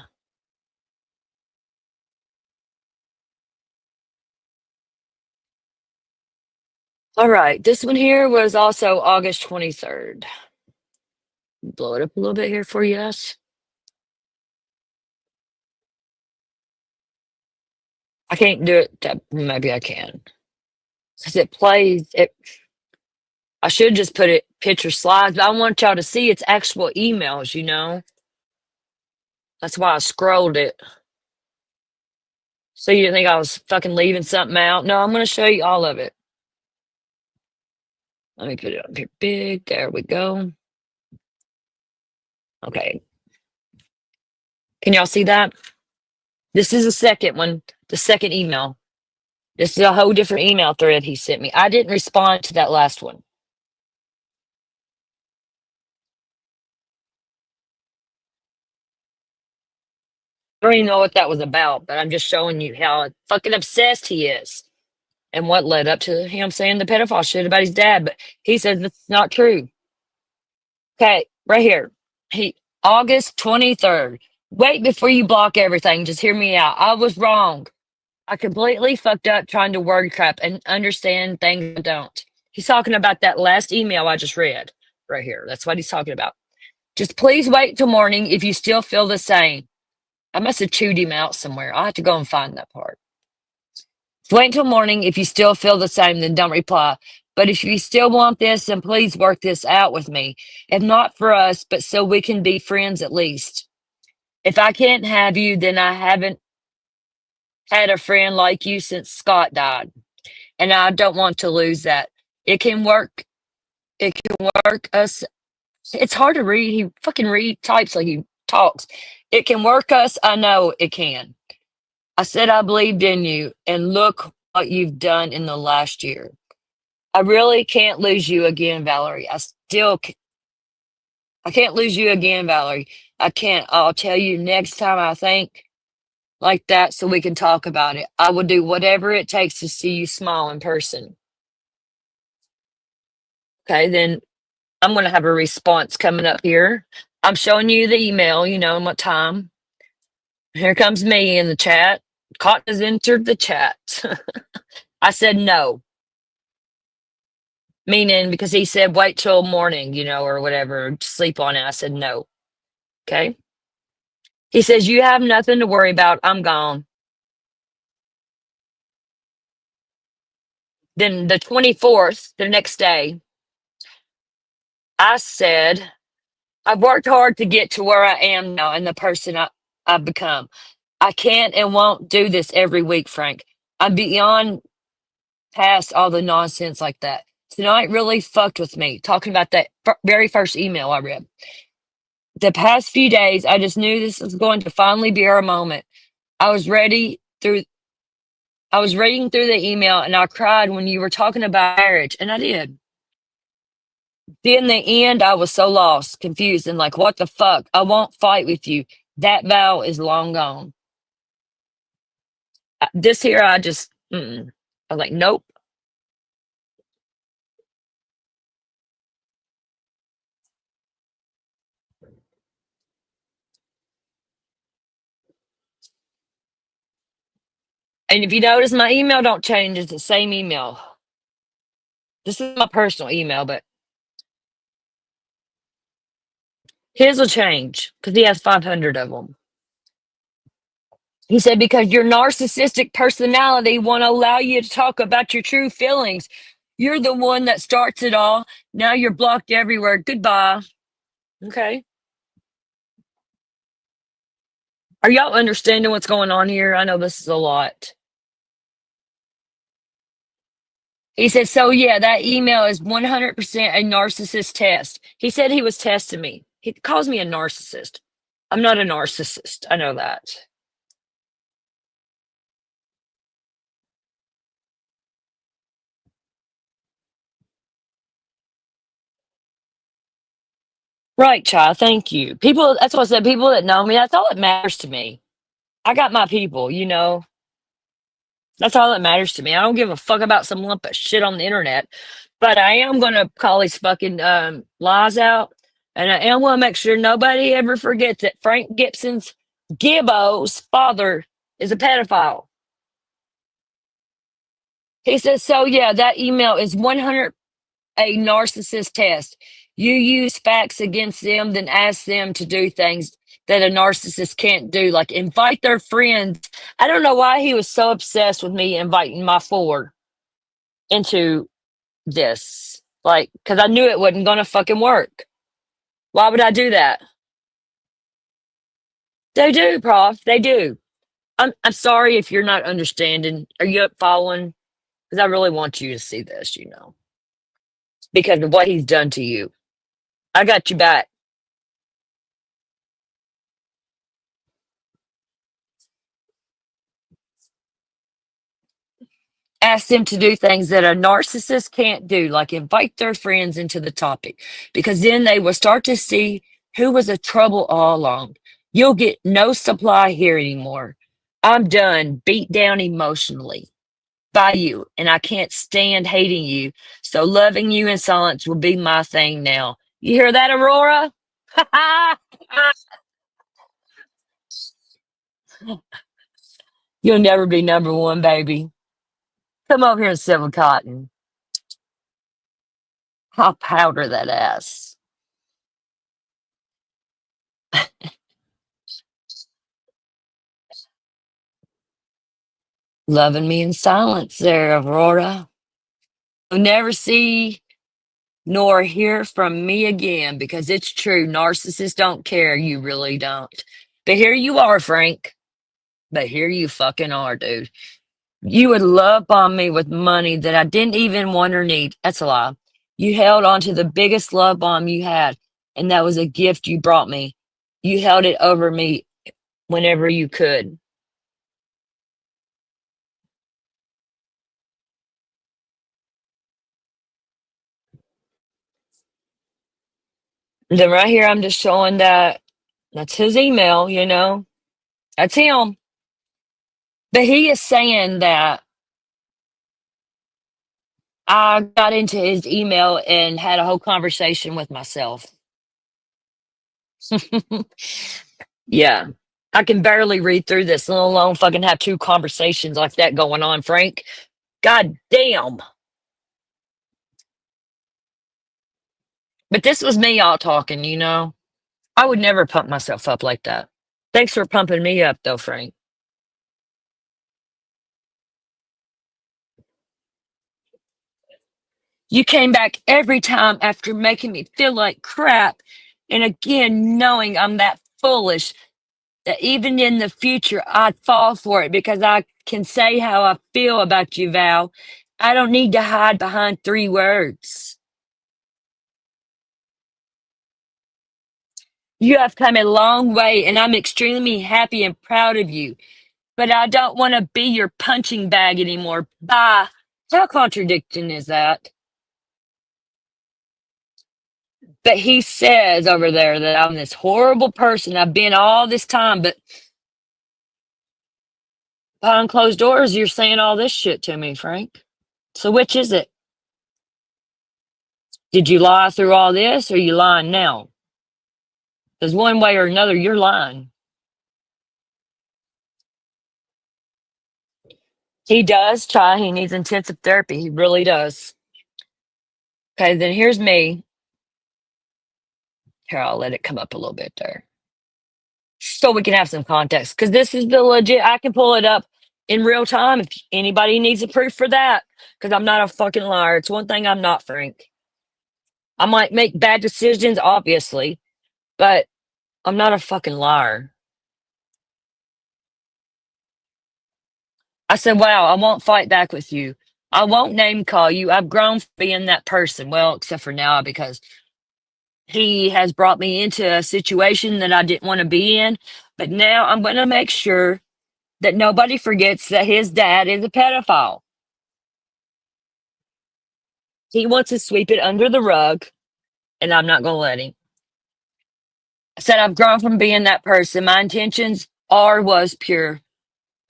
All right. This one here was also August 23rd. Blow it up a little bit here for you guys. I can't do it. Maybe I can. Because it plays it. I should just put it picture slides, but I want y'all to see its actual emails, you know? That's why I scrolled it. So you didn't think I was fucking leaving something out? No, I'm going to show you all of it. Let me put it up here big. There we go. Okay. Can y'all see that? This is the second one, the second email. This is a whole different email thread he sent me. I didn't respond to that last one. I don't even know what that was about, but I'm just showing you how fucking obsessed he is and what led up to him saying the pedophile shit about his dad. But he says it's not true. Okay, right here. He August 23rd. Wait before you block everything. Just hear me out. I was wrong. I completely fucked up trying to word crap and understand things I don't. He's talking about that last email I just read right here. That's what he's talking about. Just please wait till morning if you still feel the same. I must have chewed him out somewhere. I'll have to go and find that part. Wait until morning. If you still feel the same, then don't reply. But if you still want this, then please work this out with me. If not for us, but so we can be friends at least. If I can't have you, then I haven't had a friend like you since Scott died. And I don't want to lose that. It can work. It can work us. It's hard to read. He fucking types like he talks. It can work us. I know it can. I said I believed in you, and look what you've done in the last year. I really can't lose you again, Valerie. I can't lose you again, Valerie. I can't. I'll tell you next time I think like that so we can talk about it. I will do whatever it takes to see you smile in person. Okay, then I'm going to have a response coming up here. I'm showing you the email, and what time. Here comes me in the chat. Cotton has entered the chat. I said no. Meaning because he said wait till morning, or whatever, sleep on it. I said no. Okay. He says, you have nothing to worry about. I'm gone. Then the 24th, the next day, I said, I've worked hard to get to where I am now and the person I've become. I can't and won't do this every week, Frank. I'm beyond past all the nonsense like that. Tonight really fucked with me, talking about that very first email I read. The past few days, I just knew this was going to finally be our moment. I was reading through the email and I cried when you were talking about marriage, and I did. In the end, I was so lost, confused, and like, what the fuck? I won't fight with you. That vow is long gone. This here, I just, I was like, nope. And if you notice, my email don't change. It's the same email. This is my personal email, but his will change because he has 500 of them. He said, because your narcissistic personality won't allow you to talk about your true feelings. You're the one that starts it all. Now you're blocked everywhere. Goodbye. Okay. Are y'all understanding what's going on here? I know this is a lot. He said, so yeah, that email is 100% a narcissist test. He said he was testing me. He calls me a narcissist. I'm not a narcissist. I know that. Right, child. Thank you. People, that's what I said. People that know me, that's all that matters to me. I got my people. That's all that matters to me. I don't give a fuck about some lump of shit on the internet. But I am going to call these fucking lies out. And I am going to make sure nobody ever forgets that Frank Gibbo's father is a pedophile. He says, so yeah, that email is 100 a narcissist test. You use facts against them, then ask them to do things that a narcissist can't do, like invite their friends. I don't know why he was so obsessed with me inviting my four into this. Like, because I knew it wasn't going to fucking work. Why would I do that? They do, Prof. They do. I'm sorry if you're not understanding. Are you up following? Because I really want you to see this, because of what he's done to you. I got you back. Ask them to do things that a narcissist can't do, like invite their friends into the topic, because then they will start to see who was a trouble all along. You'll get no supply here anymore. I'm done, beat down emotionally by you, and I can't stand hating you. So loving you in silence will be my thing now. You hear that, Aurora? You'll never be number one, baby. Come over here and sit with Cotton. I'll powder that ass. Loving me in silence there, Aurora. You'll never see nor hear from me again because it's true. Narcissists don't care. You really don't. But here you are, Frank. But here you fucking are, dude. You would love bomb me with money that I didn't even want or need. That's a lie. You held on to the biggest love bomb you had, and that was a gift you brought me. You held it over me whenever you could. And then right here, I'm just showing that that's his email, you know, that's him. But he is saying that I got into his email and had a whole conversation with myself. Yeah. I can barely read through this, let alone fucking have two conversations like that going on, Frank. God damn. But this was me all talking, you know. I would never pump myself up like that. Thanks for pumping me up, though, Frank. You came back every time after making me feel like crap. And again, knowing I'm that foolish that even in the future, I'd fall for it because I can say how I feel about you, Val. I don't need to hide behind 3 words. You have come a long way, and I'm extremely happy and proud of you. But I don't want to be your punching bag anymore. Bye. How contradicting is that? But he says over there that I'm this horrible person. I've been all this time, but behind closed doors, you're saying all this shit to me, Frank. So which is it? Did you lie through all this, or are you lying now? Because one way or another, you're lying. He does try. He needs intensive therapy. He really does. Okay, then here's me. Here, I'll let it come up a little bit there. So we can have some context. Because this is the legit, I can pull it up in real time if anybody needs a proof for that. Because I'm not a fucking liar. It's one thing I'm not, Frank. I might make bad decisions, obviously, but I'm not a fucking liar. I said, wow, I won't fight back with you. I won't name call you. I've grown from being that person. Well, except for now, because he has brought me into a situation that I didn't want to be in. But now I'm going to make sure that nobody forgets that his dad is a pedophile. He wants to sweep it under the rug, and I'm not going to let him. I said, I've grown from being that person. My intentions was pure.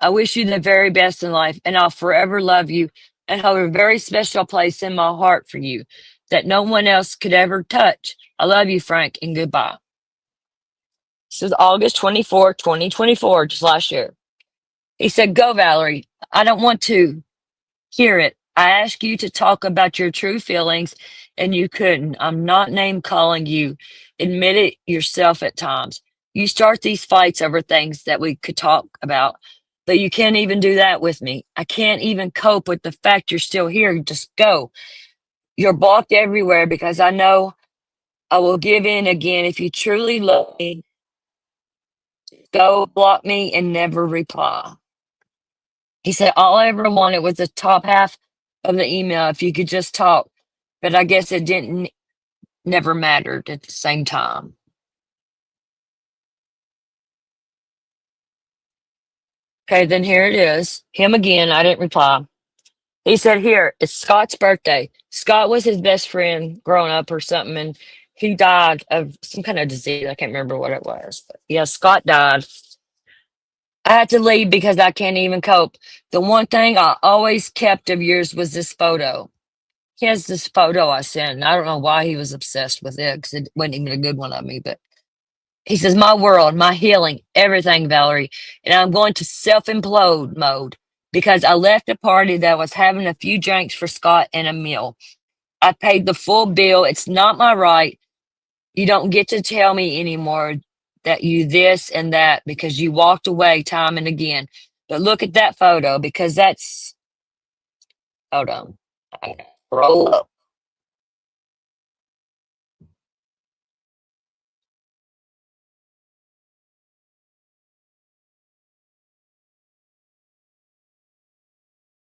I wish you the very best in life, and I'll forever love you and hold a very special place in my heart for you that no one else could ever touch. I love you, Frank, and goodbye. This is August 24, 2024, just last year. He said, go, Valerie. I don't want to hear it. I asked you to talk about your true feelings, and you couldn't. I'm not name calling you. Admit it yourself at times. You start these fights over things that we could talk about, but you can't even do that with me. I can't even cope with the fact you're still here. Just go. You're blocked everywhere because I know I will give in again. If you truly love me, go block me and never reply. He said, all I ever wanted was the top half of the email if you could just talk. But I guess it didn't, never mattered at the same time. Okay, then here it is. Him again. I didn't reply. He said, here, it's Scott's birthday. Scott was his best friend growing up or something, and he died of some kind of disease. I can't remember what it was. But yeah, Scott died. I had to leave because I can't even cope. The one thing I always kept of yours was this photo. He has this photo I sent. And I don't know why he was obsessed with it because it wasn't even a good one of me. But he says, my world, my healing, everything, Valerie. And I'm going to self implode mode because I left a party that was having a few drinks for Scott and a meal. I paid the full bill. It's not my right. You don't get to tell me anymore that you this and that because you walked away time and again. But look at that photo because that's, hold on. Roll up.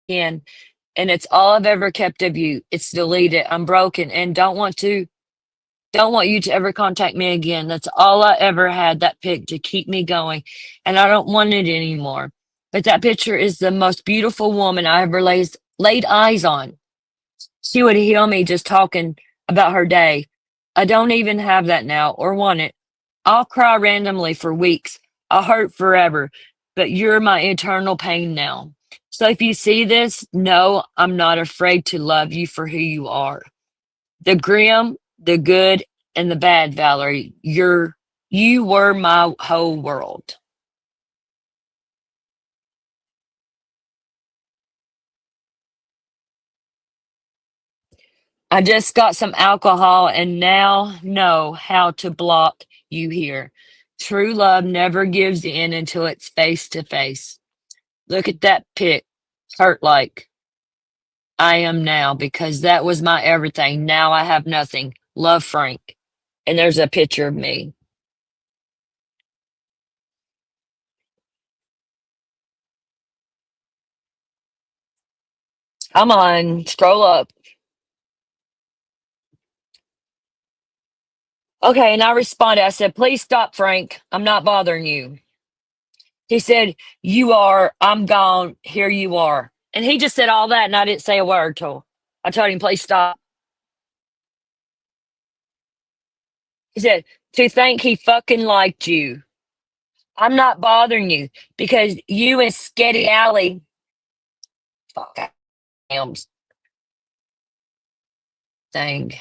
Again, and it's all I've ever kept of you. It's deleted. I'm broken and don't want you to ever contact me again. That's all I ever had, that pic to keep me going. And I don't want it anymore. But that picture is the most beautiful woman I ever laid eyes on. She would heal me just talking about her day. I don't even have that now or want it. I'll cry randomly for weeks. I'll hurt forever. But you're my eternal pain now. So if you see this, know I'm not afraid to love you for who you are. The grim, the good, and the bad, Valerie. You were my whole world. I just got some alcohol and now know how to block you here. True love never gives in until it's face to face. Look at that pic. Hurt like I am now because that was my everything. Now I have nothing. Love, Frank. And there's a picture of me. Come on, scroll up. Okay, and I responded. I said, please stop, Frank. I'm not bothering you. He said, you are, I'm gone, here you are. And he just said all that, and I didn't say a word to him. I told him, please stop. He said, to think he fucking liked you. I'm not bothering you because you and Sketty Alley, fuck, I thing.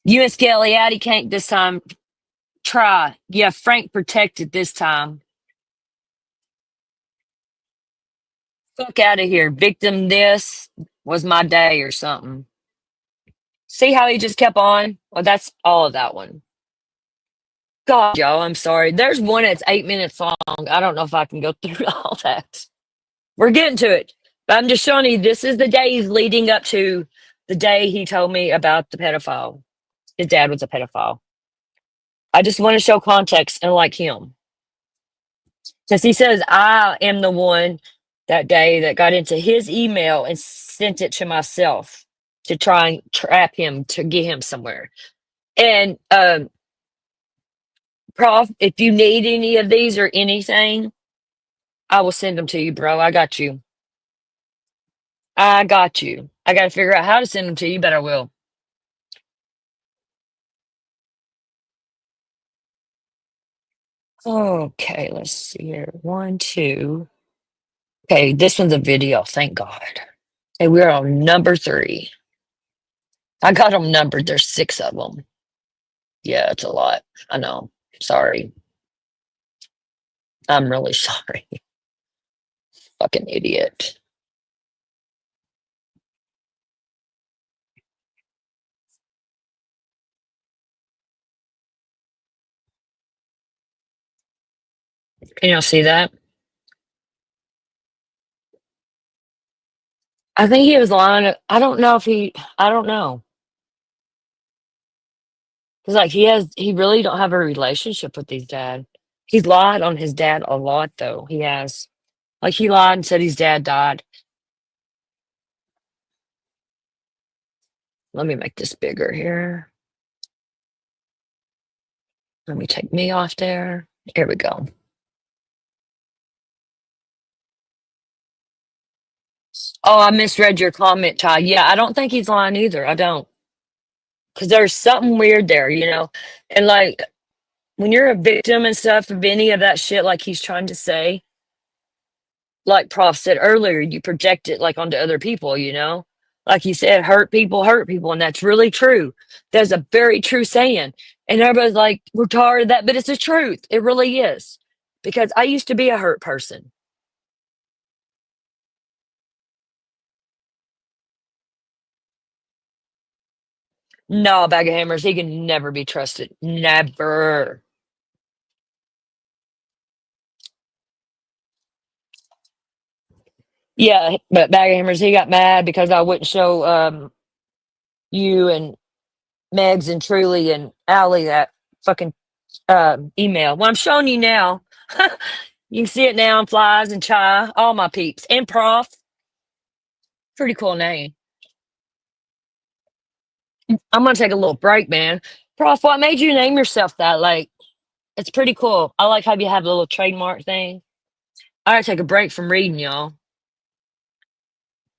You and Skelly Alley can't this time try. Yeah, Frank protected this time. Fuck out of here. Victim this was my day or something. See how he just kept on? Well, that's all of that one. God, y'all, I'm sorry. There's one that's 8 minutes long. I don't know if I can go through all that. We're getting to it. But I'm just showing you this is the days leading up to the day he told me about the pedophile. His dad was a pedophile. I just want to show context and like him. Because he says I am the one that day that got into his email and sent it to myself to try and trap him to get him somewhere. And Prof, if you need any of these or anything, I will send them to you, bro. I got you. I got you. I got to figure out how to send them to you, but I will. Okay, let's see here. One, two. Okay, this one's a video. Thank God. Okay, we're on number 3. I got them numbered. There's 6 of them. Yeah, it's a lot. I know. Sorry. I'm really sorry. Fucking idiot. Can y'all see that? I think he was lying. I don't know if I don't know. Cause like he really don't have a relationship with his dad. He's lied on his dad a lot though. He has. Like he lied and said his dad died. Let me make this bigger here. Let me take me off there. Here we go. Oh, I misread your comment, Ty. Yeah, I don't think he's lying either. I don't. Because there's something weird there, you know? And like when you're a victim and stuff of any of that shit, like he's trying to say, like Prof said earlier, you project it like onto other people, you know? Like you said, hurt people, and that's really true. That's a very true saying. And everybody's like, we're tired of that, but it's the truth. It really is. Because I used to be a hurt person. No, bag of hammers, he can never be trusted. Never. Yeah, but bag of hammers, he got mad because I wouldn't show you and Megs and Truly and Allie that fucking email. Well, I'm showing you now. You can see it now on Flies and Chai, all my peeps. And Prof. Pretty cool name. I'm gonna take a little break, man. Prof, what made you name yourself that? Like, it's pretty cool. I like how you have the little trademark thing. I gotta take a break from reading, y'all.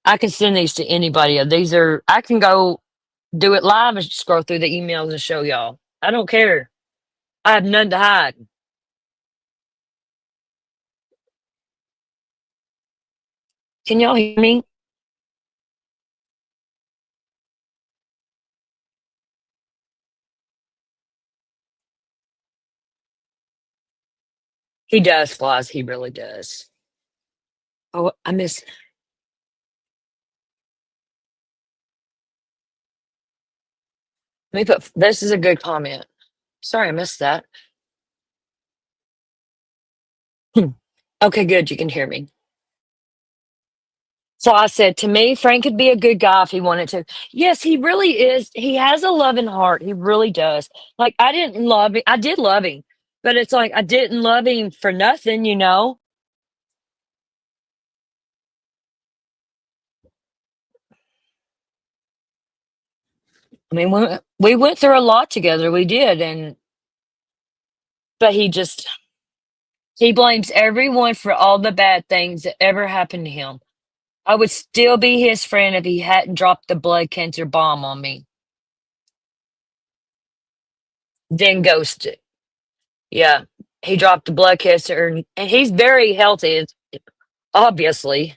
I can send these to anybody. These are I can go do it live and scroll through the emails and show y'all. I don't care. I have none to hide. Can y'all hear me? He does, Flies. He really does. Oh, I miss. Let me put. This is a good comment. Sorry, I missed that. Hmm. Okay, good. You can hear me. So I said, to me, Frank could be a good guy if he wanted to. Yes, he really is. He has a loving heart. He really does. Like, I didn't love him. I did love him, but it's like I didn't love him for nothing, you know? I mean, we went through a lot together. We did. But he blames everyone for all the bad things that ever happened to him. I would still be his friend if he hadn't dropped the blood cancer bomb on me, then ghosted. Yeah, he dropped the blood cancer, and he's very healthy, obviously.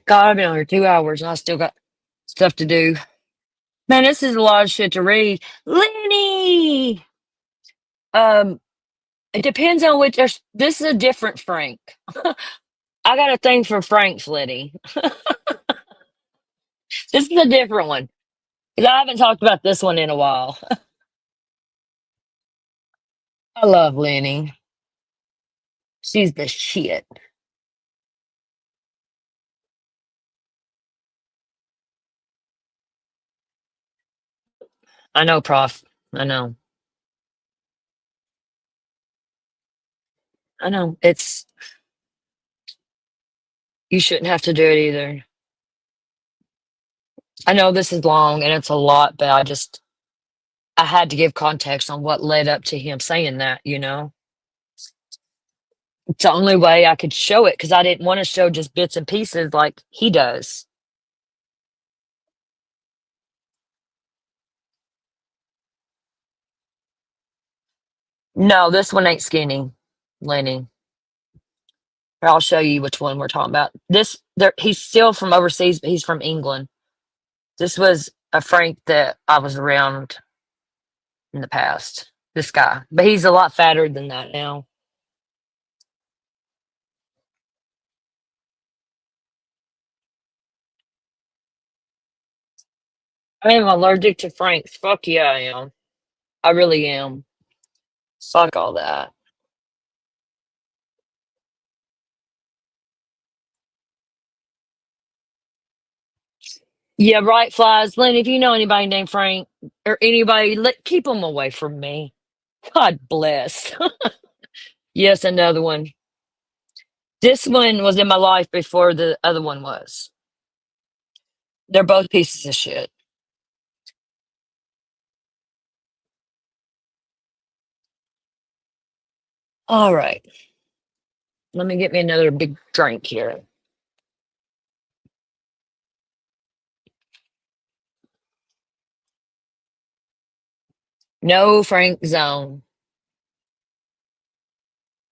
God, I've been on here 2 hours, and I still got stuff to do. Man, this is a lot of shit to read. Lenny! Um, it depends on which. This is a different Frank. I got a thing for Franks, Lenny. This is a different one. 'Cause I haven't talked about this one in a while. I love Lenny. She's the shit. I know, Prof. I know. I know. You shouldn't have to do it either. I know this is long and it's a lot, but I had to give context on what led up to him saying that, you know? It's the only way I could show it because I didn't want to show just bits and pieces like he does. No, this one ain't skinny, Lenny. Here, I'll show you which one we're talking about. He's still from overseas, but he's from England. This was a Frank that I was around in the past. This guy, but he's a lot fatter than that now. I am allergic to Franks. Fuck yeah, I am. I really am. Fuck all that. Yeah, right, Flies. Lynn, if you know anybody named Frank or anybody, keep them away from me. God bless. Yes, another one. This one was in my life before the other one was. They're both pieces of shit. All right. Let me get me another big drink here. No Frank zone.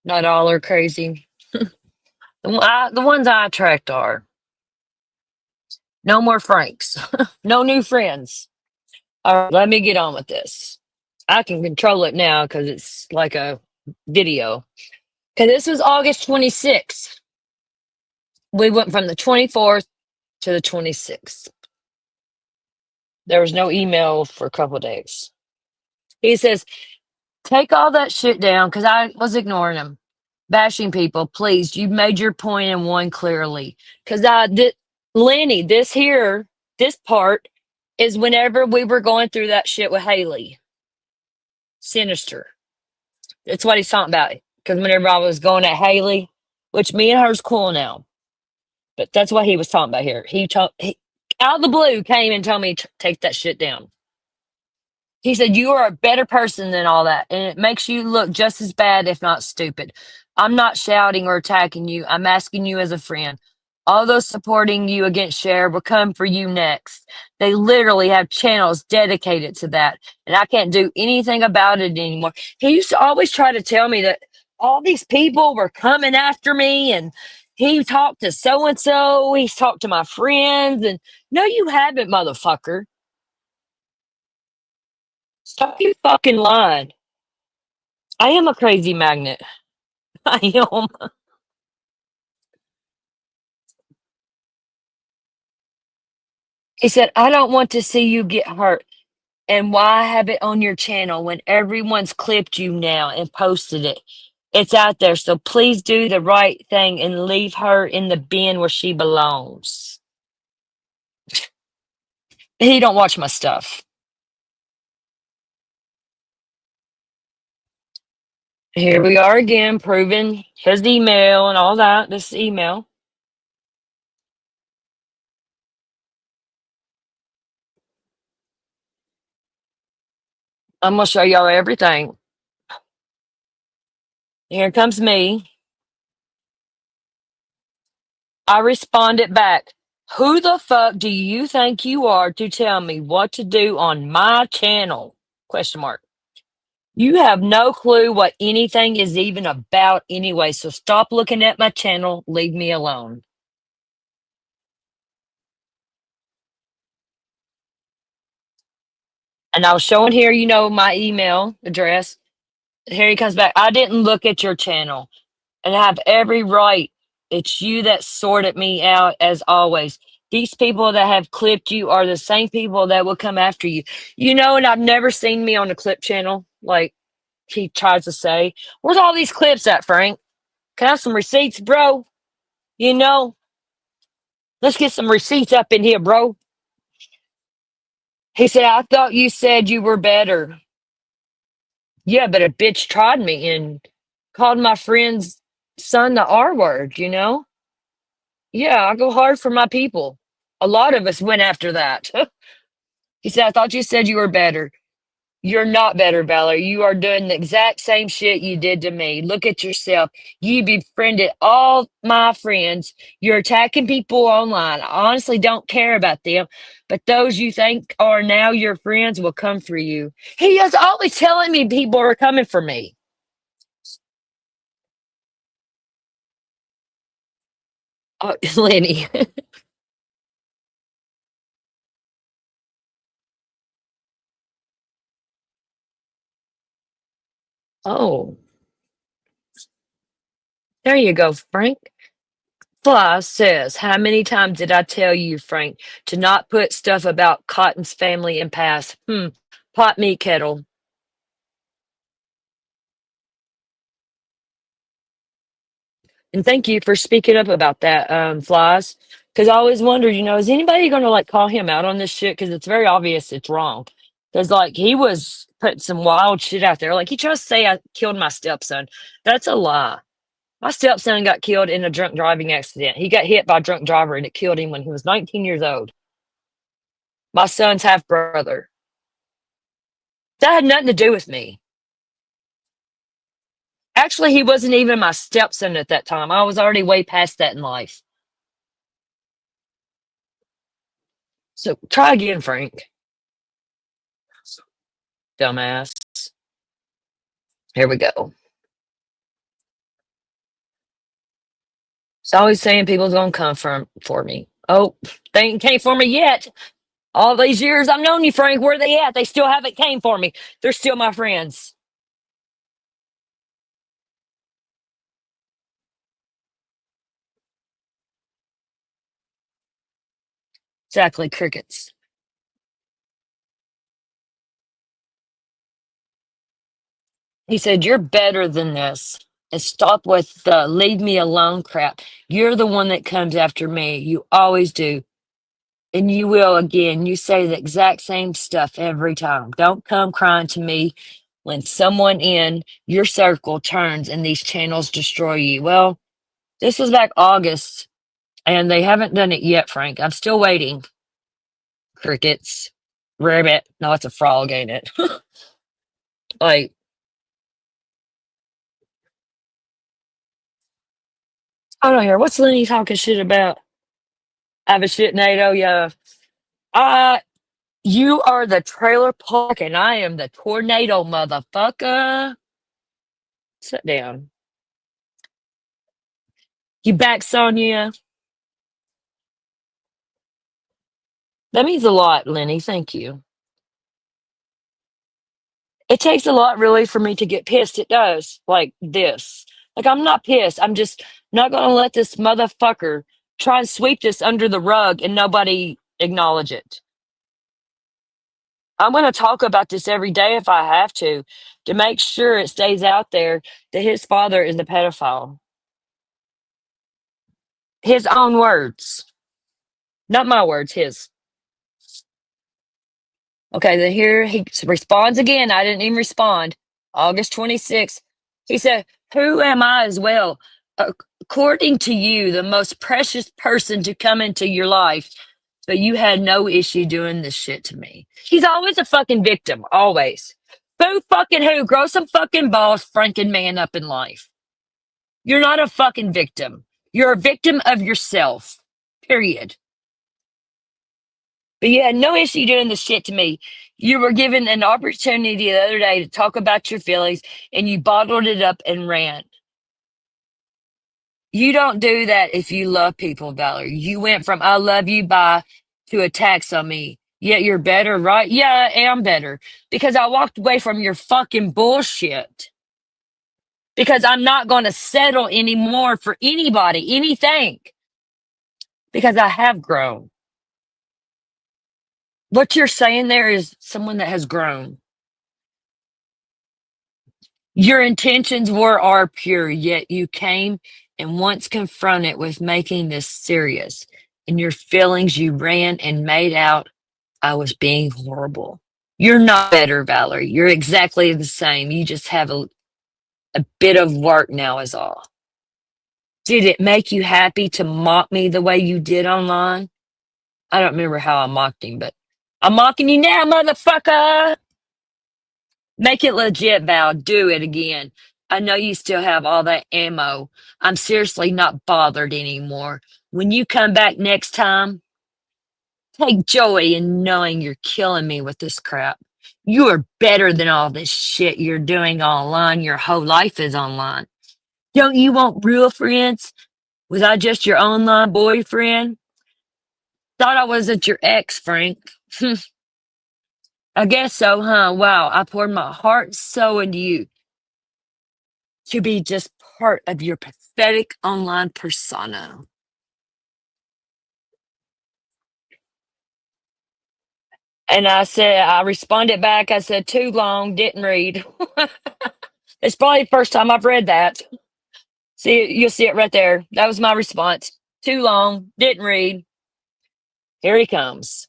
Not all are crazy. The ones I attract are. No more Franks. No new friends. All right, let me get on with this. I can control it now because it's like a video. Okay, this was August 26th. We went from the 24th to the 26th. There was no email for a couple of days. He says, take all that shit down because I was ignoring him. Bashing people, please. You made your point and won clearly. Because I did, Lenny, this part is whenever we were going through that shit with Haley. Sinister. That's what he's talking about. Because whenever I was going at Haley, which me and her's cool now, but that's what he was talking about here. He out of the blue came and told me to take that shit down. He said, you are a better person than all that, and it makes you look just as bad, if not stupid. I'm not shouting or attacking you. I'm asking you as a friend. All those supporting you against Cher will come for you next. They literally have channels dedicated to that, and I can't do anything about it anymore. He used to always try to tell me that all these people were coming after me, and he talked to so-and-so. He's talked to my friends, and no, you haven't, motherfucker. Stop you fucking lying. I am a crazy magnet. I am. He said, I don't want to see you get hurt. And why have it on your channel when everyone's clipped you now and posted it? It's out there. So please do the right thing and leave her in the bin where she belongs. He don't watch my stuff. Here we are again, proving his email and all that. This email. I'm going to show y'all everything. Here comes me. I responded back, who the fuck do you think you are to tell me what to do on my channel? Question mark. You have no clue what anything is even about anyway, so stop looking at my channel. Leave me alone. And I was showing here, my email address. Here he comes back. I didn't look at your channel and I have every right. It's you that sorted me out as always. These people that have clipped you are the same people that will come after you. And I've never seen me on the clip channel, like he tries to say. Where's all these clips at, Frank? Can I have some receipts, bro? Let's get some receipts up in here, bro. He said, I thought you said you were better. Yeah, but a bitch tried me and called my friend's son the R word. Yeah, I go hard for my people. A lot of us went after that. He said, I thought you said you were better. You're not better, Valor. You are doing the exact same shit you did to me. Look at yourself. You befriended all my friends. You're attacking people online. I honestly don't care about them, but those you think are now your friends will come for you. He is always telling me people are coming for me. Oh, Lenny. Oh, there you go, Frank. Fly says, how many times did I tell you, Frank, to not put stuff about Cotton's family in past? Pot meat kettle. And thank you for speaking up about that, Flies. Because I always wondered, is anybody going to call him out on this shit? Because it's very obvious it's wrong. Because he was putting some wild shit out there. Like he tried to say I killed my stepson. That's a lie. My stepson got killed in a drunk driving accident. He got hit by a drunk driver and it killed him when he was 19 years old. My son's half brother. That had nothing to do with me. Actually, he wasn't even my stepson at that time. I was already way past that in life. So try again, Frank. Dumbass. Here we go. It's always saying people's gonna come for me. Oh, they ain't came for me yet. All these years I've known you, Frank, where they at? They still haven't came for me. They're still my friends. Exactly, crickets. He said, "You're better than this. And stop with the leave me alone crap. You're the one that comes after me. You always do. And you will again. You say the exact same stuff every time. Don't come crying to me when someone in your circle turns and these channels destroy you." Well, this was back August, and they haven't done it yet, Frank. I'm still waiting. Crickets. Rabbit. No, it's a frog, ain't it? Like, I don't hear. What's Lenny talking shit about? I have a shit NATO, yeah. Uh, you are the trailer park and I am the tornado, motherfucker. Sit down. You back, Sonia? That means a lot, Lenny. Thank you. It takes a lot, really, for me to get pissed. It does. Like this. Like, I'm not pissed. I'm just not going to let this motherfucker try and sweep this under the rug and nobody acknowledge it. I'm going to talk about this every day if I have to make sure it stays out there that his father is a pedophile. His own words. Not my words, his. Okay, then here he responds again. I didn't even respond. August 26th. He said, "Who am I as well? According to you, the most precious person to come into your life, but you had no issue doing this shit to me." He's always a fucking victim. Always. Who fucking who? Grow some fucking balls, Franken man up in life. You're not a fucking victim. You're a victim of yourself. Period. But you had no issue doing this shit to me. You were given an opportunity the other day to talk about your feelings and you bottled it up and ran. You don't do that if you love people, Valerie. You went from "I love you" bye to attacks on me. Yet you're better, right? Yeah, I am better because I walked away from your fucking bullshit. Because I'm not going to settle anymore for anybody, anything. Because I have grown. What you're saying there is someone that has grown. Your intentions are pure, yet you came and once confronted with making this serious. In your feelings, you ran and made out I was being horrible. You're not better, Valerie. You're exactly the same. You just have a bit of work now is all. Did it make you happy to mock me the way you did online? I don't remember how I mocked him, but I'm mocking you now, motherfucker. Make it legit, Val. Do it again. I know you still have all that ammo. I'm seriously not bothered anymore. When you come back next time, take joy in knowing you're killing me with this crap. You are better than all this shit you're doing online. Your whole life is online. Don't you want real friends? Was I just your online boyfriend? Thought I wasn't your ex, Frank. I guess so, huh? Wow, I poured my heart and soul into you to be just part of your pathetic online persona. And I responded back, I said, "Too long, didn't read." It's probably the first time I've read that. See, you'll see it right there. That was my response. Too long, didn't read. Here he comes.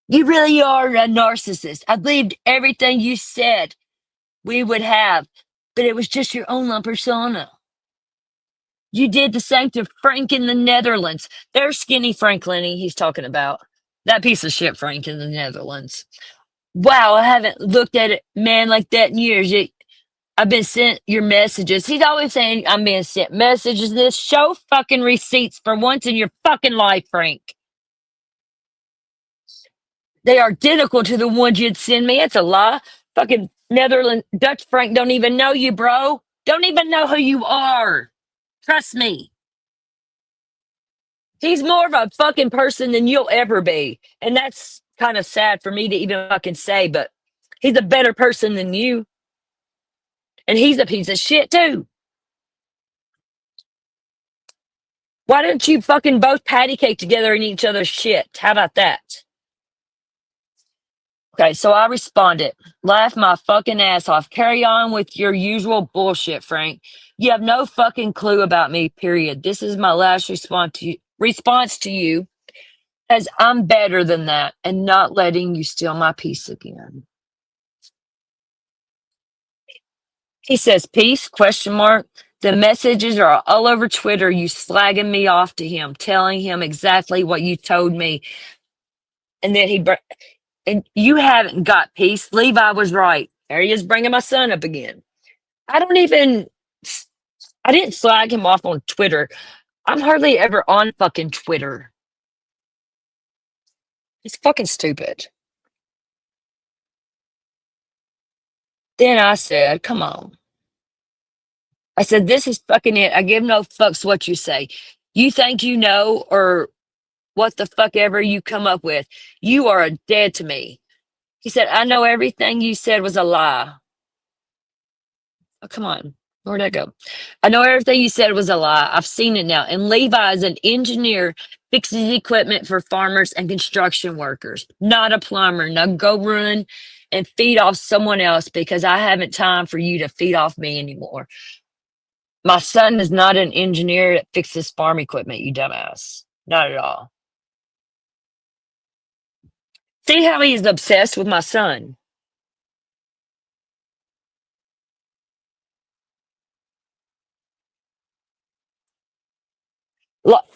You really are a narcissist. I believed everything you said we would have, but it was just your online persona. You did the same to Frank in the Netherlands. There's skinny Frank Lenny he's talking about. That piece of shit Frank in the Netherlands. Wow, I haven't looked at a man like that in years. I've been sent your messages. He's always saying I'm being sent messages. This show fucking receipts for once in your fucking life, Frank. They are identical to the ones you'd send me. It's a lie. Fucking Netherlands Dutch Frank don't even know you, bro. Don't even know who you are. Trust me. He's more of a fucking person than you'll ever be. And that's kind of sad for me to even fucking say, but he's a better person than you. And he's a piece of shit too. Why don't you fucking both patty cake together in each other's shit? How about that? Okay, so I responded, laugh my fucking ass off. Carry on with your usual bullshit, Frank. You have no fucking clue about me, period. This is my last response to you, as I'm better than that and not letting you steal my peace again. He says, peace, question mark. The messages are all over Twitter. You slagging me off to him, telling him exactly what you told me. And then and you haven't got peace. Levi was right. There he is bringing my son up again. I didn't slag him off on Twitter. I'm hardly ever on fucking Twitter. It's fucking stupid. Then I said, come on. I said, this is fucking it. I give no fucks what you say. You think you know, or what the fuck ever you come up with. You are dead to me. He said, I know everything you said was a lie. Oh, come on. Where'd that go? I know everything you said was a lie. I've seen it now. And Levi is an engineer, fixes equipment for farmers and construction workers, not a plumber. Now go run and feed off someone else because I haven't time for you to feed off me anymore. My son is not an engineer that fixes farm equipment, you dumbass. Not at all. See how he's obsessed with my son.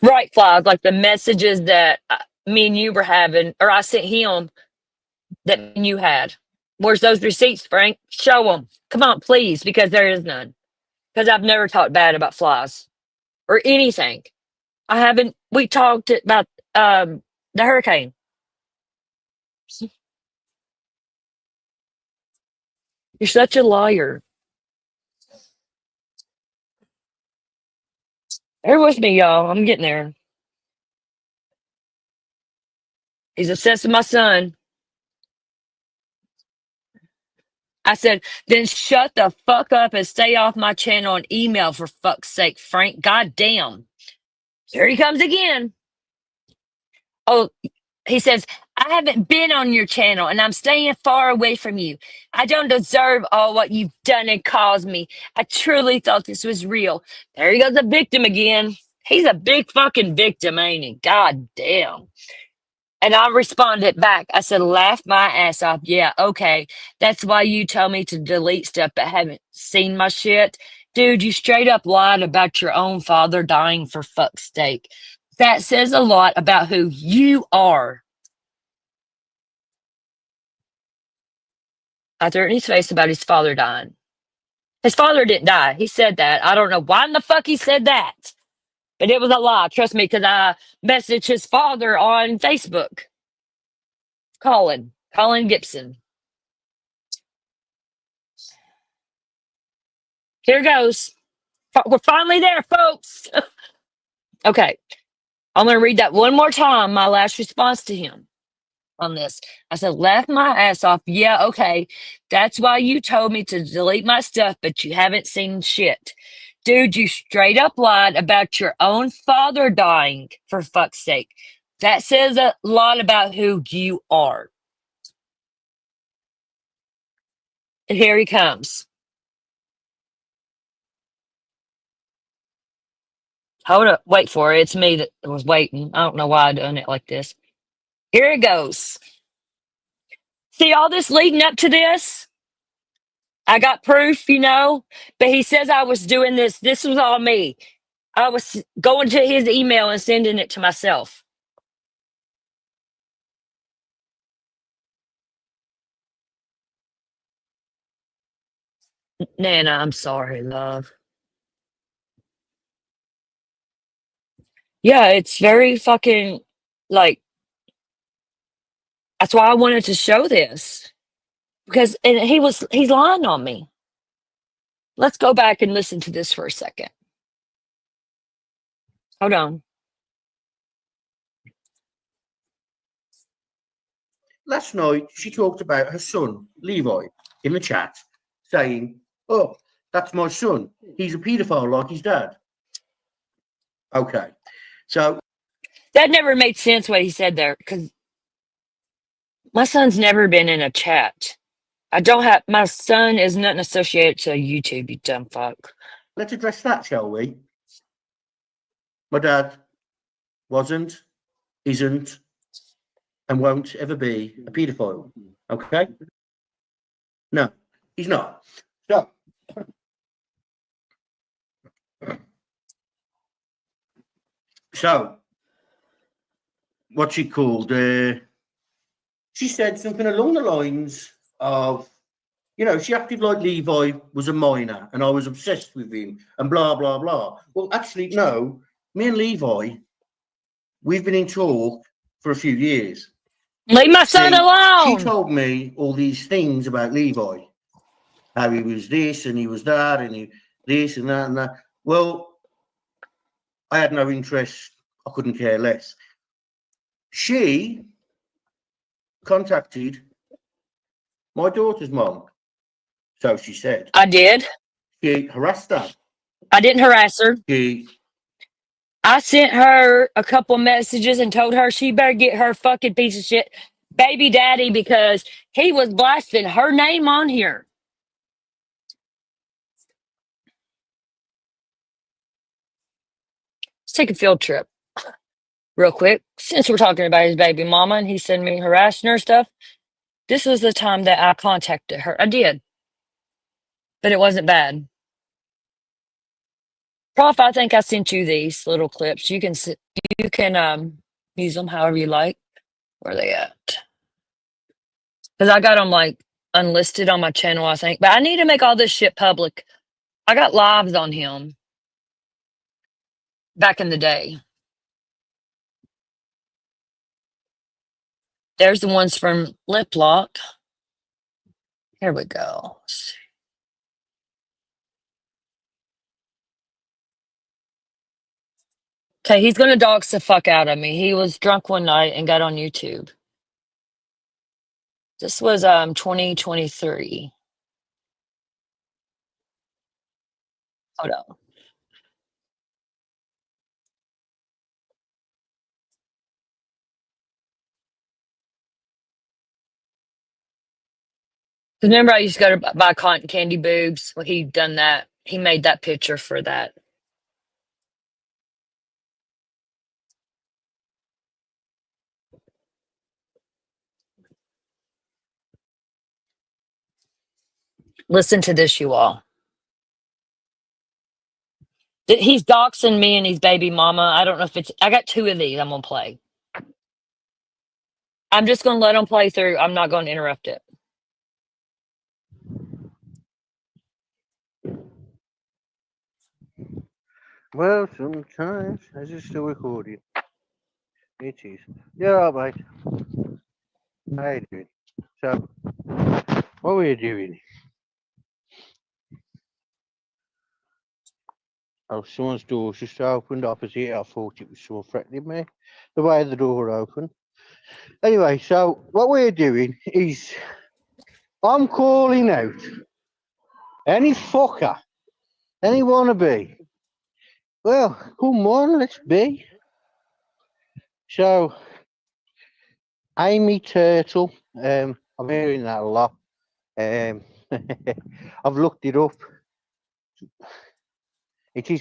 Right, Flies, like the messages that me and you were having, or I sent him that me and you had. Where's those receipts, Frank? Show them. Come on, please, because there is none. Because I've never talked bad about flies or anything. I haven't. We talked about the hurricane. You're such a liar. Bear with me, y'all. I'm getting there. He's obsessed with my son. I said, then shut the fuck up and stay off my channel and email for fuck's sake, Frank. God damn. Here he comes again. Oh, he says, I haven't been on your channel and I'm staying far away from you. I don't deserve all what you've done and caused me. I truly thought this was real. There he goes, the victim again. He's a big fucking victim, ain't he? God damn. And I responded back. I said, laugh my ass off. Yeah, okay. That's why you told me to delete stuff but haven't seen my shit. Dude, you straight up lied about your own father dying, for fuck's sake. That says a lot about who you are. I threw it in his face about his father dying. His father didn't die. He said that. I don't know why in the fuck he said that. But it was a lie. Trust me, because I messaged his father on Facebook. Colin Gibson. Here goes. We're finally there, folks. Okay. I'm going to read that one more time. My last response to him on this. I said, laugh my ass off. Yeah, okay. That's why you told me to delete my stuff, but you haven't seen shit. Dude, you straight up lied about your own father dying, for fuck's sake. That says a lot about who you are. And here he comes. Hold up. Wait for it. It's me that was waiting. I don't know why I done it like this. Here it goes. See all this leading up to this? I got proof, but he says I was doing this. This was all me. I was going to his email and sending it to myself. Nana, I'm sorry, love. Yeah, it's very fucking like that's why I wanted to show this. Because and he's lying on me. Let's go back and listen to this for a second. Hold on. Last night, she talked about her son, Levi, in the chat, saying, "Oh, that's my son. He's a paedophile like his dad." Okay. So That never made sense what he said there, because my son's never been in a chat. I don't have my son is nothing associated to YouTube, you dumb fuck. let's address that, shall we? My dad wasn't, isn't, and won't ever be a paedophile. Okay? No, he's not. So what's she called? She said something along the lines of, you know, she acted like Levi was a minor and I was obsessed with him and blah, blah, blah. Well, actually, no, me and Levi, we've been in talk for a few years. Leave my son See, she alone. told me all these things about Levi, how he was this and he was that and he this and that and that. Well, I had no interest. I couldn't care less. She contacted my daughter's mom. So she said. I did. She harassed her. I didn't harass her. She, I sent her a couple messages and told her she better get her fucking piece of shit baby daddy because he was blasting her name on here. Let's take a field trip real quick. Since we're talking about his baby mama and he's sending me harassing her stuff, this was the time that I contacted her. I did. But it wasn't bad. Prof, I think I sent you these little clips. You can use them however you like. Where are they at? Because I got them like unlisted on my channel, I think. But I need to make all this shit public. I got lives on him back in the day. There's the ones from Lip Lock. Here we go. Okay, he's gonna dox the fuck out of me. He was drunk one night and got on YouTube. This was 2023. Hold on. Remember, I used to go to buy cotton candy boobs. Well, he done that. He made that picture for that. Listen to this, you all. He's doxing me and his baby mama. I don't know if it's. I got two of these. I'm gonna play. I'm just gonna let him play through. I'm not gonna interrupt it. well, sometimes, is it still recording? It is. Yeah, mate. How you doing? So, what were you doing? Oh, someone's door just opened opposite. I thought it was someone threatening me. The way the door opened. Anyway, so what we're doing is I'm calling out any fucker, any wannabe. Well, come on, let's be. So, Amy Turtle, I'm hearing that a lot. I've looked it up. It is.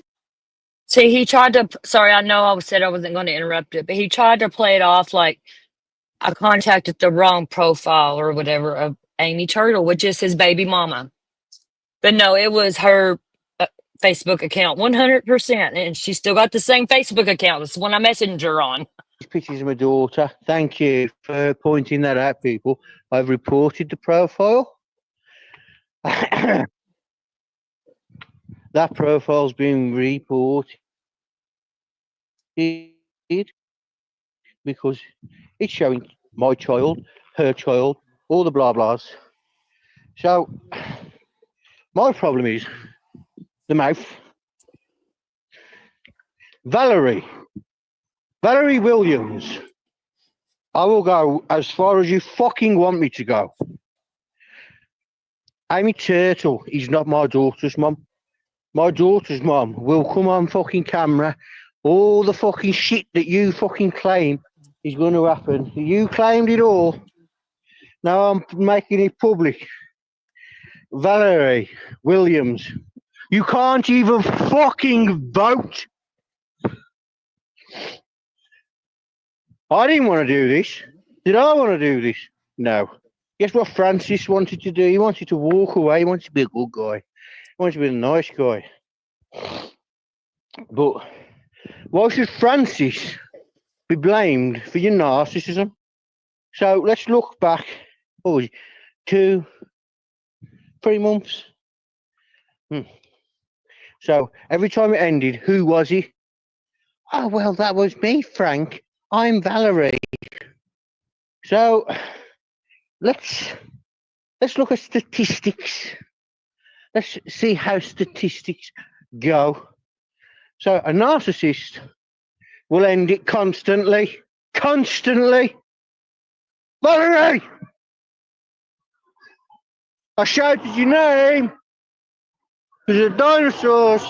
See, he tried to. Sorry, I know I said I wasn't going to interrupt it, but he tried to play it off like I contacted the wrong profile or whatever of Amy Turtle, which is his baby mama. But no, it was her Facebook account, 100%, and she still got the same Facebook account. That's the one I messaged her on. Pictures of my daughter. Thank you for pointing that out, people. I've reported the profile. That profile's been reported because it's showing my child, her child, all the blah blahs. So my problem is the mouth. Valerie Williams. I will go as far as you fucking want me to go. Amy Turtle is not my daughter's mum. My daughter's mum will come on fucking camera. All the fucking shit that you fucking claim is going to happen. You claimed it all. Now I'm making it public. Valerie Williams, you can't even fucking vote. I didn't want to do this. Did I want to do this? No. Guess what Francis wanted to do? He wanted to walk away. He wanted to be a good guy. He wanted to be a nice guy. But why should Francis be blamed for your narcissism? So let's look back. What was it? 2, 3 months? So every time it ended, who was he? Oh, well, that was me, Frank. I'm Valerie. So let's look at statistics. Let's see how statistics go. So a narcissist will end it constantly. Valerie! I shouted your name because of dinosaurs.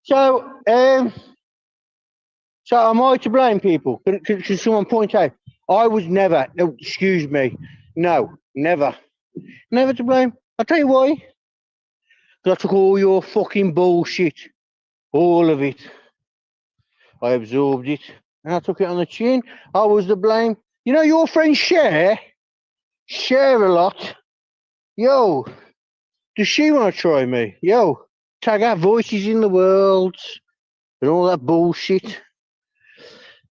So am I to blame, people? Can someone point out? I was never, no, excuse me, no, never to blame. I'll tell you why. Because I took all your fucking bullshit, all of it. I absorbed it, and I took it on the chin. I was to blame. You know your friend share a lot. Yo, does she want to try me? Yo, tag our voices in the world and all that bullshit.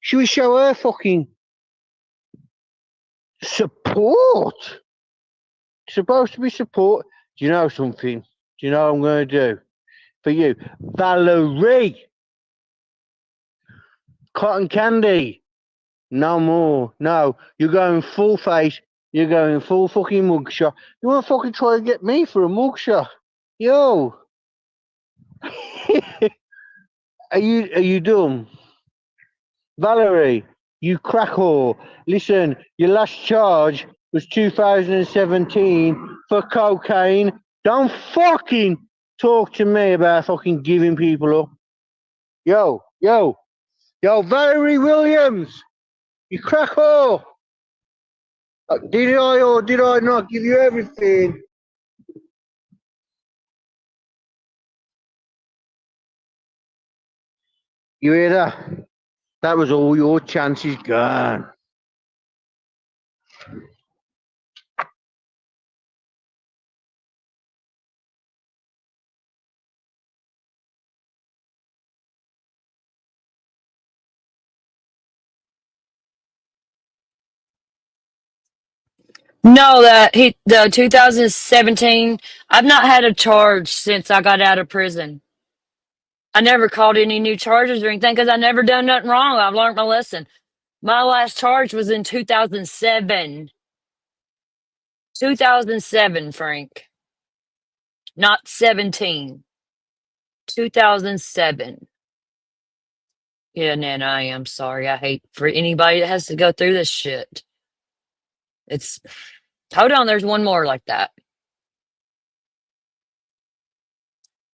Should we show her fucking support? It's supposed to be support. Do you know something? Do you know what I'm going to do for you? Valerie! Cotton candy. No more. No, you're going full face. You're going full fucking mugshot. You want to fucking try to get me for a mugshot? Yo. Are you dumb? Valerie, you crack whore. Listen, your last charge was 2017 for cocaine. Don't fucking talk to me about fucking giving people up. Yo, Valerie Williams, you crack whore. Did I or did I not give you everything? You hear that? That was all your chances gone. No, the 2017. I've not had a charge since I got out of prison. I never called any new charges or anything because I never done nothing wrong. I've learned my lesson. My last charge was in 2007. 2007, Frank. Not 17. 2007. Yeah, Nana, I am sorry. I hate for anybody that has to go through this shit. It's hold on, there's one more like that.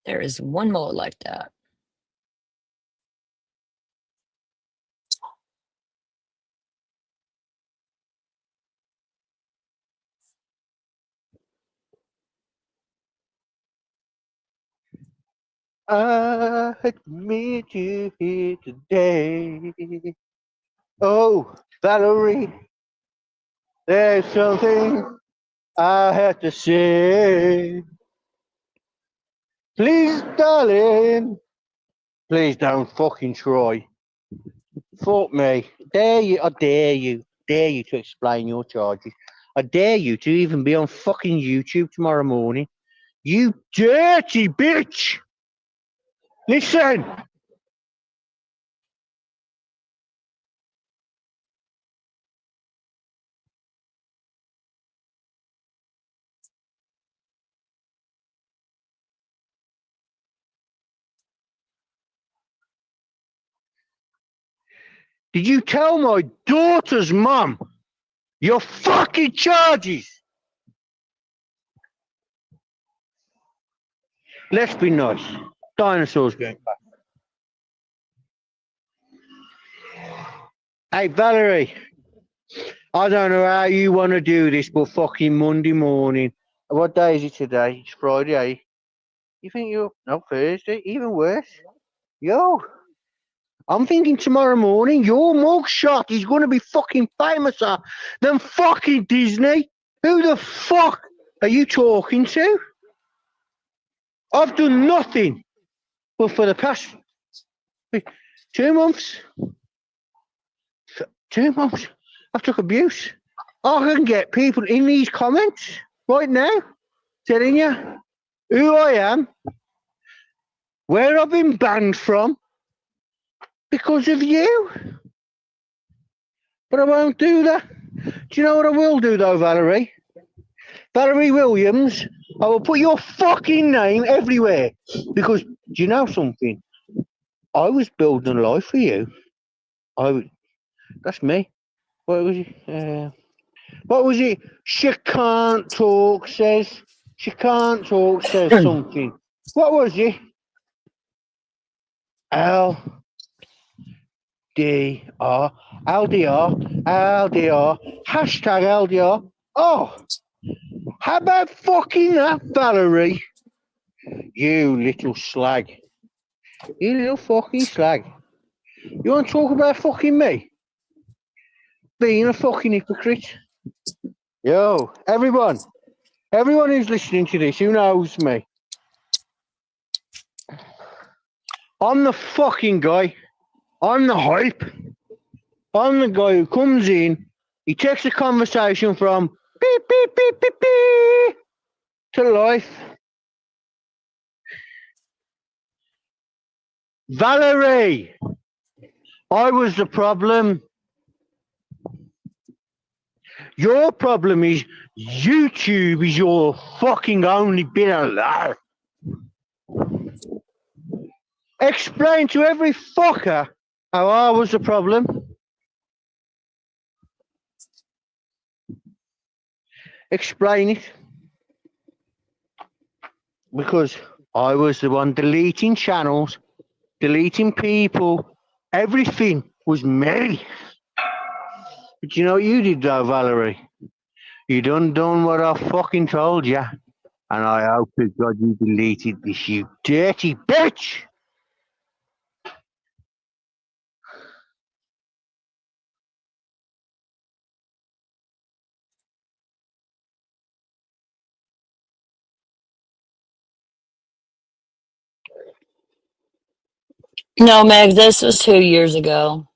There is one more like that. I admit you here today. Oh, Valerie, there's something I have to say. Please, darling, please don't fucking try. Fuck me. I dare you to explain your charges. I dare you to even be on fucking YouTube tomorrow morning. You dirty bitch! Listen. Did you tell my daughter's mum your fucking charges? Let's be nice. Dinosaurs going back. Hey, Valerie. I don't know how you want to do this, but fucking Monday morning. What day is it today? It's Friday, eh? You think you're... No, Thursday. Even worse. Yo. I'm thinking tomorrow morning your mugshot is going to be fucking famouser than fucking Disney. Who the fuck are you talking to? I've done nothing. But for the past 2 months, 2 months, I've took abuse. I can get people in these comments right now telling you who I am, where I've been banned from, because of you. But I won't do that. Do you know what I will do though, Valerie? Valerie Williams, I will put your fucking name everywhere. Because, do you know something? I was building a life for you. That's me. What was it? What was it? She can't talk, says. She can't talk, says something. What was it? LDR, LDR, hashtag LDR. Oh, how about fucking that, Valerie? You little slag. You little fucking slag. You want to talk about fucking me? Being a fucking hypocrite? Yo, everyone who's listening to this, who knows me? I'm the fucking guy. I'm the hype. I'm the guy who comes in, he takes the conversation from beep, beep, beep, beep, beep to life. Valerie, I was the problem. Your problem is YouTube is your fucking only bit of life. Explain to every fucker how I was the problem. Explain it. Because I was the one deleting channels, deleting people, everything was me. But you know what you did though, Valerie? You done what I fucking told you. And I hope to God you deleted this, you dirty bitch! No, Meg, this was 2 years ago.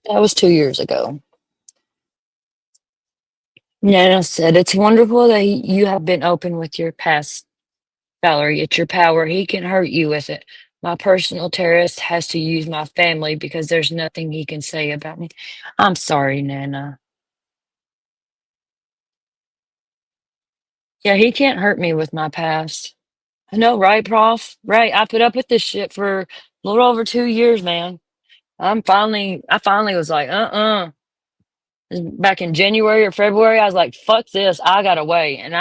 That was 2 years ago. Nana said, it's wonderful that you have been open with your past, Valerie. It's your power. He can hurt you with it. My personal terrorist has to use my family because there's nothing he can say about me. I'm sorry, Nana. Yeah, he can't hurt me with my past. I know, right, Prof? Right. I put up with this shit for a little over 2 years, man. I finally was like, Back in January or February, I was like, fuck this. I got away. And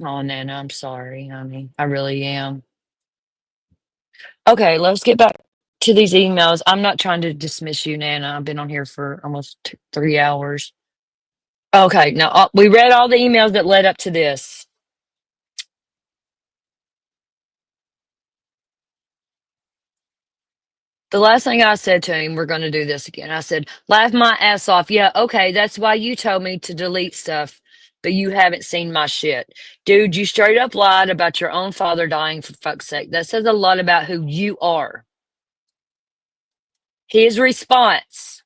Oh, Nana, I'm sorry, honey. I really am. Okay, let's get back to these emails. I'm not trying to dismiss you, Nana. I've been on here for almost 3 hours. Okay, now we read all the emails that led up to this. The last thing I said to him, we're going to do this again. I said, laugh my ass off. Yeah, okay, that's why you told me to delete stuff, but you haven't seen my shit. Dude, you straight up lied about your own father dying, for fuck's sake. That says a lot about who you are. His response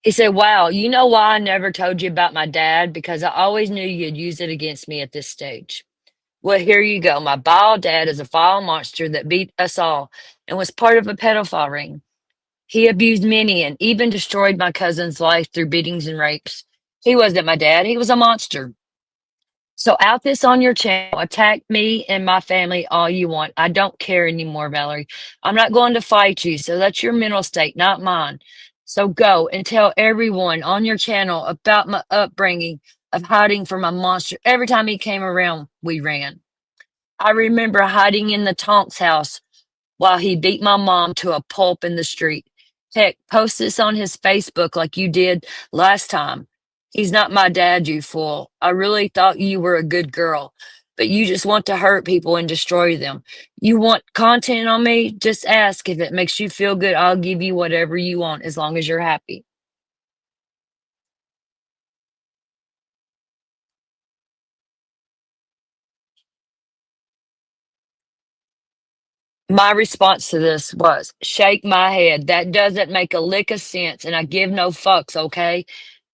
He said, wow, you know why I never told you about my dad? Because I always knew you'd use it against me at this stage. Well, here you go. My bio dad is a vile monster that beat us all and was part of a pedophile ring. He abused many and even destroyed my cousin's life through beatings and rapes. He wasn't my dad. He was a monster. So out this on your channel, attack me and my family all you want. I don't care anymore, Valerie. I'm not going to fight you. So that's your mental state, not mine. So go and tell everyone on your channel about my upbringing of hiding from a monster. Every time he came around, we ran. I remember hiding in the Tonk's house while he beat my mom to a pulp in the street. Heck, post this on his Facebook like you did last time. He's not my dad, you fool. I really thought you were a good girl, but you just want to hurt people and destroy them. You want content on me? Just ask. If it makes you feel good, I'll give you whatever you want as long as you're happy. My response to this was shake my head. That doesn't make a lick of sense, and I give no fucks, okay?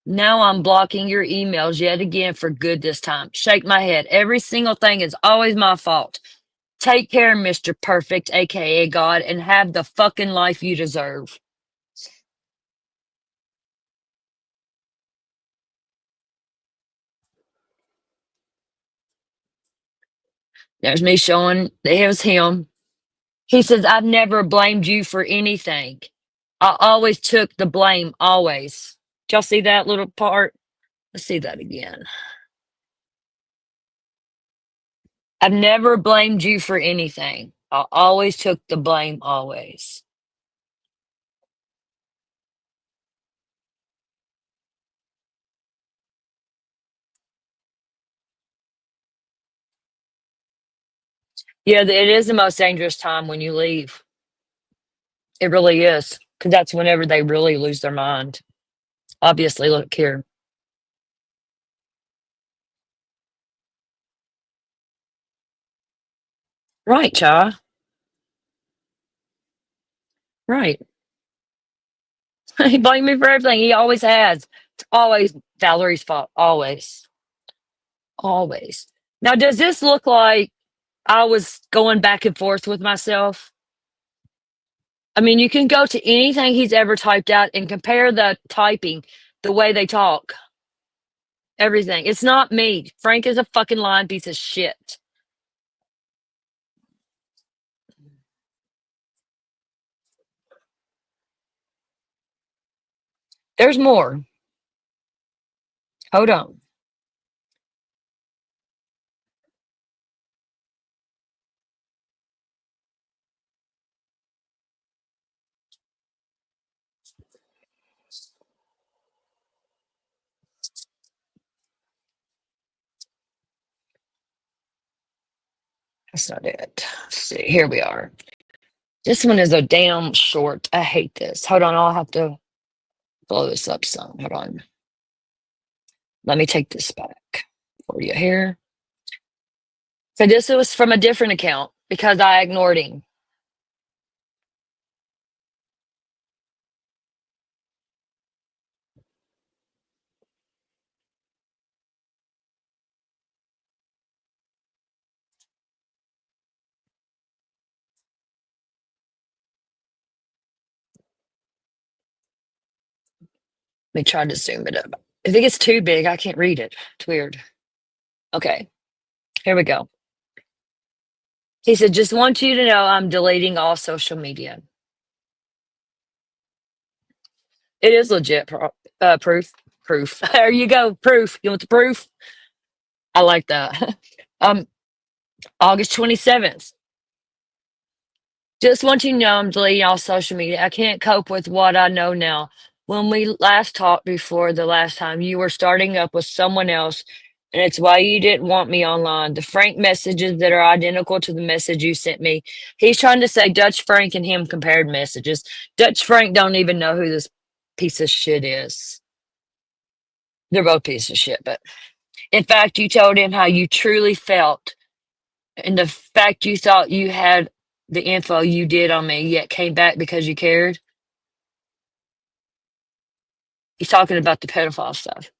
Now I'm blocking your emails yet again for good this time. Shake my head. Every single thing is always my fault. Take care, Mr. Perfect, aka God, and have the fucking life you deserve. There's me showing that it was him. He says, I've never blamed you for anything. I always took the blame, always. Did y'all see that little part? Let's see that again. I've never blamed you for anything. I always took the blame, always. Yeah, it is the most dangerous time when you leave. It really is, because that's whenever they really lose their mind. Obviously, look here. Right, Cha. Right. He blamed me for everything. He always has. It's always Valerie's fault. Always. Always. Now, does this look like I was going back and forth with myself? I mean, you can go to anything he's ever typed out and compare the typing, the way they talk, everything. It's not me. Frank is a fucking lying piece of shit. There's more. Hold on. That's not it. Let's see. Here we are. This one is a damn short. I hate this. Hold on. I'll have to blow this up some. Hold on. Let me take this back for you here. So this was from a different account because I ignored him. Let me try to zoom it up. If it gets too big, I can't read it. It's weird. Okay, here we go. He said, just want you to know I'm deleting all social media. It is legit proof. Proof. There you go. Proof. You want the proof? I like that. August 27th. Just want you to know I'm deleting all social media. I can't cope with what I know now. When we last talked before the last time, you were starting up with someone else, and it's why you didn't want me online. The Frank messages that are identical to the message you sent me. He's trying to say Dutch Frank and him compared messages. Dutch Frank don't even know who this piece of shit is. They're both pieces of shit, but in fact, you told him how you truly felt, and the fact you thought you had the info you did on me, yet came back because you cared. He's talking about the pedophile stuff.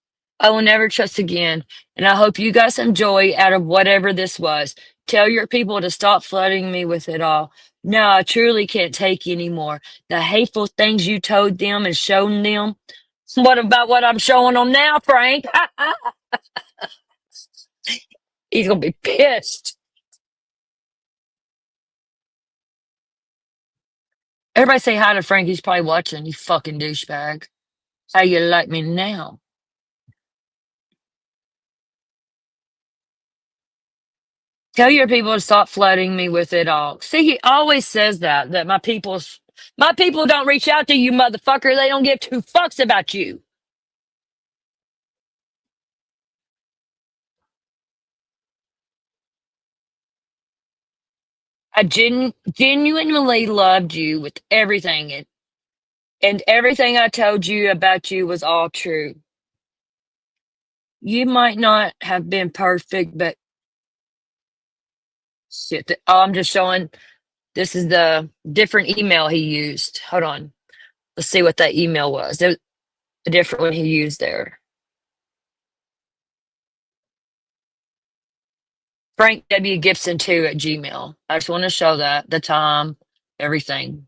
I will never trust again, and I hope you got some joy out of whatever this was. Tell your people to stop flooding me with it all. No, I truly can't take anymore. The hateful things you told them and shown them. What about what I'm showing them now, Frank? He's gonna be pissed. Everybody say hi to Frank. He's probably watching. You fucking douchebag. How you like me now? Tell your people to stop flooding me with it all. See, he always says that my people don't reach out to you, motherfucker. They don't give two fucks about you. I genuinely loved you with everything, and everything I told you about you was all true. You might not have been perfect, but shit. Oh, I'm just showing. This is the different email he used. Hold on. Let's see what that email was. There was a different one he used there. Frank W. Gibson 2 at Gmail. I just want to show that the time, everything.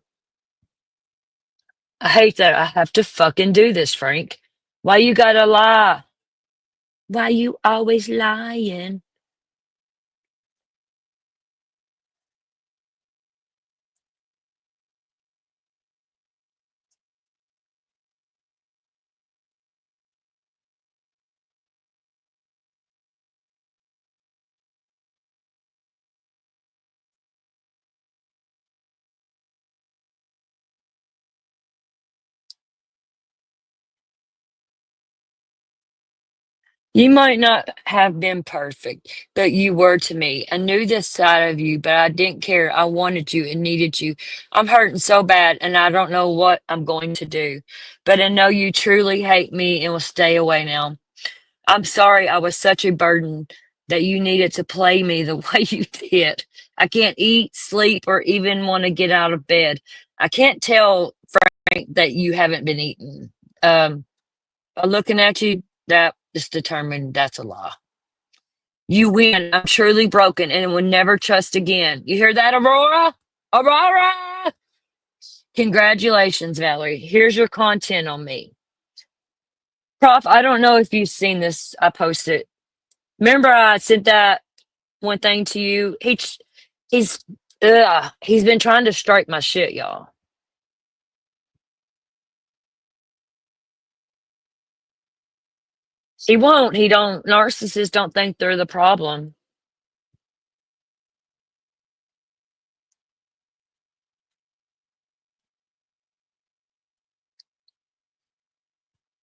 I hate that I have to fucking do this, Frank. Why you gotta lie? Why you always lying? You might not have been perfect, but you were to me. I knew this side of you, but I didn't care. I wanted you and needed you. I'm hurting so bad, and I don't know what I'm going to do. But I know you truly hate me and will stay away now. I'm sorry I was such a burden that you needed to play me the way you did. I can't eat, sleep, or even want to get out of bed. I can't tell Frank that you haven't been eating. By looking at you, that is determined that's a lie. You win. I'm truly broken and will never trust again. You hear that, Aurora? Aurora! Congratulations, Valerie. Here's your content on me. Prof, I don't know if you've seen this. I posted. Remember I sent that one thing to you? He's he's been trying to strike my shit, y'all. He won't. He don't. Narcissists don't think they're the problem.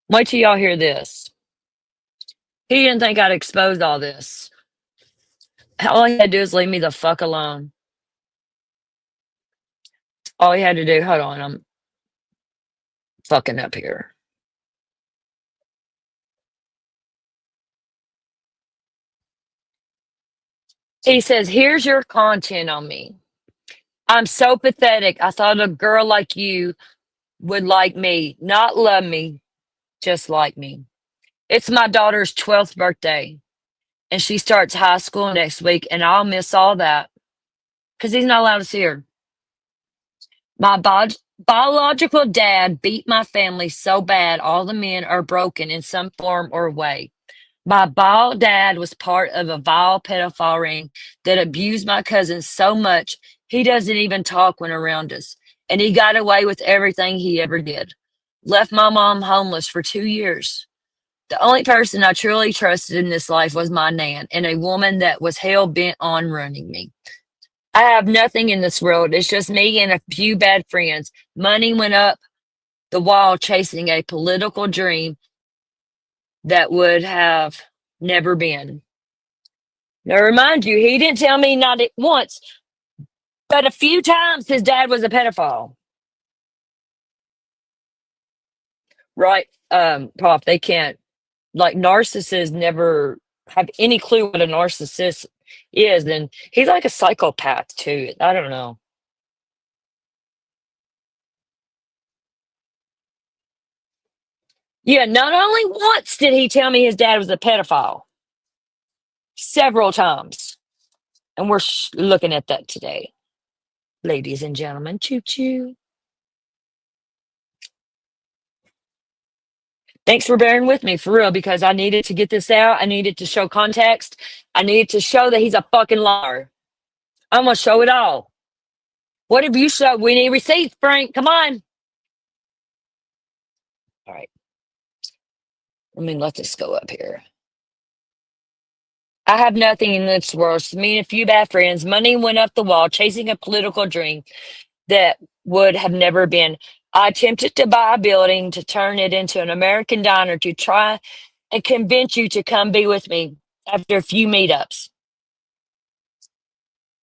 Wait till y'all hear this. He didn't think I'd expose all this. All he had to do is leave me the fuck alone. All he had to do, hold on, I'm fucking up here. He says, here's your content on me. I'm so pathetic. I thought a girl like you would like me, not love me, just like me. It's my daughter's 12th birthday, and she starts high school next week, and I'll miss all that because he's not allowed to see her. My biological dad beat my family so bad, all the men are broken in some form or way. My bio dad was part of a vile pedophile ring that abused my cousin so much he doesn't even talk when around us. And he got away with everything he ever did. Left my mom homeless for 2 years. The only person I truly trusted in this life was my nan, and a woman that was hell bent on ruining me. I have nothing in this world. It's just me and a few bad friends. Money went up the wall chasing a political dream that would have never been. Now, remind you, he didn't tell me not at once, but a few times his dad was a pedophile. Right? Prof, they can't, like, narcissists never have any clue what a narcissist is. And he's like a psychopath, too. I don't know. Yeah, not only once did he tell me his dad was a pedophile, several times. And we're looking at that today, ladies and gentlemen. Choo choo. Thanks for bearing with me for real because I needed to get this out. I needed to show context. I needed to show that he's a fucking liar. I'm going to show it all. What have you showed? We need receipts, Frank. Come on. All right. Let me let this go up here. I have nothing in this world. Me and a few bad friends. Money went up the wall, chasing a political dream that would have never been. I attempted to buy a building to turn it into an American diner to try and convince you to come be with me after a few meetups.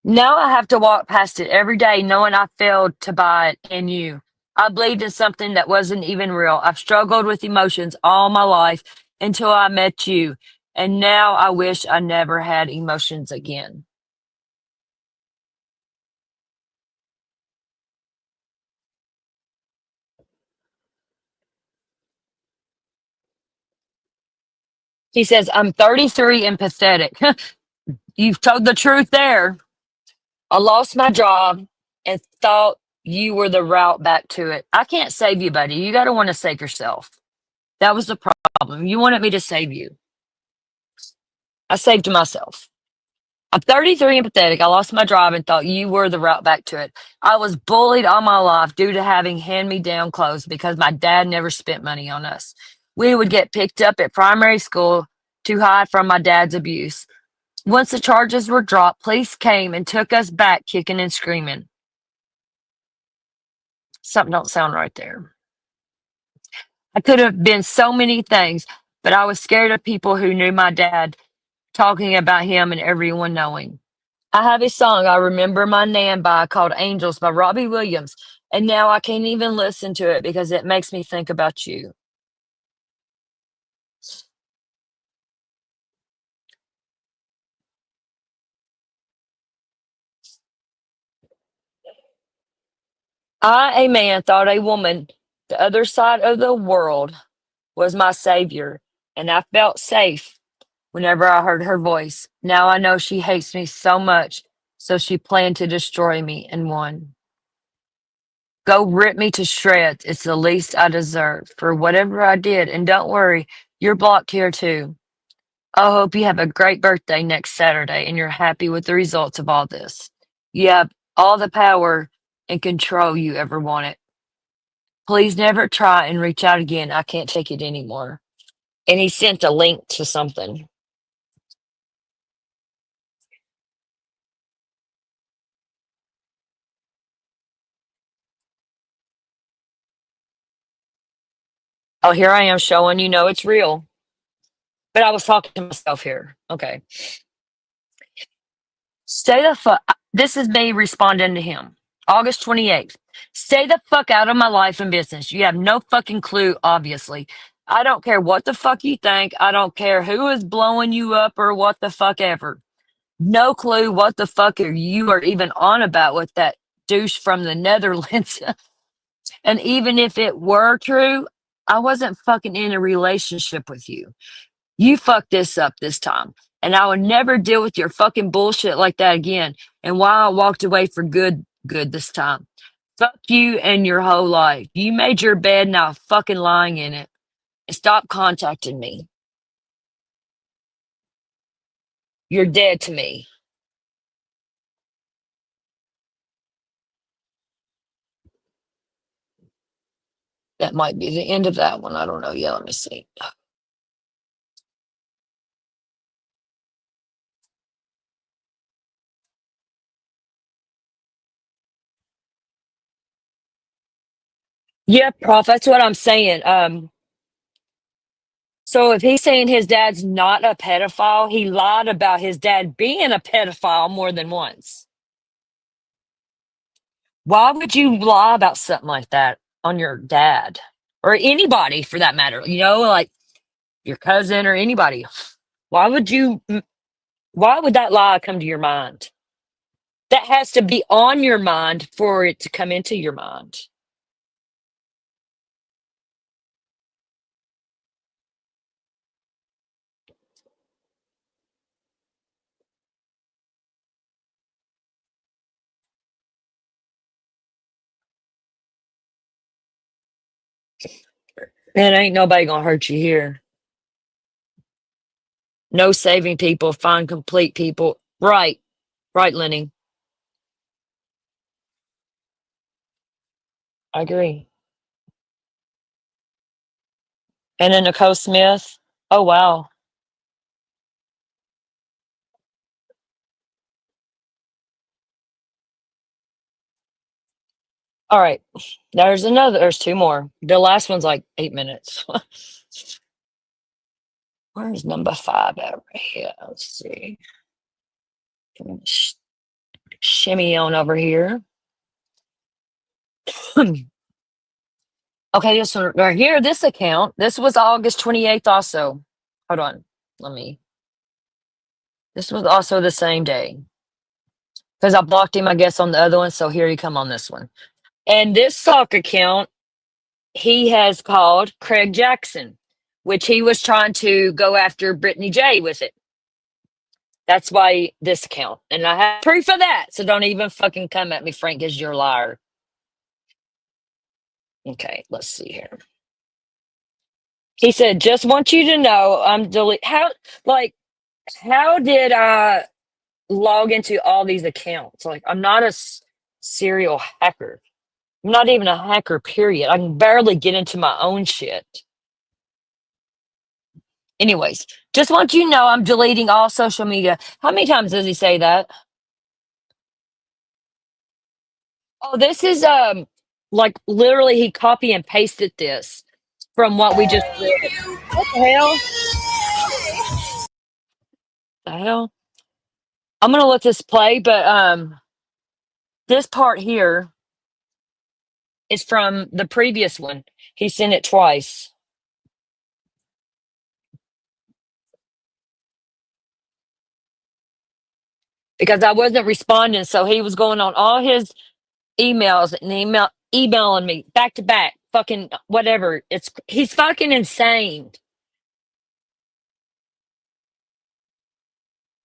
Now I have to walk past it every day knowing I failed to buy it in you. I believed in something that wasn't even real. I've struggled with emotions all my life until I met you. And now I wish I never had emotions again. He says, I'm 33 and pathetic. You've told the truth there. I lost my job and thought you were the route back to it. I can't save you, buddy. You got to want to save yourself. That was the problem. You wanted me to save you. I saved myself. I'm 33 and pathetic. I lost my job and thought you were the route back to it. I was bullied all my life due to having hand-me-down clothes because my dad never spent money on us. We would get picked up at primary school to hide from my dad's abuse. Once the charges were dropped, police came and took us back kicking and screaming. Something don't sound right there. I could have been so many things, but I was scared of people who knew my dad talking about him and everyone knowing. I have a song I remember my nan by called Angels by Robbie Williams, and now I can't even listen to it because it makes me think about you. I, a man, thought a woman, the other side of the world, was my savior, and I felt safe whenever I heard her voice. Now I know she hates me so much, so she planned to destroy me and won. Go rip me to shreds. It's the least I deserve for whatever I did. And don't worry, you're blocked here too. I hope you have a great birthday next Saturday and you're happy with the results of all this. You have all the power and control you ever wanted. Please never try and reach out again. I can't take it anymore. And he sent a link to something. Oh, here I am showing you know it's real. But I was talking to myself here. Okay. Stay the fuck. This is me responding to him. August 28th. Stay the fuck out of my life and business. You have no fucking clue, obviously. I don't care what the fuck you think. I don't care who is blowing you up or what the fuck ever. No clue what the fuck you are even on about with that douche from the Netherlands. And even if it were true, I wasn't fucking in a relationship with you. You fucked this up this time. And I would never deal with your fucking bullshit like that again. And why I walked away for good this time. Fuck you and your whole life. You made your bed, now fucking lying in it. And stop contacting me. You're dead to me. That might be the end of that one. I don't know. Yeah, let me see. Yeah, Prof, that's what I'm saying. So if he's saying his dad's not a pedophile, he lied about his dad being a pedophile more than once. Why would you lie about something like that on your dad or anybody for that matter? You know, like your cousin or anybody. Why would you? Why would that lie come to your mind? That has to be on your mind for it to come into your mind. And ain't nobody gonna hurt you here. No saving people, find complete people. Right. Right, Lenny. I agree. And then Nicole Smith. Oh wow. All right. There's two more. The last one's like 8 minutes. Where's number 5 at right here? Let's see. Shimmy on over here. Okay, this one right here, this account. This was August 28th also. Hold on. This was also the same day. Because I blocked him, I guess, on the other one. So here he come on this one. And this sock account, he has called Craig Jackson, which he was trying to go after Brittany J with it. That's why this account. And I have proof of that. So don't even fucking come at me, Frank, because you're a liar. Okay, let's see here. He said, just want you to know I'm how did I log into all these accounts? Like, I'm not a serial hacker. I'm not even a hacker, period. I can barely get into my own shit. Anyways, just want you to know I'm deleting all social media. How many times does he say that? Oh, this is like literally he copy and pasted this from what we just read. What the hell? The hell? I'm gonna let this play, but this part here is from the previous one. He sent it twice. Because I wasn't responding, so he was going on all his emails and emailing me back to back, fucking whatever. He's fucking insane.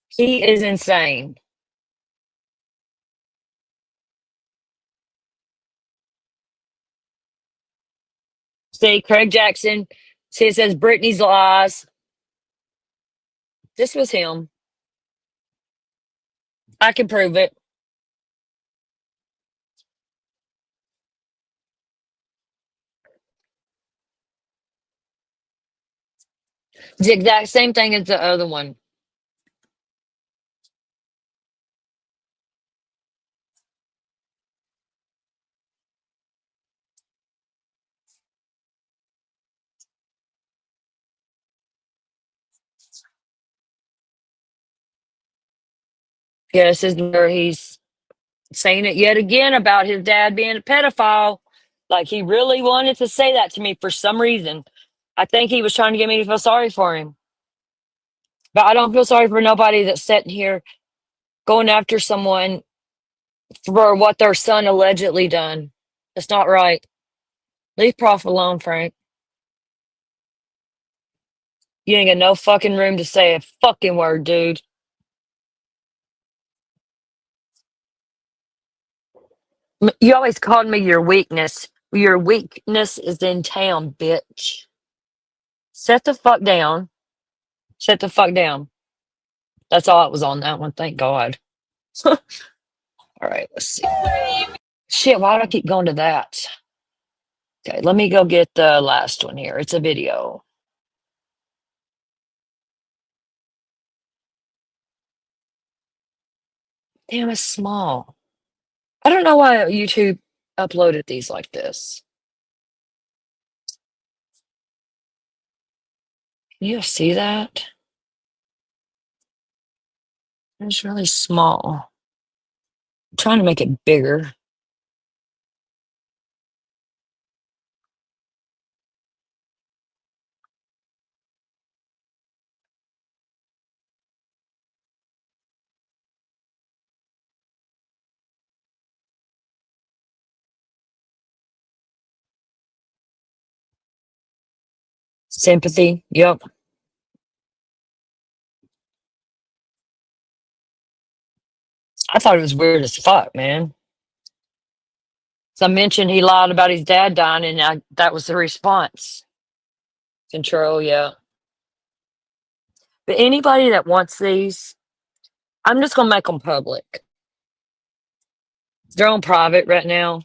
He is insane. See, Craig Jackson. See, it says Britney's lies. This was him. I can prove it. It's the exact same thing as the other one. Yeah, this is where he's saying it yet again about his dad being a pedophile. Like he really wanted to say that to me for some reason. I think he was trying to get me to feel sorry for him. But I don't feel sorry for nobody that's sitting here going after someone for what their son allegedly done. It's not right. Leave Prof alone, Frank. You ain't got no fucking room to say a fucking word, dude. You always called me your weakness. Your weakness is in town, bitch. Set the fuck down. Sit the fuck down. That's all it was on that one. Thank God. All right, let's see. Shit, why do I keep going to that? Okay, let me go get the last one here. It's a video. Damn, it's small. I don't know why YouTube uploaded these like this. Can you see that? It's really small. I'm trying to make it bigger. Sympathy. Yep. I thought it was weird as fuck, man. So I mentioned he lied about his dad dying, and that was the response. Control, yeah. But anybody that wants these, I'm just gonna make them public. They're on private right now,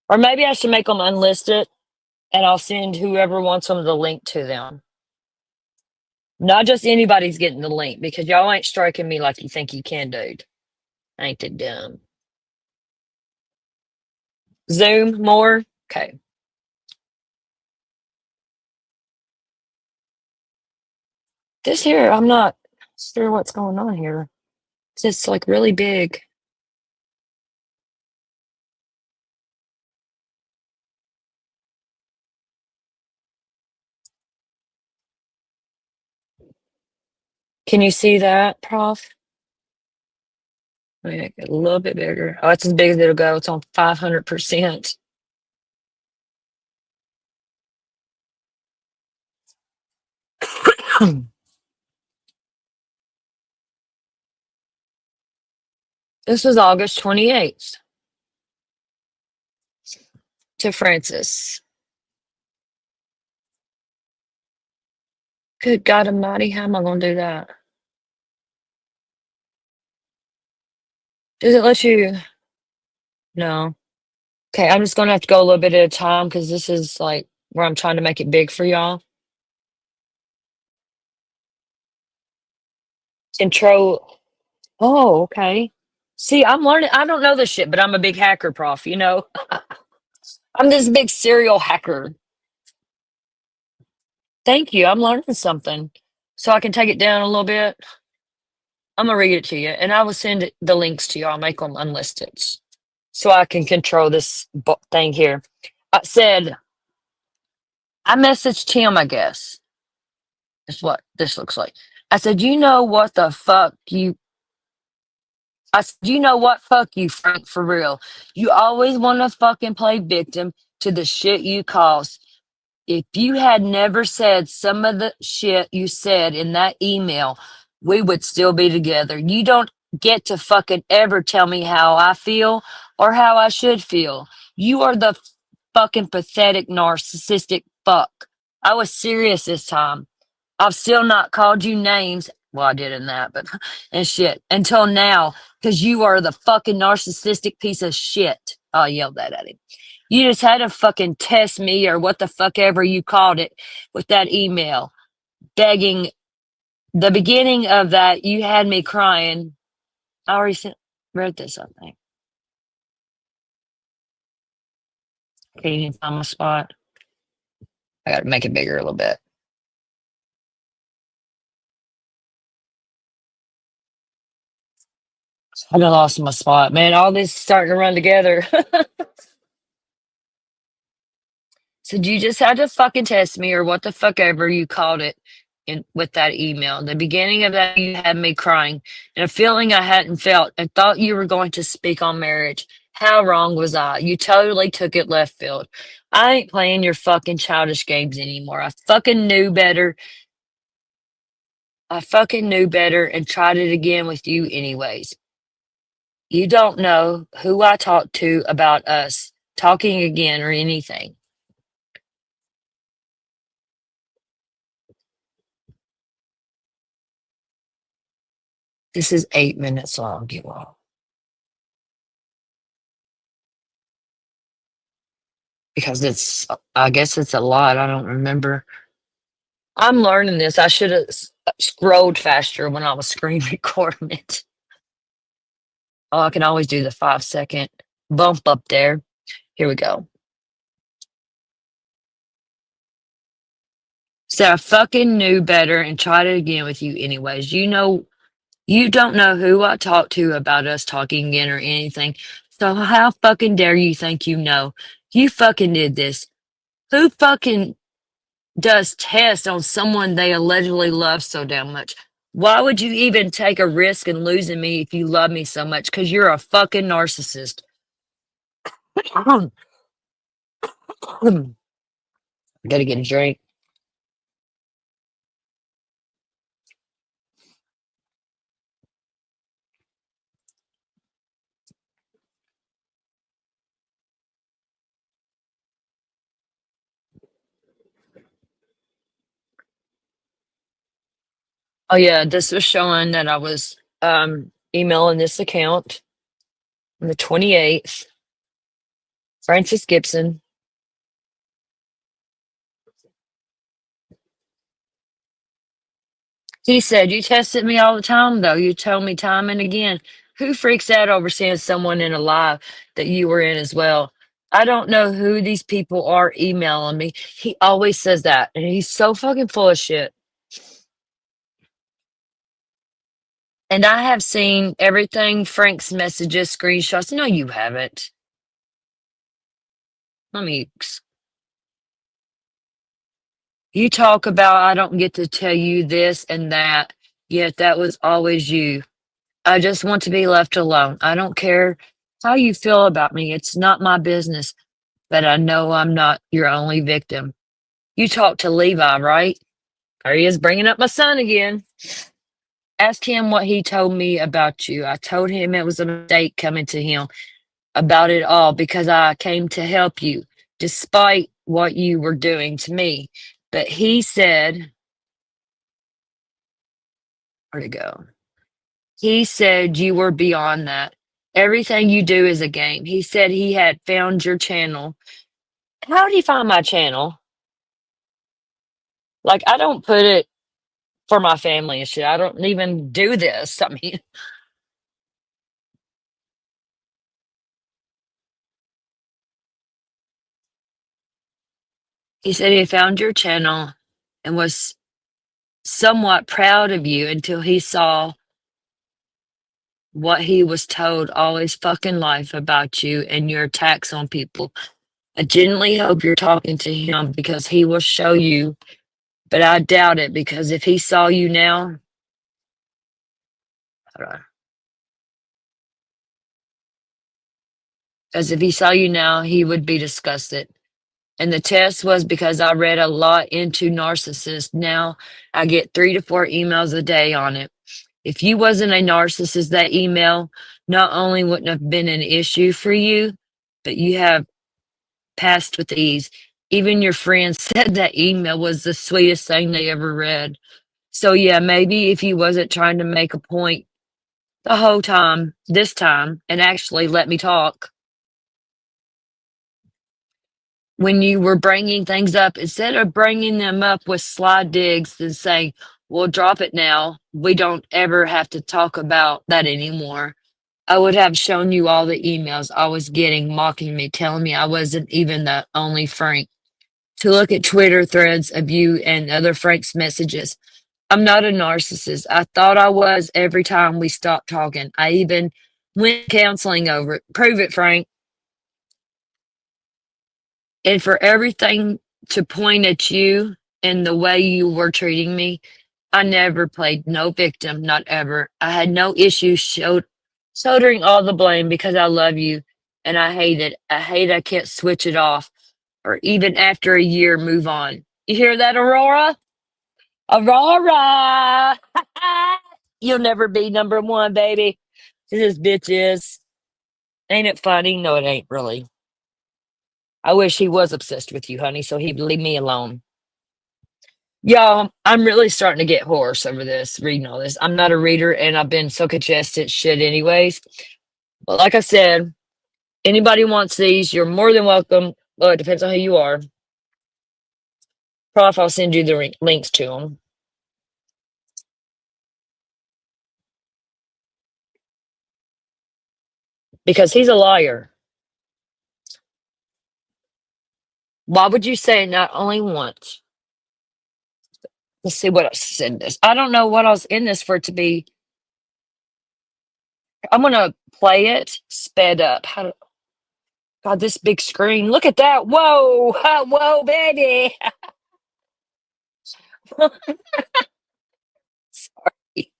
or maybe I should make them unlisted, and I'll send whoever wants them the link to them. Not just anybody's getting the link because y'all ain't striking me like you think you can, dude. Ain't it dumb? Zoom more? Okay. This here, I'm not sure what's going on here. It's just like really big. Can you see that, Prof? Let me make it a little bit bigger. Oh, it's as big as it'll go. It's on 500%. This was August 28th to Francis. Good God Almighty, how am I going to do that? Does it let you? No. Okay, I'm just going to have to go a little bit at a time because this is like where I'm trying to make it big for y'all. Control. Oh, okay. See, I'm learning. I don't know this shit, but I'm a big hacker, Prof. You know, I'm this big serial hacker. Thank you. I'm learning something. So I can take it down a little bit. I'm gonna read it to you, and I will send the links to you. I'll make them unlisted, so I can control this thing here. I said I messaged him. I guess is what this looks like. I said, you know what the fuck you. I said, you know what? Fuck you, Frank, for real. You always want to fucking play victim to the shit you cause. If you had never said some of the shit you said in that email, we would still be together. You don't get to fucking ever tell me how I feel or how I should feel. You are the fucking pathetic, narcissistic fuck. I was serious this time. I've still not called you names. Well, I did in that, but and shit until now because you are the fucking narcissistic piece of shit. I yelled that at him. You just had to fucking test me or what the fuck ever you called it with that email. Begging the beginning of that, you had me crying. I already read this, I think. Can you find my spot? I gotta make it bigger a little bit. I done lost my spot, man. All this is starting to run together. So you just had to fucking test me or what the fuck ever you called it in with that email. The beginning of that you had me crying and a feeling I hadn't felt and thought you were going to speak on marriage. How wrong was I? You totally took it left field. I ain't playing your fucking childish games anymore. I fucking knew better. I fucking knew better and tried it again with you anyways. You don't know who I talked to about us talking again or anything. This is 8 minutes long, you all. Because I guess it's a lot. I don't remember. I'm learning this. I should have scrolled faster when I was screen recording it. Oh, I can always do the 5-second bump up there. Here we go. So I fucking knew better and tried it again with you anyways. You don't know who I talked to about us talking again or anything. So how fucking dare you think you know? You fucking did this. Who fucking does test on someone they allegedly love so damn much? Why would you even take a risk in losing me if you love me so much? Because you're a fucking narcissist. I gotta get a drink. Oh yeah, this was showing that I was emailing this account on the 28th. Francis Gibson. He said, "You tested me all the time, though. You told me time and again. Who freaks out over seeing someone in a live that you were in as well? I don't know who these people are emailing me." He always says that, and he's so fucking full of shit. And I have seen everything Frank's messages, screenshots. No, you haven't. Let me. You talk about I don't get to tell you this and that, yet that was always you. I just want to be left alone. I don't care how you feel about me. It's not my business, but I know I'm not your only victim. You talked to Levi, right? There he is bringing up my son again. Ask him what he told me about you. I told him it was a mistake coming to him about it all because I came to help you, despite what you were doing to me. But he said, where'd it go? He said you were beyond that. Everything you do is a game. He said he had found your channel. How did he find my channel? Like, I don't put it for my family and shit. I don't even do this. I mean, he said he found your channel and was somewhat proud of you until he saw what he was told all his fucking life about you and your attacks on people. I genuinely hope you're talking to him because he will show you, but I doubt it because if he saw you now, hold on. Because if he saw you now, he would be disgusted. And the test was because I read a lot into narcissists. Now I get 3 to 4 emails a day on it. If you wasn't a narcissist, that email not only wouldn't have been an issue for you, but you have passed with ease. Even your friends said that email was the sweetest thing they ever read. So yeah, maybe if you wasn't trying to make a point the whole time, this time, and actually let me talk, when you were bringing things up, instead of bringing them up with slide digs and saying, well, drop it now, we don't ever have to talk about that anymore, I would have shown you all the emails I was getting mocking me, telling me I wasn't even the only Frank. To look at Twitter threads of you and other Frank's messages. I'm not a narcissist. I thought I was every time we stopped talking. I even went counseling over it. Prove it, Frank. And for everything to point at you and the way you were treating me, I never played no victim, not ever. I had no issues shouldering all the blame because I love you and I hate it. I hate I can't switch it off or even after a year move on. You hear that, Aurora? Aurora! You'll never be number one, baby. This bitch is. Ain't it funny? No, it ain't really. I wish he was obsessed with you, honey, so he'd leave me alone. Y'all, I'm really starting to get hoarse over this, reading all this. I'm not a reader and I've been so congested shit anyways. But like I said, anybody wants these, you're more than welcome. Well, it depends on who you are. Prof, I'll send you the links to them. Because he's a liar. Why would you say not only once? Let's see what else is in this. I don't know what else in this for it to be. I'm gonna play it sped up. God, this big screen. Look at that. Whoa. Whoa, baby. Sorry.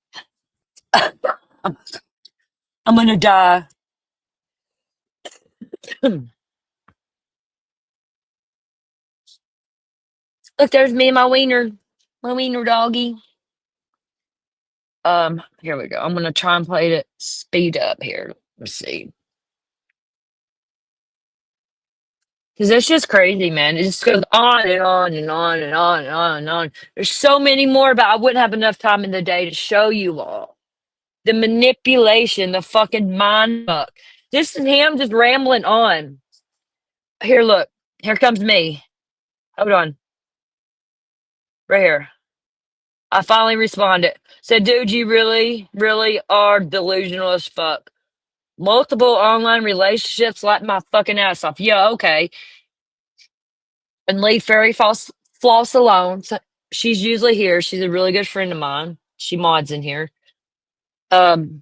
I'm gonna die. Look, there's me and my wiener doggy. Here we go. I'm gonna try and play it speed up here. Let's see. Because it's just crazy, man. It just goes on and on and on and on and on and on. There's so many more, but I wouldn't have enough time in the day to show you all. The manipulation, the fucking mind fuck. This is him just rambling on. Here, look. Here comes me. Hold on. Right here. I finally responded. Said, dude, you really, really are delusional as fuck. Multiple online relationships light my fucking ass off. Yeah, okay. And leave Fairy Floss alone. So she's usually here. She's a really good friend of mine. She mods in here. Um,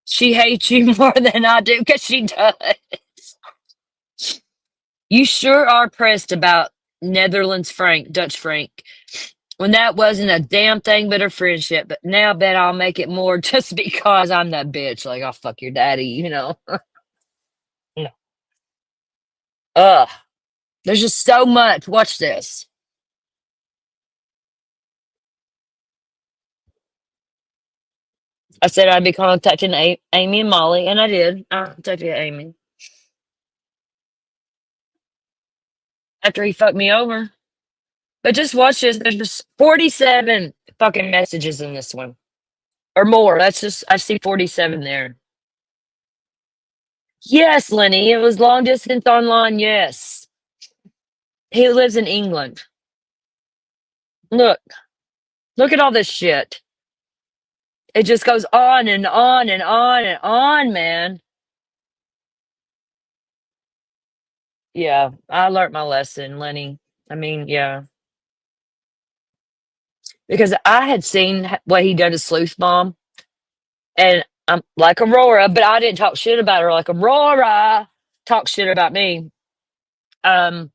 she hates you more than I do because she does. You sure are pressed about Netherlands Frank, Dutch Frank, when that wasn't a damn thing but a friendship. But now I bet I'll make it more just because I'm that bitch. Like, I'll fuck your daddy, you know? No. Ugh. There's just so much. Watch this. I said I'd be contacting Amy and Molly, and I did. I contacted Amy. After he fucked me over. But just watch this. There's just 47 fucking messages in this one. Or more. That's just, I see 47 there. Yes, Lenny. It was long distance online. Yes. He lives in England. Look. Look at all this shit. It just goes on and on and on and on, man. Yeah. I learned my lesson, Lenny. I mean, yeah. Because I had seen what he done to Sleuth Bomb. And I'm like Aurora, but I didn't talk shit about her like Aurora talk shit about me. Um,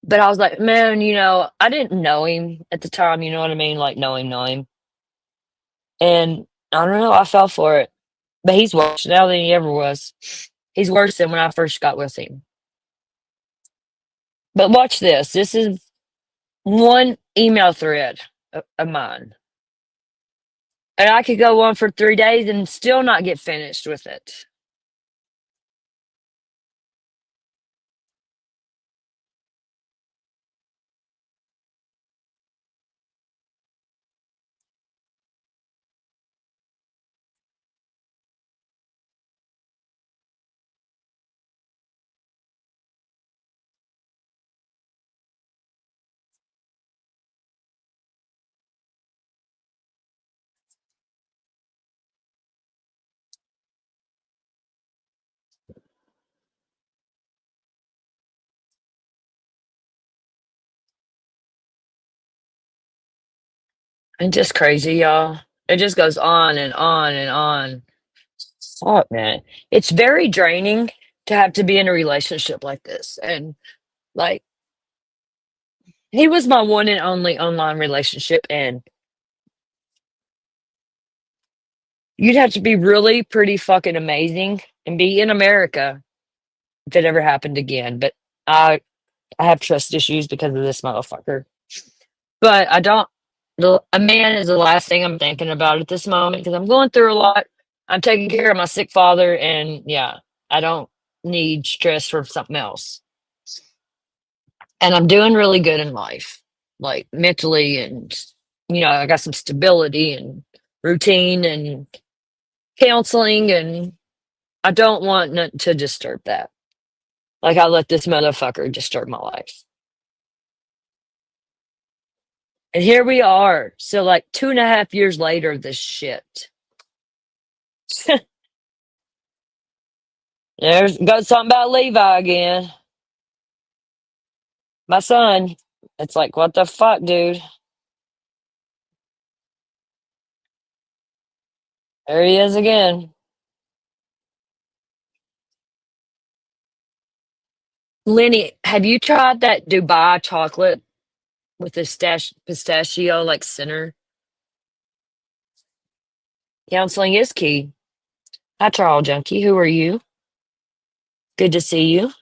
but I was like, man, you know, I didn't know him at the time, you know what I mean? Like know him. And I don't know, I fell for it. But he's worse now than he ever was. He's worse than when I first got with him. But watch this. This is one email thread of mine. And I could go on for 3 days and still not get finished with it. And just crazy, y'all. It just goes on and on and on. Fuck, man. It's very draining to have to be in a relationship like this. And like, he was my one and only online relationship. And you'd have to be really pretty fucking amazing and be in America if it ever happened again. But I have trust issues because of this motherfucker. But I don't, a man is the last thing I'm thinking about at this moment because I'm going through a lot. I'm taking care of my sick father. And yeah, I don't need stress for something else. And I'm doing really good in life, like mentally, and you know, I got some stability and routine and counseling, and I don't want to disturb that. Like I let this motherfucker disturb my life. And here we are. So like 2.5 years later, this shit. There's got something about Levi again. My son. It's like, what the fuck, dude? There he is again. Lenny, have you tried that Dubai chocolate with the pistachio like center? Counseling is key. Hi, Charles Junkie. Who are you? Good to see you.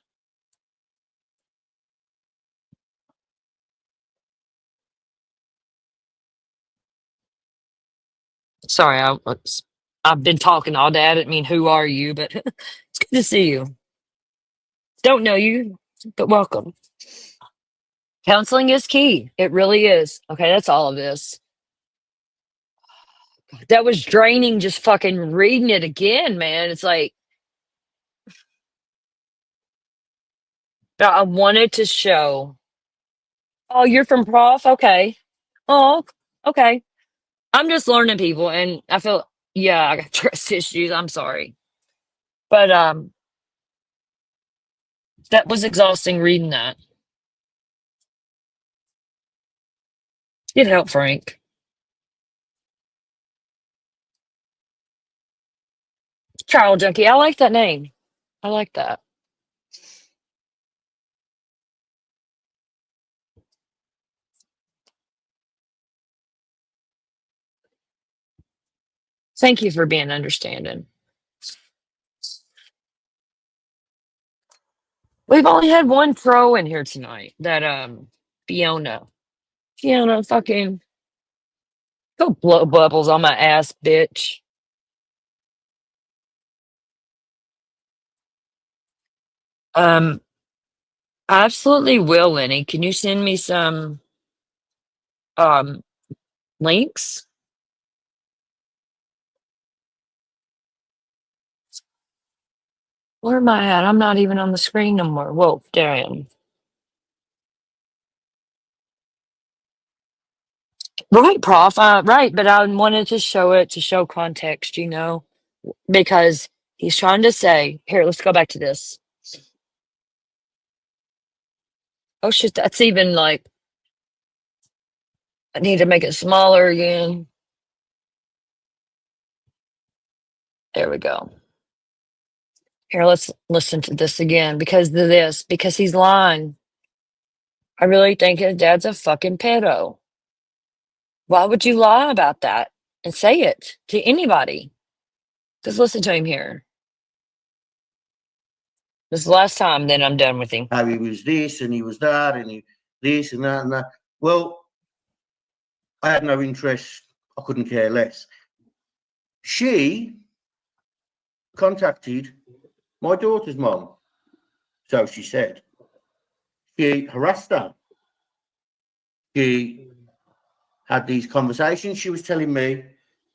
Sorry, I've been talking all day. I didn't mean who are you, but it's good to see you. Don't know you, but welcome. Counseling is key. It really is. Okay, that's all of this. That was draining just fucking reading it again, man. It's like I wanted to show. Oh, you're from Prof? Okay. Oh, okay. I'm just learning people and I feel yeah, I got trust issues. I'm sorry. But that was exhausting reading that. Get help, Frank. Child junkie. I like that name. I like that. Thank you for being understanding. We've only had one pro in here tonight. That Fiona. Fiona fucking go blow bubbles on my ass, bitch. I absolutely will, Lenny. Can you send me some um links? Where am I at? I'm not even on the screen no more. Whoa, there I am. Right, Prof. Right, but I wanted to show it to show context, you know, because he's trying to say, here, let's go back to this. Oh shit, that's even like, I need to make it smaller again. There we go. Here, let's listen to this again because of this, because he's lying. I really think his dad's a fucking pedo. Why would you lie about that and say it to anybody? Just listen to him here. This is the last time, then I'm done with him. How he was this and he was that and he this and that and that. Well, I had no interest. I couldn't care less. She contacted my daughter's mom. So she said. She harassed her. She had these conversations. She was telling me,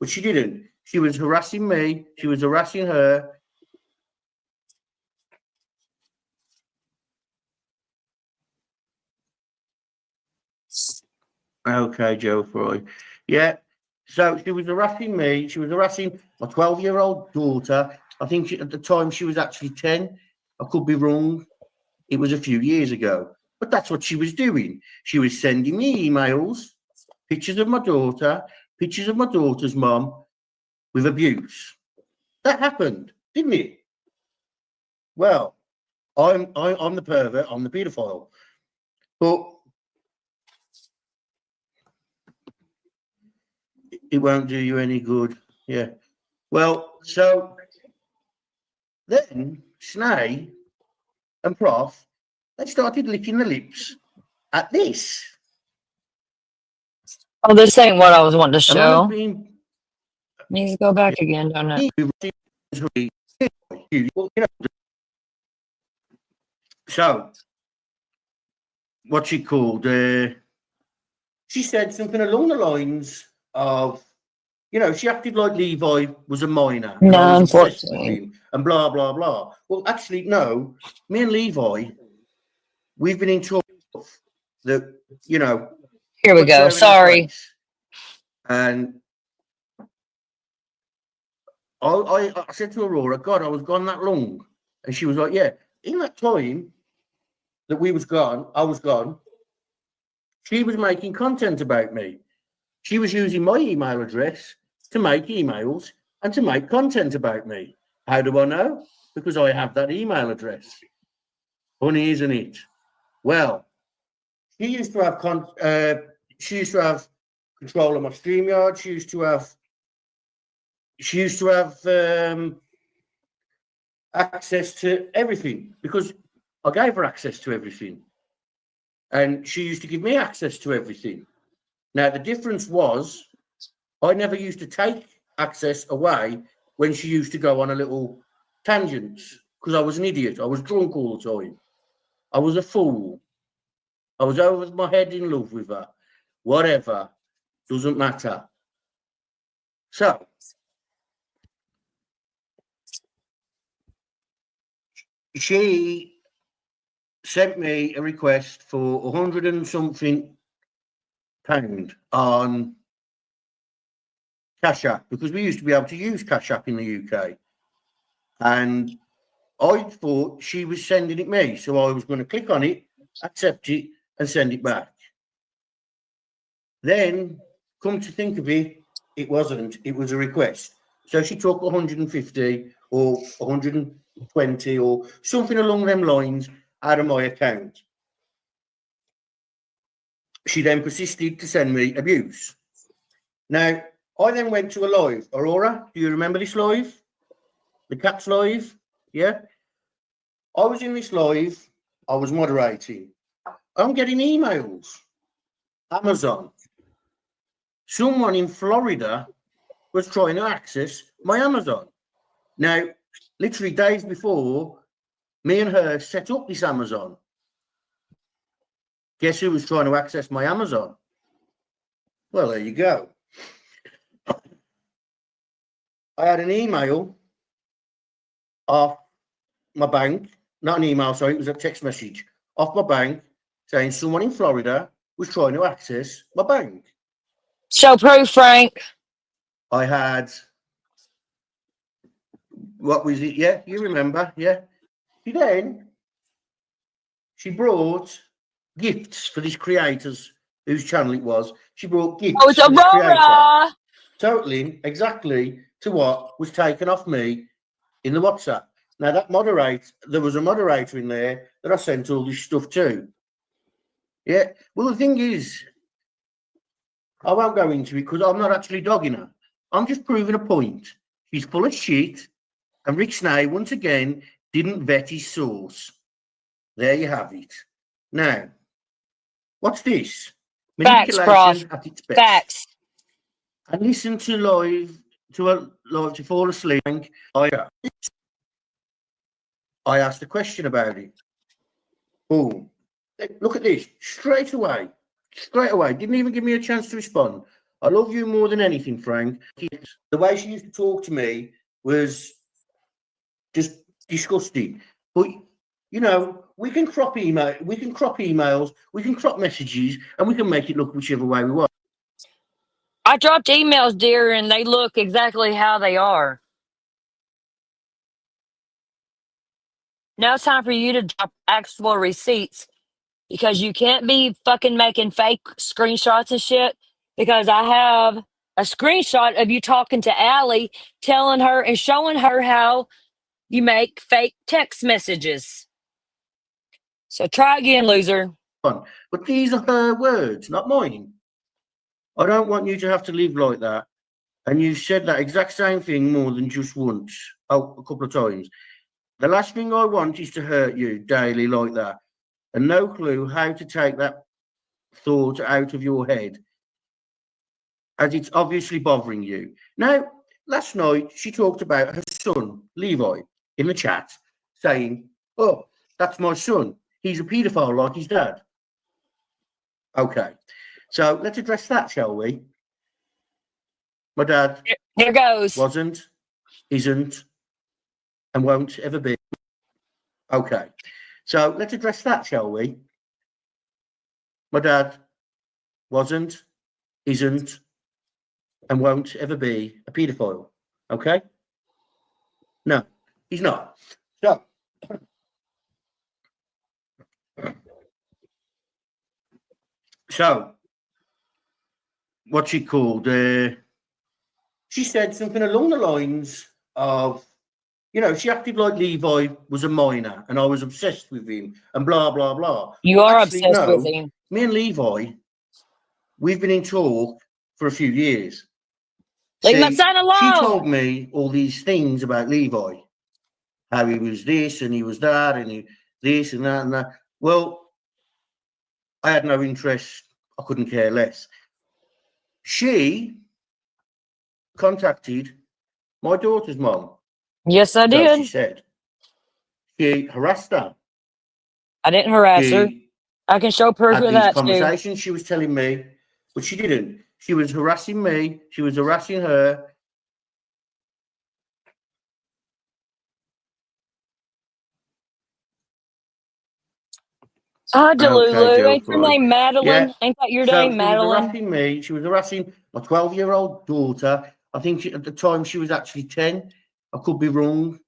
but she didn't. She was harassing me. She was harassing her. Okay, Joe Fry. Yeah. So she was harassing me. She was harassing my 12-year-old daughter. I think at the time she was actually 10. I could be wrong. It was a few years ago. But that's what she was doing. She was sending me emails, pictures of my daughter, pictures of my daughter's mom with abuse. That happened, didn't it? Well, I'm the pervert, I'm the paedophile. But it won't do you any good. Yeah. Well, so then Snay and Prof, they started licking the lips at this. Oh, this ain't what I was wanting to And I was show. being Needs to go back again, don't it? So, what's she called? She said something along the lines of, you know, she acted like Levi was a minor and I No, was obsessed with unfortunately. him and blah, blah, blah. Well, actually, no, me and Levi, we've been in trouble that, you know, Here we puts go. her in her Sorry. place. And I said to Aurora, God, I was gone that long. And she was like, yeah. In that time that we was gone, I was gone, she was making content about me. She was using my email address to make emails and to make content about me. How do I know? Because I have that email address. Funny, isn't it? Well, she used to have control of my StreamYard. She used to have access to everything because I gave her access to everything. And she used to give me access to everything. Now, the difference was I never used to take access away when she used to go on a little tangents because I was an idiot. I was drunk all the time. I was a fool. I was over my head in love with her. Whatever. Doesn't matter. So, she sent me a request for 100 and something pound on Cash App, because we used to be able to use Cash App in the UK. And I thought she was sending it me, so I was going to click on it, accept it, and send it back. Then, come to think of it, it wasn't. It was a request. So she took 150 or 120 or something along them lines out of my account. She then persisted to send me abuse. Now, I then went to a live. Aurora, do you remember this live? The Cats live? Yeah? I was in this live. I was moderating. I'm getting emails. Amazon. Someone in Florida was trying to access my Amazon. Now, literally days before, me and her set up this Amazon. Guess who was trying to access my Amazon? Well, there you go. I had an email off my bank, not an email, sorry, it was a text message off my bank saying someone in Florida was trying to access my bank. Show proof, Frank. I had, what was it? Yeah, you remember, yeah. She brought gifts for this creator's, whose channel it was. She brought gifts Oh, it's for this creator, Aurora. totaling exactly to what was taken off me in the WhatsApp. Now that there was a moderator in there that I sent all this stuff to. Yeah. Well, the thing is, I won't go into it because I'm not actually dogging her. I'm just proving a point. She's full of shit, and Rick Snay once again didn't vet his source. There you have it. Now, what's this? Facts, prof. Manipulation at its best. Facts. I listened to to fall asleep. I asked a question about it. Boom. Look at this. Straight away. Didn't even give me a chance to respond. I love you more than anything, Frank. The way she used to talk to me was just disgusting. But you know, we can crop emails, we can crop messages, and we can make it look whichever way we want. I dropped emails, dear, and they look exactly how they are. Now it's time for you to drop actual receipts, because you can't be fucking making fake screenshots and shit, because I have a screenshot of you talking to Allie, telling her and showing her how you make fake text messages. So try again, loser. But these are her words, not mine. I don't want you to have to live like that. And you said that exact same thing more than just once. Oh, a couple of times. The last thing I want is to hurt you daily like that. And no clue how to take that thought out of your head, as it's obviously bothering you. Now, last night she talked about her son, Levi, in the chat, saying, "Oh, that's my son. He's a paedophile like his dad." Okay, so let's address that, shall we? My dad Here goes. wasn't, isn't, and won't ever be. Okay, so let's address that, shall we? My dad wasn't, isn't, and won't ever be a paedophile. Okay? No, he's not. So what's she called? She said something along the lines of, you know, she acted like Levi was a minor and I was obsessed with him and blah, blah, blah. You are Actually, obsessed with no, him. me and Levi, we've been in talk for a few years. Leave my son alone. She told me all these things about Levi, how he was this and he was that and he this and that and that. Well, I had no interest. I couldn't care less. She contacted my daughter's mom. Yes, I So did. she said. She harassed her. I didn't harass her. She I can show proof had of these that too. conversations. She was telling me, but she didn't. She was harassing me. She was harassing her. Ah, Okay, Delulu. Joe Ain't your Fry. name Madeline? Yeah. Ain't that your So name, she was Madeline? harassing me. She was harassing my 12-year-old daughter. I think at the time she was actually 10. I could be wrong.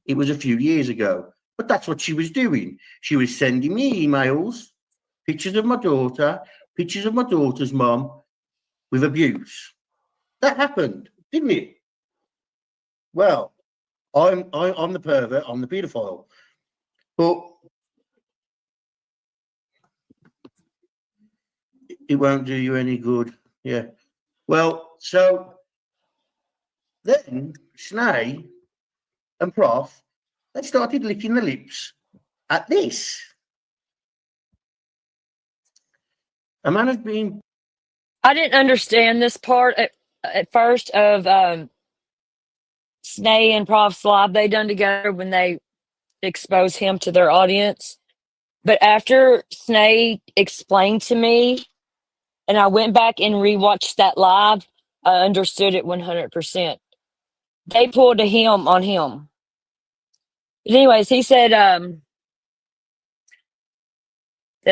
It was a few years ago. But that's what she was doing. She was sending me emails, pictures of my daughter, pictures of my daughter's mum with abuse. That happened, didn't it? Well, I'm the pervert, I'm the paedophile. But it won't do you any good. Yeah. Well, so then Snay and Prof, they started licking the lips at this. A man has been. I didn't understand this part at first of Snay and Prof's live they done together when they exposed him to their audience. But after Snay explained to me, and I went back and rewatched that live, I understood it 100%. They pulled a him on him. But anyways, he said that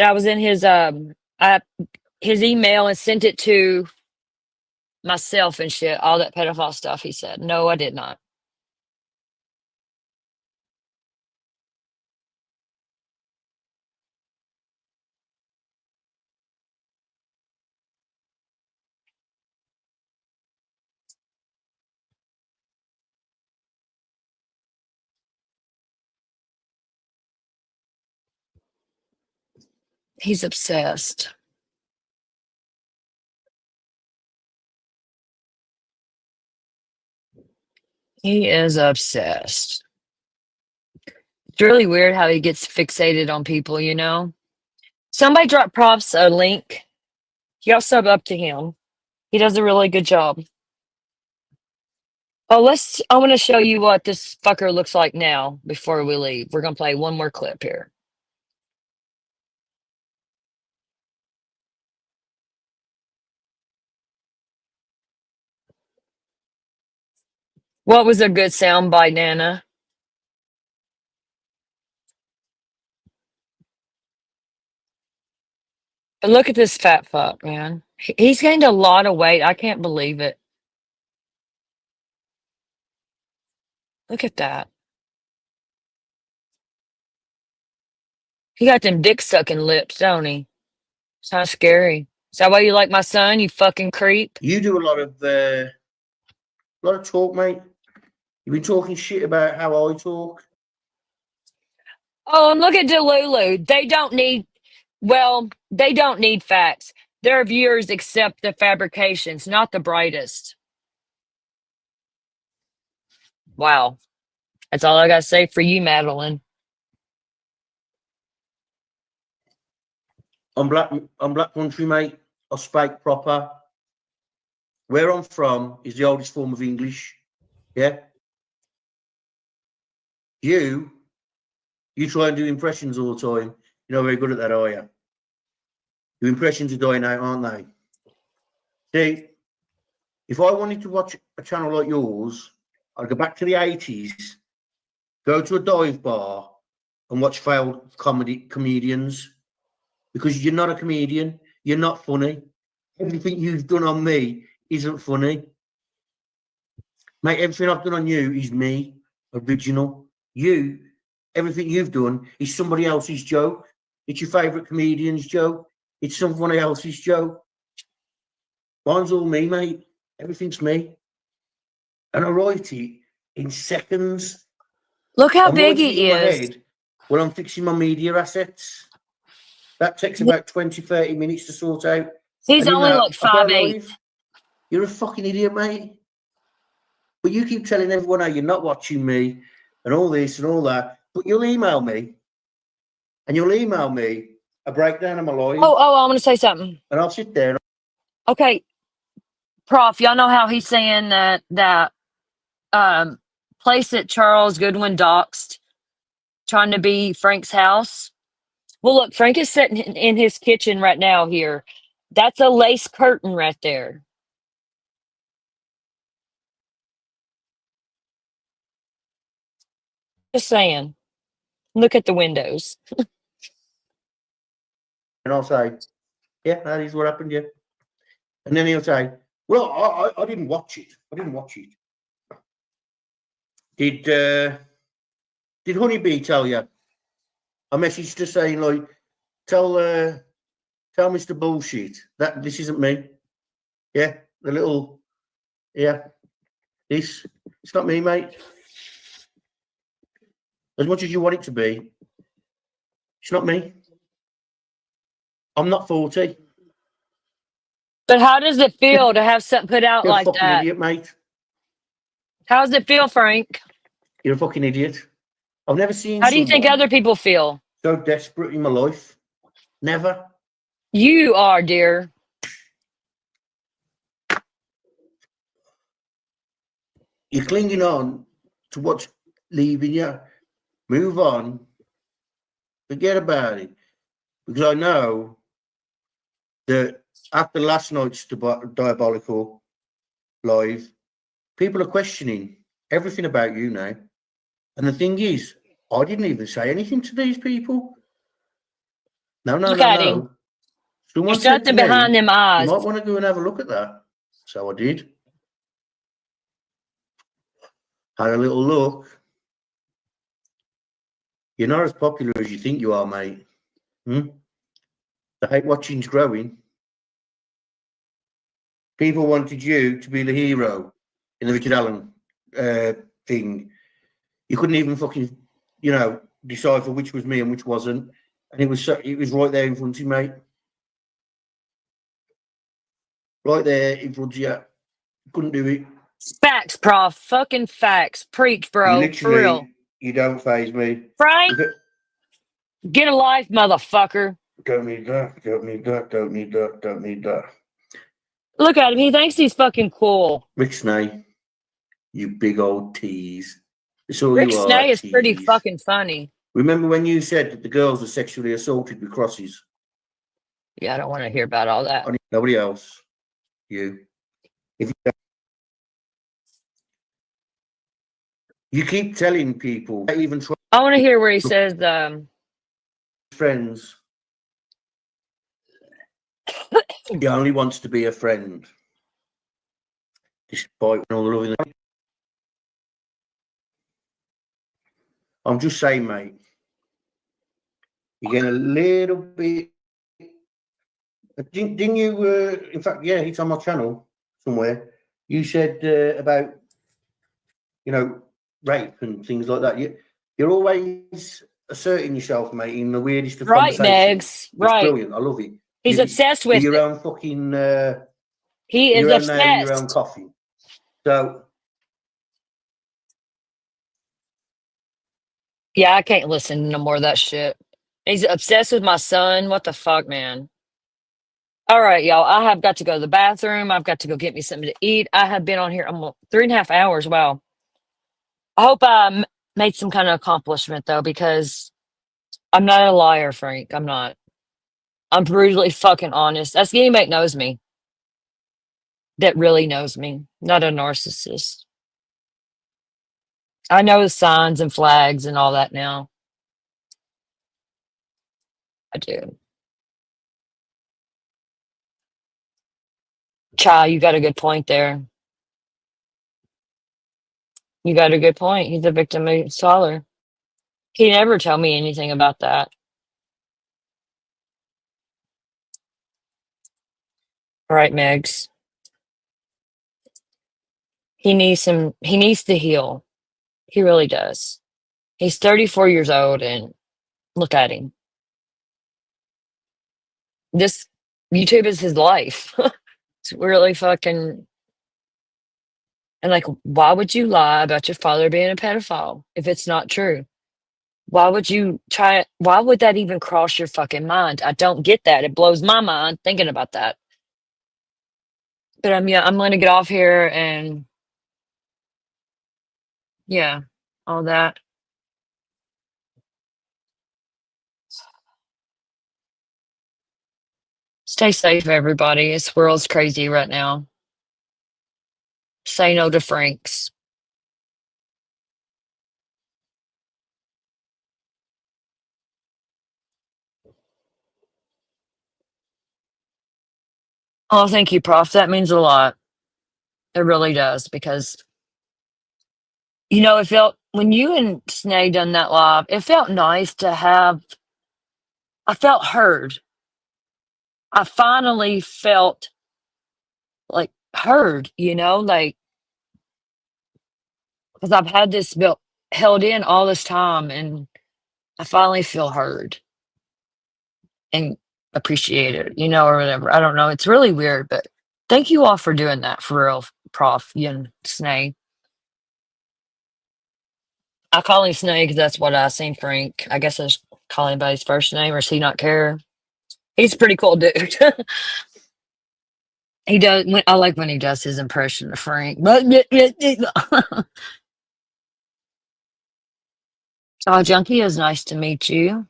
I was in his email and sent it to myself and shit, all that pedophile stuff. He said, no, I did not. He's obsessed. He is obsessed. It's really weird how he gets fixated on people, you know? Somebody dropped Props a link. Y'all sub up to him. He does a really good job. Oh, I want to show you what this fucker looks like now before we leave. We're going to play one more clip here. What was a good sound by Nana? And look at this fat fuck, man. He's gained a lot of weight. I can't believe it. Look at that. He got them dick sucking lips, don't he? It's kind of scary. Is that why you like my son, you fucking creep? You do a lot of talk, mate. You've been talking shit about how I talk. Oh, and look at Delulu. They don't need facts. Their viewers accept the fabrications, not the brightest. Wow. That's all I got to say for you, Madeline. I'm black country, mate. I speak proper. Where I'm from is the oldest form of English. Yeah. You try and do impressions all the time. You're not very good at that, are you? Your impressions are dying out, aren't they? See, if I wanted to watch a channel like yours, I'd go back to the 80s, go to a dive bar and watch failed comedians, because you're not a comedian. You're not funny. Everything you've done on me isn't funny. Mate, everything I've done on you is me, original. Everything you've done is somebody else's joke. It's your favourite comedian's joke. It's someone else's joke. Mine's all me, mate. Everything's me. And I write it in seconds. Look how I'm big writing it in he my is. head while I'm fixing my media assets. That takes about 20, 30 minutes to sort out. He's And in only that, like I go 5'8". live. You're a fucking idiot, mate. But you keep telling everyone how you're not watching me and all this and all that. But you'll email me. And you'll email me a breakdown of my life. Oh, I'm going to say something. And I'll sit there. Okay. Prof, y'all know how he's saying that place that Charles Goodwin doxed, trying to be Frank's house? Well, look, Frank is sitting in his kitchen right now here. That's a lace curtain right there. Just saying. Look at the windows. And I'll say, yeah, that is what happened, yeah. And then he'll say, well, I didn't watch it. I didn't watch it. Did Honeybee tell you? A message to saying, like, tell Mr. Bullshit that this isn't me. Yeah, the little, yeah, this, it's not me, mate. As much as you want it to be, it's not me. I'm not 40. But how does it feel to have something put out You're a like fucking that? idiot, mate. How does it feel, Frank? You're a fucking idiot. I've never seen How do you think someone other people feel? so desperate in my life. Never. You are, dear. You're clinging on to what's leaving you. Move on. Forget about it. Because I know that after last night's diabolical live, people are questioning everything about you now. And the thing is, I didn't even say anything to these people. No. Look at him. Someone There's said to nothing me, behind them you eyes. might want to go and have a look at that. So I did. Had a little look. You're not as popular as you think you are, mate. The hate watching's growing. People wanted you to be the hero in the Richard Allen thing. You couldn't even fucking, decipher which was me and which wasn't. And it was right there in front of you, mate. Right there in front of you. Couldn't do it. Facts, prof. Fucking facts. Preach, bro. For real. You don't faze me. Frank, get a life, motherfucker. Don't need that. Don't need that. Don't need that. Don't need that. Look at him. He thinks he's fucking cool. Rick Snay, you big old tease. That's all Rick you are. Snay is pretty tease. fucking funny. Remember when you said that the girls were sexually assaulted with crosses? Yeah, I don't want to hear about all that. Nobody else. You. If you keep telling people, even try I want to hear where he says, friends, he only wants to be a friend. Despite all the loving. I'm just saying, mate. You're getting a little bit. Didn't you? In fact, yeah, it's on my channel somewhere. You said about rape and things like that. You're always asserting yourself, mate, in the weirdest of right, conversations. Megs. It's Right. brilliant. I love it. He's obsessed with your it. own fucking. He is your own nail in your own obsessed. coffin. So. Yeah, I can't listen to no more of that shit. He's obsessed with my son. What the fuck, man? All right, y'all. I have got to go to the bathroom. I've got to go get me something to eat. I have been on here almost 3.5 hours. Wow. I hope I made some kind of accomplishment, though, because I'm not a liar, Frank. I'm not. I'm brutally fucking honest. That's anybody that knows me. That really knows me. Not a narcissist. I know the signs and flags and all that now. I do. Chai, you got a good point there. You got a good point. He's a victim of Solar. He never tell me anything about that. All right, Megs. He needs to heal. He really does. He's 34 years old and look at him. This YouTube is his life. It's really fucking, and like, why would you lie about your father being a pedophile if it's not true? Why would that even cross your fucking mind? I don't get that. It blows my mind thinking about that. But I'm gonna get off here and yeah, all that. Stay safe, everybody. This world's crazy right now. Say no to Franks. Oh, thank you, Prof. That means a lot. It really does, because it felt when you and Snay done that live, it felt nice to have. I felt heard. I finally felt like heard, like, because I've had this built held in all this time, and I finally feel heard and appreciated, or whatever. I don't know. It's really weird, but thank you all for doing that for real, Prof. You and Snay. I call him Snake because that's what I seen Frank. I guess I just call him by his first name, or does he not care? He's a pretty cool dude. He does. I like when he does his impression of Frank. Oh, Junkie, is nice to meet you.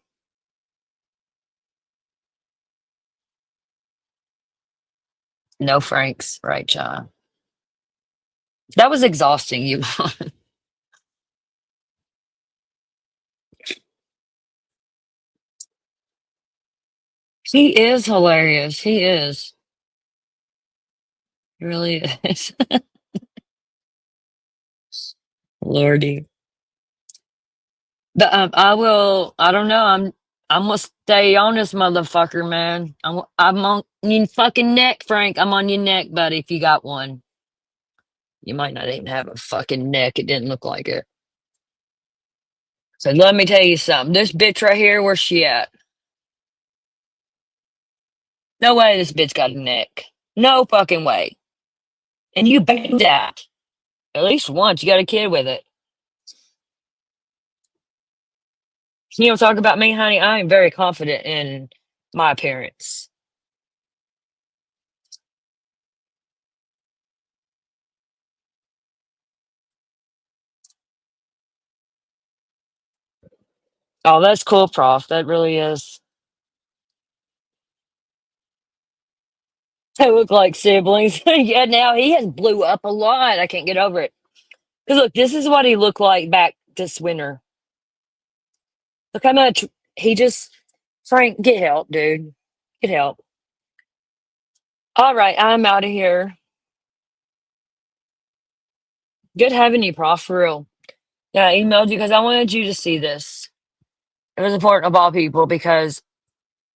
No Franks, right, John? That was exhausting, you. He is hilarious. He is. He really is. Lordy. But I don't know. I'm gonna stay on this motherfucker, man. I'm on your fucking neck, Frank. I'm on your neck, buddy, if you got one. You might not even have a fucking neck. It didn't look like it. So let me tell you something. This bitch right here, where's she at? No way this bitch got a neck. No fucking way. And you banged that. At least once. You got a kid with it. Talk about me, honey. I am very confident in my appearance. Oh, that's cool, Prof. That really is. They look like siblings. Yeah, now he has blew up a lot. I can't get over it. Because look, this is what he looked like back this winter. Look how much he just. Frank, get help, dude. Get help. All right, I'm out of here. Good having you, Prof, for real. Yeah, I emailed you because I wanted you to see this. It was important of all people because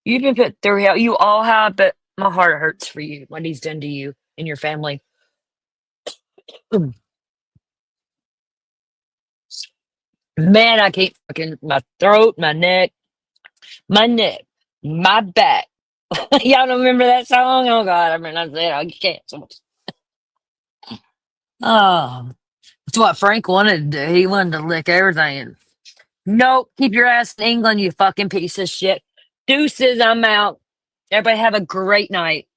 you've been put through hell. You all have, but my heart hurts for you, what he's done to you and your family. Man, I can't fucking, my throat, my neck, my back. Y'all don't remember that song? Oh God, I remember I said I can't. Oh, that's what Frank wanted to do. He wanted to lick everything. Nope, keep your ass in England, you fucking piece of shit. Deuces, I'm out. Everybody have a great night.